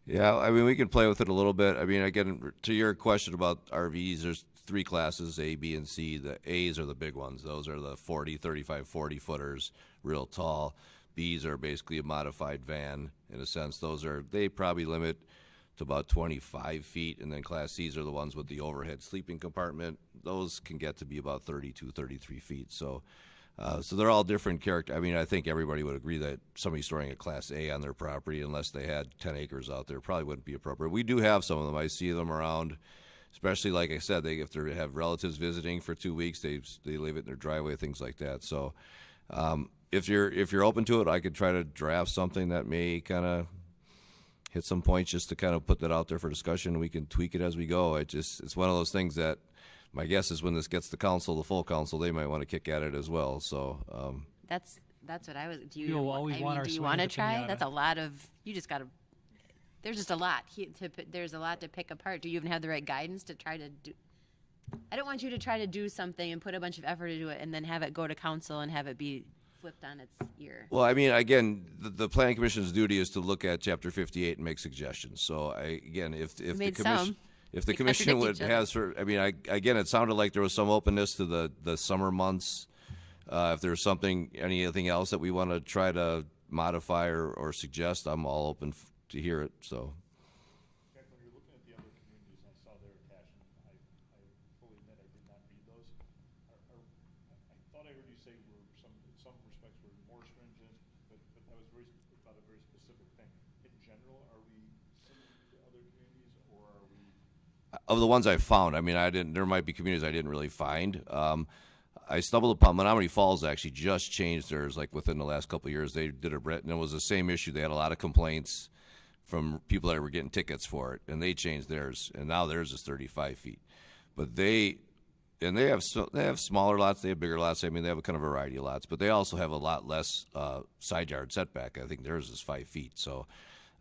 Yeah, I mean, we can play with it a little bit. I mean, again, to your question about RVs, there's 3 classes, A, B, and C. The A's are the big ones. Those are the 40, 35, 40 footers, real tall. B's are basically a modified van in a sense. They probably limit to about 25 feet, and then Class C's are the ones with the overhead sleeping compartment. Those can get to be about 32, 33 feet. So they're all different character. I mean, I think everybody would agree that somebody storing a Class A on their property, unless they had 10 acres out there, probably wouldn't be appropriate. We do have some of them. I see them around, especially like I said, if they have relatives visiting for 2 weeks, they leave it in their driveway, things like that. So if you're open to it, I could try to draft something that may kind of hit some points just to kind of put that out there for discussion. We can tweak it as we go. It's one of those things that my guess is when this gets to council, the full council, they might want to kick at it as well. So That's what I was. Do You'll always want our do you swing want to at the try? pinata. That's a lot of. You just got to. There's just a lot. There's a lot to pick apart. Do you even have the right guidance to try to do? I don't want you to try to do something and put a bunch of effort into it and then have it go to council and have it be flipped on its ear. Well, I mean, again, the Planning Commission's duty is to look at Chapter 58 and make suggestions. So, if the made commission, some. if the They commission contradict would each other. has, I mean, again, it sounded like there was some openness to the summer months. If there's anything else that we want to try to modify or suggest, I'm all open to hear it. So. In fact, when you're looking at the other communities, I saw their attachment. I fully admit I did not read those. I thought I heard you say in some respects were more stringent, but that was a very specific thing. In general, are we similar to other communities, or are we? Of the ones I found, I mean, there might be communities I didn't really find. I stumbled upon Menominee Falls actually just changed theirs, like within the last couple of years. They did a and it was the same issue. They had a lot of complaints from people that were getting tickets for it, and they changed theirs, and now theirs is 35 feet. But they have smaller lots, they have bigger lots. I mean, they have a kind of variety of lots, but they also have a lot less side yard setback. I think theirs is 5 feet. So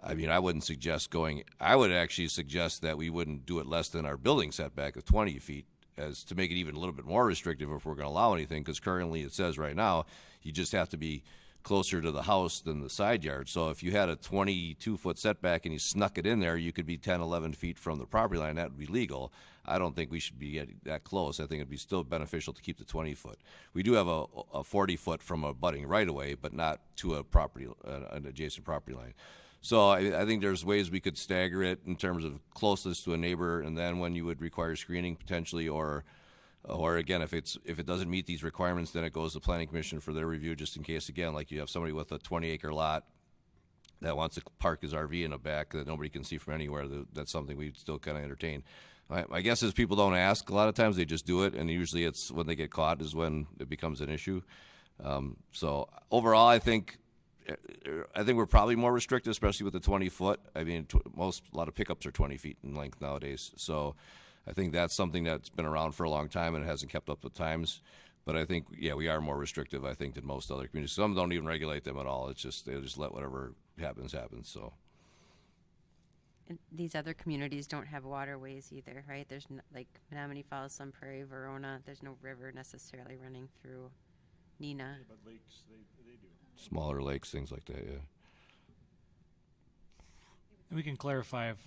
I mean, I wouldn't suggest going, I would actually suggest that we wouldn't do it less than our building setback of 20 feet as to make it even a little bit more restrictive if we're going to allow anything, because currently it says right now you just have to be closer to the house than the side yard. So if you had a 22-foot setback and you snuck it in there, you could be 10, 11 feet from the property line. That would be legal. I don't think we should be getting that close. I think it'd be still beneficial to keep the 20-foot. We do have a 40-foot from a budding right-of-way, but not to a property, an adjacent property line. So I think there's ways we could stagger it in terms of closeness to a neighbor, and then when you would require screening potentially, or again, if it doesn't meet these requirements, then it goes to the planning commission for their review, just in case, again, like you have somebody with a 20-acre lot that wants to park his RV in the back that nobody can see from anywhere. That's something we'd still kind of entertain. My guess is people don't ask. A lot of times they just do it, and usually it's when they get caught is when it becomes an issue. So overall, I think we're probably more restricted, especially with the 20-foot. I mean, a lot of pickups are 20 feet in length nowadays. So I think that's something that's been around for a long time and it hasn't kept up with times. But I think, yeah, we are more restrictive, I think, than most other communities. Some don't even regulate them at all. It's just, they just let whatever happens, so. And these other communities don't have waterways either, right? There's like Menominee Falls, Sun Prairie, Verona. There's no river necessarily running through Neenah. But lakes, they do. Smaller lakes, things like that, yeah. And we can clarify if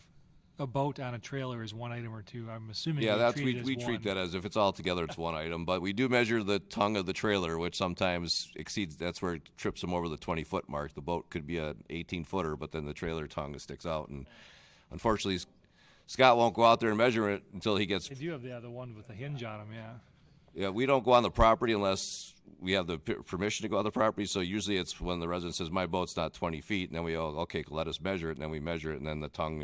a boat on a trailer is one item or two. I'm assuming Yeah, we treat that as if it's all together, it's one item. But we do measure the tongue of the trailer, which sometimes exceeds. That's where it trips them over the 20-foot mark. The boat could be an 18-footer, but then the trailer tongue sticks out. And unfortunately, Scott won't go out there and measure it until he gets. They do have the one with the hinge on them, yeah. Yeah, we don't go on the property unless we have the permission to go on the property. So usually it's when the resident says, my boat's not 20 feet, and then we go, okay, let us measure it, and then we measure it, and then the tongue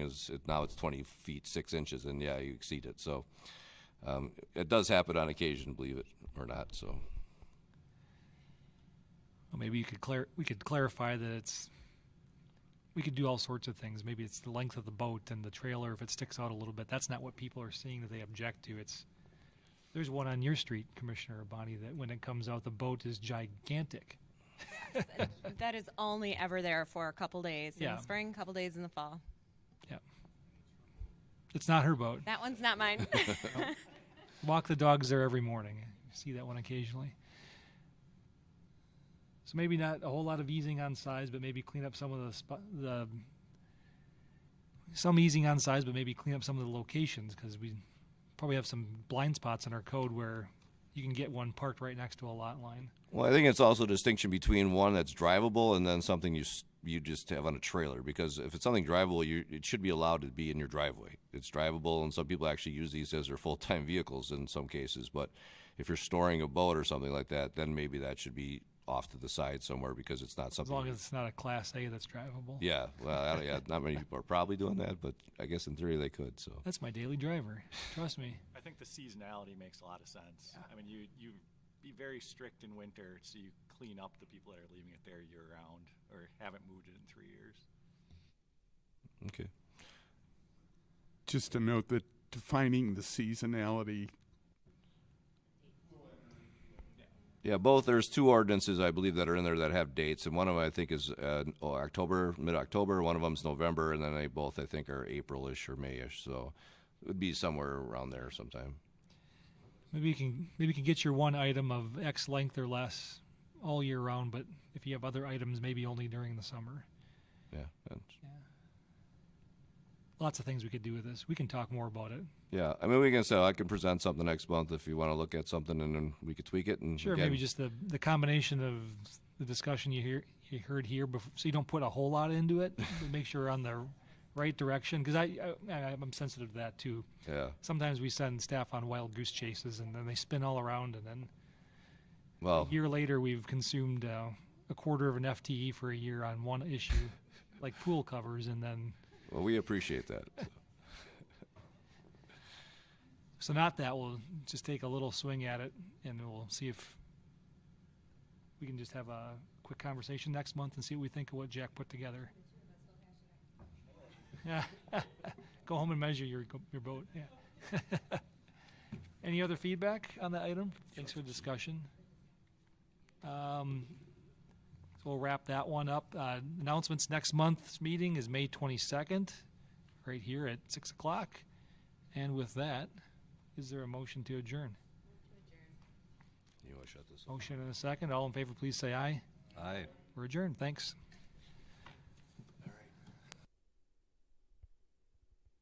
now it's 20 feet, 6 inches, and yeah, you exceed it. So it does happen on occasion, believe it or not, so. Well, maybe we could clarify that we could do all sorts of things. Maybe it's the length of the boat and the trailer, if it sticks out a little bit. That's not what people are seeing that they object to. There's one on your street, Commissioner Bonnie, that when it comes out, the boat is gigantic. Yes, and that is only ever there for a couple days in Yeah. the spring, couple days in the fall. Yeah. It's not her boat. That one's not mine. Walk the dogs there every morning. You see that one occasionally. So maybe not a whole lot of easing on size, but maybe clean up some of some easing on size, but maybe clean up some of the locations, because we probably have some blind spots in our code where you can get one parked right next to a lot line. Well, I think it's also a distinction between one that's drivable and then something you just have on a trailer. Because if it's something drivable, it should be allowed to be in your driveway. It's drivable, and some people actually use these as their full-time vehicles in some cases. But if you're storing a boat or something like that, then maybe that should be off to the side somewhere, because it's not something. As long as it's not a Class A that's drivable. Yeah, well, yeah, not many people are probably doing that, but I guess in theory they could. So That's my daily driver. Trust me. I think the seasonality makes a lot of sense. I mean, you be very strict in winter, so you clean up the people that are leaving it there year-round or haven't moved it in 3 years. Okay. Just a note that defining the seasonality. Yeah, there's two ordinances, I believe, that are in there that have dates, and one of them I think is October, mid-October, one of them's November, and then they both, I think, are April-ish or May-ish, so it would be somewhere around there sometime. Maybe you can get your one item of X length or less all year round, but if you have other items, maybe only during the summer. Yeah. Lots of things we could do with this. We can talk more about it. Yeah, I mean, I can present something next month if you want to look at something, and then we could tweak it. And Sure, again, maybe just the combination of the discussion you heard here, before, so you don't put a whole lot into it, but make sure you're on the right direction, because I'm sensitive to that too. Yeah. Sometimes we send staff on wild goose chases, and then they spin all around, and then a year later we've consumed a quarter of an FTE for a year on one issue, like pool covers, and then. Well, we appreciate that. So not that, we'll just take a little swing at it, and we'll see if we can just have a quick conversation next month and see what we think of what Jack put together. Yeah. Go home and measure your boat. Yeah. Any other feedback on that item? Thanks for the discussion. So we'll wrap that one up. Announcements: next month's meeting is May 22nd, right here at 6 o'clock. And with that, is there a motion to adjourn? You want to shut this off? Motion and a second. All in favor, please say aye. Aye. We're adjourned. Thanks.